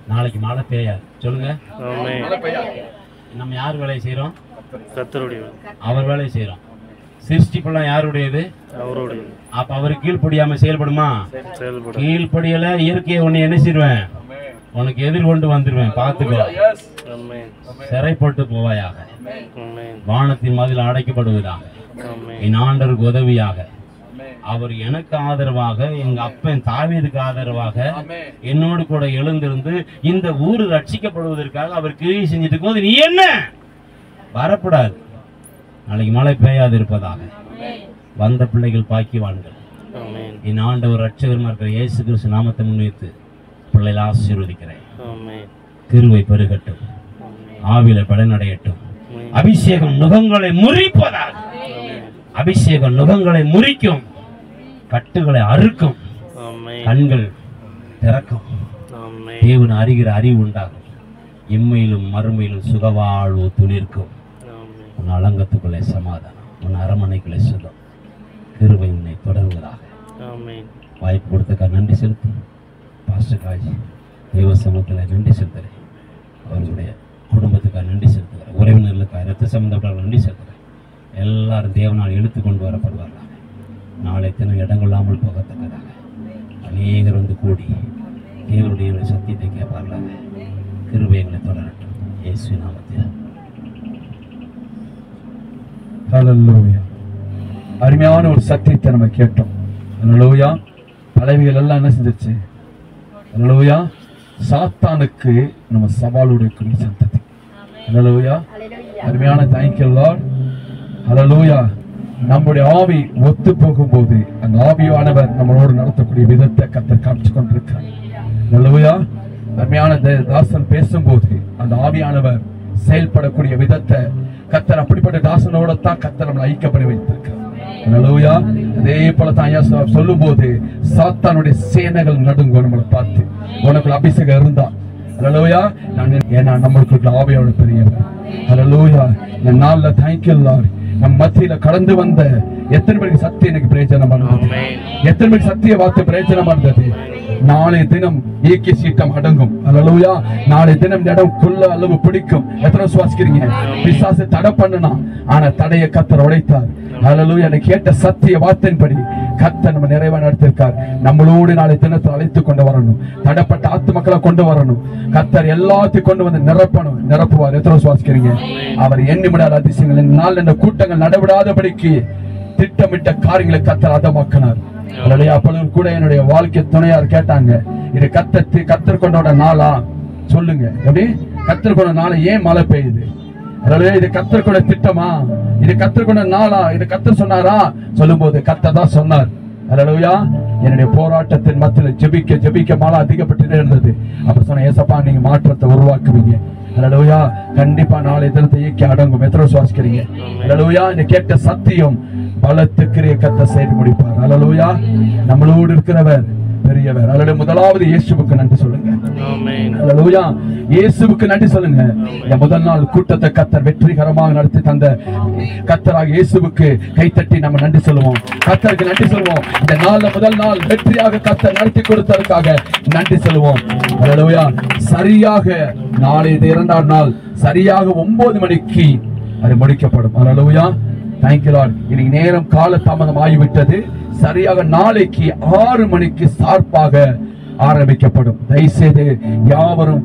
நாளைக்கு மழை பெய்யாது. சொல்லுங்க. நம்ம யார் வேலையை செய்யறோம்? அவர் வேலையை செய்யறோம். சிருஷ்டிப்பெல்லாம் யாருடையது? அவருடையது. அப்ப அவரு கீழ்ப்படியாம செயல்படுமா? கீழ்ப்படியல இயற்கையை ஒண்ணு என்ன செய்வேன், உனக்கு எதிர்கொண்டு வந்துருவேன். பார்த்துக்கோ, சிறைப்பட்டு போவாயாக, வானத்தின் மதில் அடைக்கப்படுவதாக, என் ஆண்டவருக்கு உதவியாக, அவர் எனக்கு ஆதரவாக, எங்க அப்பன் தாவீதுக்கு ஆதரவாக என்னோடு கூட எழுந்திருந்து இந்த ஊர் ரட்சிக்கப்படுவதற்காக அவர் கிரியை செஞ்சுட்டு இருக்கும்போது நீ என்ன வரக்கூடாது. நாளைக்கு மழை பெய்யாது இருப்பதாக. வந்த பிள்ளைகள் பாக்கியவான்கள். என் ஆண்டவர் ரட்சகருமா இருக்கிற இயேசு கிறிஸ்து நாமத்தை முன்வைத்து பிள்ளைகளை ஆசீர்வதிக்கிறேன். கிருபை பெருகட்டும், ஆவியில பலனடையட்டும். அபிஷேகம் நுகங்களை முறிப்பதாக. அபிஷேகம் நுகங்களை முறிக்கும், கட்டுகளை அறுக்கும், கண்கள் திறக்கும், தேவன் அறிகிற அறிவு உண்டாகும், இம்மையிலும் மறுமையிலும் சுகவாழ்வு துளிர்க்கும். உன் அலங்கத்துக்குள்ளே சமாதானம், உன் அரமனைக்குள்ளே சுகம், கிருபை உன்னை தொடர்வதாக. வாய்ப்பு கொடுத்தக்கா நன்றி செலுத்தி பாஸ்டர் காஜி தெய்வ சமூகத்தில் நன்றி செலுத்துகிறேன். அவர்களுடைய குடும்பத்துக்காக நன்றி செலுத்துகிறேன். உறவினர்களுக்காக இரத்த சம்பந்தப்பட்ட நன்றி செலுத்துகிறேன். எல்லாரும் தேவனால் இழுத்து கொண்டு வரப்படுவார்கள். நாளை தினம் இடங்கொள்ளாமல் போகத்தக்கதாக அநேகர் வந்து கூடி தேவனுடைய சத்தியத்தை கேட்பார்களாக. கிருபை எங்களை தொடரட்டும் இயேசு நாமத்தில். ஹல்லேலூயா. அருமையான ஒரு சத்தியத்தை நம்ம கேட்டோம். ஹல்லேலூயா. பலவிகள் எல்லாம் என்ன செஞ்சிருச்சு? ஹல்லேலூயா. சாத்தானுக்கு நம்ம சவாலுடைய சந்ததி. ஹல்லேலூயா. அருமையான தேங்க்யூ லார்ட். ஹல்லேலூயா. நம்முடைய ஆவி ஒத்து போகும்போது அந்த ஆவியானவர் நம்மளோடு நடத்தக்கூடிய விதத்தை கர்த்தர் காமிச்சு கொண்டிருக்கிறார். ஹல்லேலூயா. அருமையான தாசன் பேசும்போது அந்த ஆவியானவர் செயல்படக்கூடிய விதத்தை கர்த்தர் அப்படிப்பட்ட தாசனோட தான் கர்த்தர் நம்மளை ஐக்கியப்படி வைத்திருக்கிறார். ஹல்லேலூயா. அதே போல தான் ஐயா சொல்லும் போது சாத்தானுடைய சேனைகள் நடுங்கும் நம்மளை பார்த்து. உனக்குள்ள அபிஷேகம் இருந்தா ஹல்லேலூயா. ஏன்னா நம்மளுக்கு ஆவியோட பெரியவர். ஹல்லேலூயா. இந்த நாள்ல தேங்க்யூ லார்ட். நம்ம மத்தியில கடந்து வந்த எத்தனை பேருக்கு சத்தியம் எனக்கு பிரயோஜனமா இருந்தது, எத்தனை பேருக்கு சத்திய வார்த்தை பிரயோஜனமா இருந்தது. நாளைய தினம் ஏகே சீட்டம் அடங்கும். அல்லேலூயா. நாளைய தினம் இடம் கொள்ள அளவு பிடிக்கும். எத்தனை சுவாசிக்கிறீங்க? பிசாசு தடை பண்ணனா, ஆனா தடைய கர்த்தர் உடைத்தார். அல்லேலூயா. எனக்கு கேட்ட சத்திய வார்த்தையின்படி கர்த்தர் நம்ம நிறைவா நடத்திருக்கார். நம்மளோடு நாளை தினத்தை அழைத்து கொண்டு வரணும். தடப்பட்ட ஆத்துமக்களை கொண்டு வரணும். கர்த்தர் எல்லாத்தையும் கொண்டு வந்து நிரப்பணும், நிரப்புவார். எத்தனை சுவாசிக்கிறீங்க? அவர் எண்ணி விடாத அதிசயங்கள் நாள் என்ற கூட்டங்கள் நடைபெறாதபடிக்கு திட்டமிட்ட காரியங்களை கர்த்தர் அதமாக்கினார். அப்பொழுது கூட என்னுடைய வாழ்க்கை துணையார் கேட்டாங்க, இது கர்த்தர் கொண்டோட நாளா சொல்லுங்க, எப்படி கர்த்தர் கொண்ட நாளை ஏன் மழை பெய்யுது? இது கர்த்தர் கொண்ட திட்டமா? இது கர்த்தர் கொண்ட நாளா? இது கர்த்தர் சொன்னாரா? சொல்லும் போது கர்த்தர் தான் சொன்னார். அல்லேலூயா. என்னுடைய போராட்டத்தின் மத்தியில் ஜெபிக்க ஜெபிக்க மழை அதிகப்பட்டு இருந்தது. அப்ப சொன்ன, ஏசப்பா நீங்க மாற்றத்தை உருவாக்குவீங்க. அல்லேலூயா. கண்டிப்பா நாளை தினத்தை இயக்கி அடங்கும். எத்தனை சுவாசிக்கிறீங்க? அல்லேலூயா. இந்த கேட்ட சத்தியம் பலத்துக்கு கர்த்தர் செய்து முடிப்பார். அல்லேலூயா. நம்மளோடு இருக்கிறவர் பெரியவர். அல்லேலூயா. முதலாவது இயேசுவுக்கு நன்றி சொல்லுங்க. அல்லேலூயா. இயேசுவுக்கு நன்றி சொல்லுங்க. இந்த முதல் நாள் கூட்டத்தை கர்த்தர் வெற்றிகரமாக நடத்தி தந்த கர்த்தராக இயேசுவுக்கு கைத்தட்டி நம்ம நன்றி சொல்லுவோம். கர்த்தருக்கு நன்றி சொல்லுவோம். இந்த நாள்ல முதல் நாள் வெற்றியாக கர்த்தர் நடத்தி கொடுத்ததற்காக நன்றி சொல்லுவோம். அல்லேலூயா. சரியாக நாளை இரண்டாம் நாள் சரியாக 9 மணிக்கு அது முடிக்கப்படும். அல்லேலூயா. Thank you Lord. இன்னைக்கு நேரம் கால தாமதம் ஆகிவிட்டது. சரியாக நாளைக்கு 6 மணிக்கு சார்பாக ஆரம்பிக்கப்படும். தயவுசெய்து யாவரும்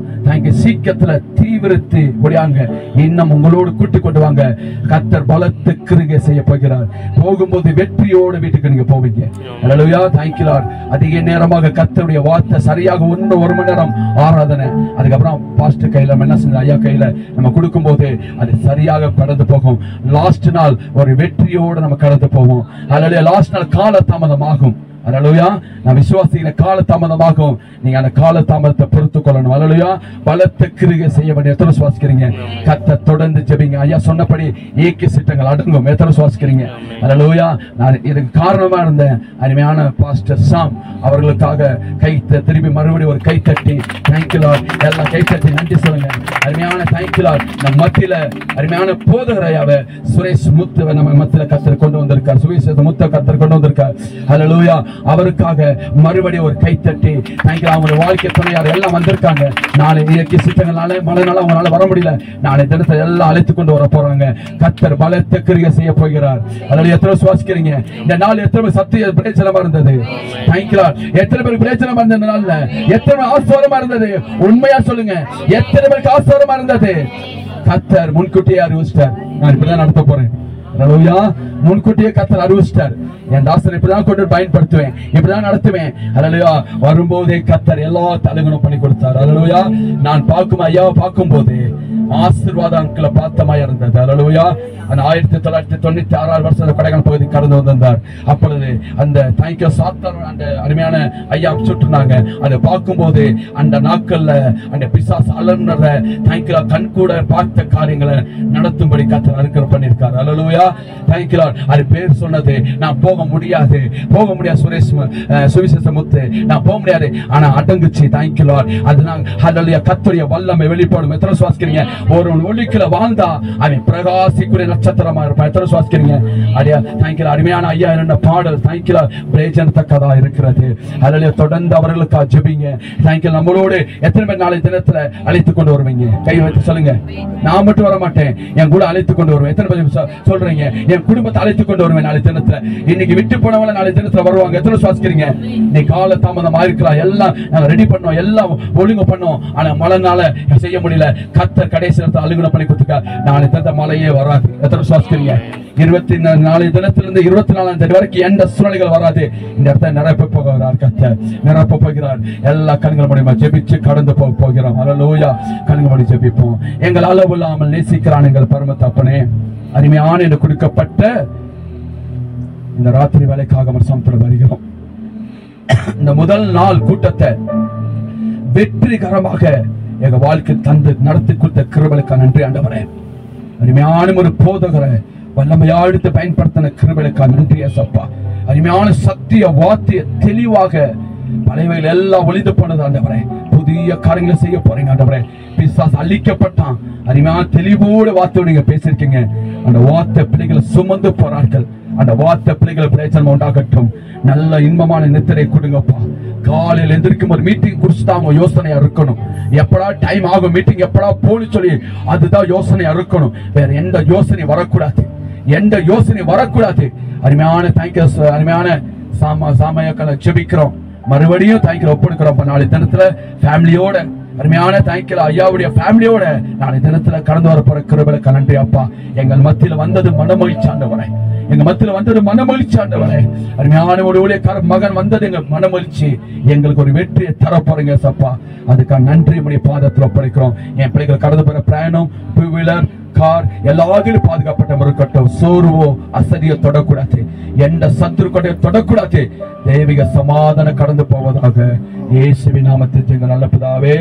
சீக்கிரத்துல தீவிரத்து முடியாங்க. இன்னும் உங்களோடு கூட்டிக் கொண்டு வாங்க. கர்த்தர் பலத்து கிருகை செய்ய போகிறார். போகும்போது வெற்றியோடு வீட்டுக்கு நீங்க போவீங்க. அல்லேலூயா. Thank you Lord. அதிக நேரமாக கர்த்தருடைய வார்த்தை சரியாக 1 மணி நேரம் ஆராதனை. அதுக்கப்புறம் பாஸ்டர் கையில என்ன செஞ்ச ஐயா கையில நம்ம கொடுக்கும் போது அது சரியாக கடந்து போகும். லாஸ்ட் நாள் ஒரு வெற்றியோடு நம்ம கடந்து போவோம். அல்லேலூயா. லாஸ்ட் நாள் கால தாமதம் ஆகும். அல்லேலூயா. நான் விசுவாசிக்கிற கால தாமதமாகும். நீங்க அந்த கால தாமதத்தை பொறுத்து கொள்ளணும். அல்லேலூயா. பலத்த கிருகை செய்ய வேண்டிய எத்தனை சுவாசிக்கிறீங்க? கர்த்தர் தொடர்ந்து ஜெபிங்க. ஐயா சொன்னபடி ஏகே சிட்டங்கள் அடங்கும். எத்தனை சுவாசிக்கிறீங்க? அல்லேலூயா. நான் இதுக்கு காரணமா இருந்த அருமையான பாஸ்டர் சாம் அவர்களுக்காக திருப்பி மறுபடியும் ஒரு கை தட்டி தேங்க் யூ லார்ட். எல்லாம் கை தட்டி நன்றி சொல்லுங்க. அருமையான தேங்க் யூ லார்ட். நம்ம மத்தியில அருமையான போதகரையாவ சுரேஷ் முத்து நம்ம மத்தியில கர்த்தர் கொண்டு வந்திருக்கார். சுவிசேஷ முத்த கர்த்தர் கொண்டு வந்திருக்கார். அல்லேலூயா. அவருக்காக மறுபடியும் ஒரு கை தட்டி தேங்க் யூ. அவங்க வாழ்க்கை துணையார் எல்லாம் வந்திருக்காங்க. நாளை இயற்கை சித்தங்களால மழைனால அவங்களால வர முடியல. நாளை தினத்தை எல்லாம் அழைத்து கொண்டு வர போறாங்க. கர்த்தர் பலத்த கிருகை செய்ய போகிறார். அதில் எத்தனை சுவாசிக்கிறீங்க? இந்த நாள் எத்தனை சத்திய பிரயோஜனமா இருந்தது? Thank you Lord. எத்தனை பேருக்கு பிரயோஜனமா இருந்த நாள்ல எத்தனை ஆசீர்வாதமா இருந்தது? உண்மையா சொல்லுங்க. எத்தனை பேருக்கு ஆசீர்வாதமா இருந்தது? கர்த்தர் முன்கூட்டியே அறிவிச்சிட்டார். நான் இப்படிதான் நடத்த போறேன். அல்லேலூயா. முன்கூட்டியே கர்த்தர் அறிவிச்சிட்டார். என் தாசனை இப்படிதான் கொண்டு பயன்படுத்துவேன், இப்படிதான் நடத்துவேன். அல்லேலூயா. வரும்போதே கர்த்தர் எல்லா தலங்களும் பண்ணி கொடுத்தார். அல்லேலூயா. நான் பார்க்கும் ஐயாவை பார்க்கும் போது ஆசீர்வாதங்களை பார்த்தமாய் இருந்தது. அல்லேலூயா. அந்த 1996 வருஷத்துல கொடைக்கானல் பகுதி கடந்து வந்தார். அப்பொழுது அந்த தேங்க்யூ சாத்தர் அந்த அருமையான ஐயா சுட்டுனாங்க. அதை பார்க்கும்போது அந்த நாட்கள்ல அந்த பிசாசு அலர்னர தேங்க்யூ கண் கூட பார்த்த காரியங்களை நடத்தும்படி கர்த்தர் அனுக்கிரகம் பண்ணியிருக்கார். அல்லேலூயா. Thank you Lord. அது பேர் சொன்னது நான் போக முடியாது சுரேஷ் சுவிசேஷ முத்து நான் போக முடியாது. ஆனா அடங்குச்சு. Thank you Lord. அதனால அல்லேலூயா. கர்த்தருடைய வல்லமை வெளிப்படும். எத்தனை சுவாசிக்கிறீங்க? ஒரு ஒளிக்குள்ள வாழ்ந்தா அவன் பிரகாசிக்குரிய நட்சத்திரமா இருப்பான். எத்தனை சுவாசிக்கிறீங்க? அடியா தேங்க்யூ. அருமையான ஐயா என்ன பாடல் தேங்க்யூ பிரயோஜனத்தக்கதா இருக்கிறது. அல்லேலூயா. தொடர்ந்து அவர்களுக்காக ஜெபிங்க. தேங்க்யூ. நம்மளோடு எத்தனை பேர் நாளை தினத்துல அழைத்து கொண்டு வருவீங்க? கை வைத்து சொல்லுங்க. நான் மட்டும் வர மாட்டேன், என் கூட அழைத்து கொண்டு வருவேன். எத்தனை பேர் சொல்றீங்க? என் குடும்பத்தை அழைத்து கொண்டு வருவேன் நாளை தினத்துல. இன்னைக்கு விட்டு போனவங்க நாளை தினத்துல வருவாங்க. எத்தனை சுவாசிக்கிறீங்க? இன்னைக்கு கால தாமதம் ஆயிருக்கலாம். எல்லாம் நாங்க ரெடி பண்ணோம், எல்லாம் ஒழுங்கு பண்ணோம். ஆனா மழைனால செய்ய முடியல. கர்த்தர் கடைசி நேரத்தில் அலுவலகம் பண்ணி கொடுத்துருக்கார். நாளை தினத்த மழையே வராது. எத்தனை சுவாசிக்கிறீங்க? 24 தினத்திலிருந்து 24ஆம் தேதி வரைக்கும் எந்த சூழ்நிலைகள் வராது. இந்த இடத்த நிரப்ப போகிறார். கர்த்தர் நிரப்ப போகிறார். எல்லா கண்கள் மூலமா ஜெபிச்சு கடந்து போகிறோம். அல்லேலூயா. கண்கள் மூடி ஜெபிப்போம். எங்கள் அளவு இல்லாமல் நேசிக்கிறான் எங்கள் பரம தகப்பனே. அருமையான என்று கொடுக்கப்பட்ட இந்த ராத்திரி வேலைக்காக சமத்துல வருகிறோம். இந்த முதல் நாள் கூட்டத்தை வெற்றிகரமாக எங்க வாழ்க்கை தந்து நடத்தி கொடுத்த கிருபைக்கு நன்றி ஆண்டவரே. அருமையான ஒரு போதகரை வல்லமையா எடுத்து பயன்படுத்தின கிருபைக்கு நன்றி ஏசப்பா. அருமையான சத்திய வார்த்தைய தெளிவாக பழையவைகள் எல்லாம் ஒளிந்து போனது ஆண்டவரே. புதிய காரியங்களை செய்ய போறீங்க ஆண்டவரே. பிசாசு அழிக்கப்பட்டான். அருமையான தெளிவோடு வார்த்தை நீங்க பேசிருக்கீங்க. அந்த வார்த்தை பிள்ளைகளை சுமந்து போறார்கள். அந்த வார்த்தை பிள்ளைகளை பிரயோஜனம் உண்டாகட்டும். நல்ல இன்பமான நித்திரை கொடுங்கப்பா. காலையில் எந்திரிக்கும் ஒரு மீட்டிங் குறிச்சுதான் அவங்க யோசனையா இருக்கணும். எப்படா டைம் ஆகும், மீட்டிங் எப்படா போன்னு சொல்லி அதுதான் யோசனையா இருக்கணும். வேற எந்த யோசனை வரக்கூடாது, எந்த யோசனை வரக்கூடாது. அருமையான தேங்க்யூ, அருமையான சாமயக்களை ஜெபிக்கிறோம். மறுபடியும் தேங்க்யூ ஒப்படைக்கிறோம். நாளை தினத்துல ஃபேமிலியோட அருமையான தேங்க்யூ ஐயாவுடைய ஃபேமிலியோட நாளை தினத்துல கடந்து வர போற கிருபைக்கு நன்றி அப்பா. எங்கள் மத்தியில வந்தது மனமகிழ்ச்சி ஆண்டவரே, எங்க மத்தியில வந்தது மனமகிழ்ச்சி ஆண்டவரே. அருமையான ஒரு ஊழியக்கார மகன் வந்தது எங்க மனமகிழ்ச்சி. எங்களுக்கு ஒரு வெற்றியை தர போறீங்க சப்பா. அதுக்காக நன்றி உடைய பாதத்தில் ஒப்படைக்கிறோம். என் பிள்ளைகள் கடந்து போற பிரயாணம், டூ வீலர், கார் எல்லாத்திலும் பாதுகாப்பட்ட இருக்கட்டும். சோர்வோ அசதியோ தொடக்கூடாது, எந்த சத்துரு கொண்டையோ தொடக்கூடாது. தெய்வீக சமாதானம் கடந்து போவதாக இயேசுவின் நாமத்தில் எங்கள் நல்ல பிதாவே,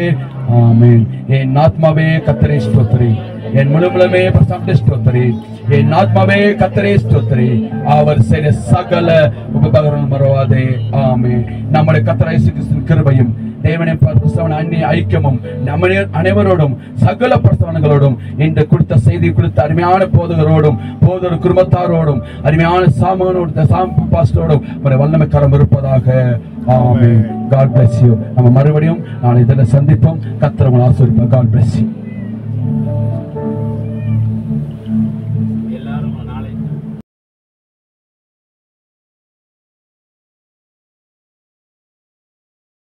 ஆமென். என் ஆத்மாவே கர்த்தரை ஸ்தோத்திரி, என் முழுமுலமே பிரசம்ட ஸ்தோத்திரி, என் ஆத்மாவே கர்த்தரை ஸ்தோத்திரி, அவர் செய்த சகல உபகாரம் மறவாதே. ஆமென். நம்முடைய கர்த்தர் இயேசு கிறிஸ்துவின் கிருபையும் தேவனை அந்நிய ஐக்கியமும் நம்ம அனைவரோடும் சகல பிரசவனங்களோடும் இன்று கொடுத்த செய்தி கொடுத்த அருமையான போதகரோடும் போதகர் குடும்பத்தாரோடும் அருமையான பாஸ்டரோடும் ஒரு வல்லமை கரம் இருப்பதாக. ஆமென். God bless you. நம்ம மறுபடியும் நாளை இதில் சந்திப்போம். கர்த்தர் உங்களை ஆசீர்வதிப்பார். God bless you.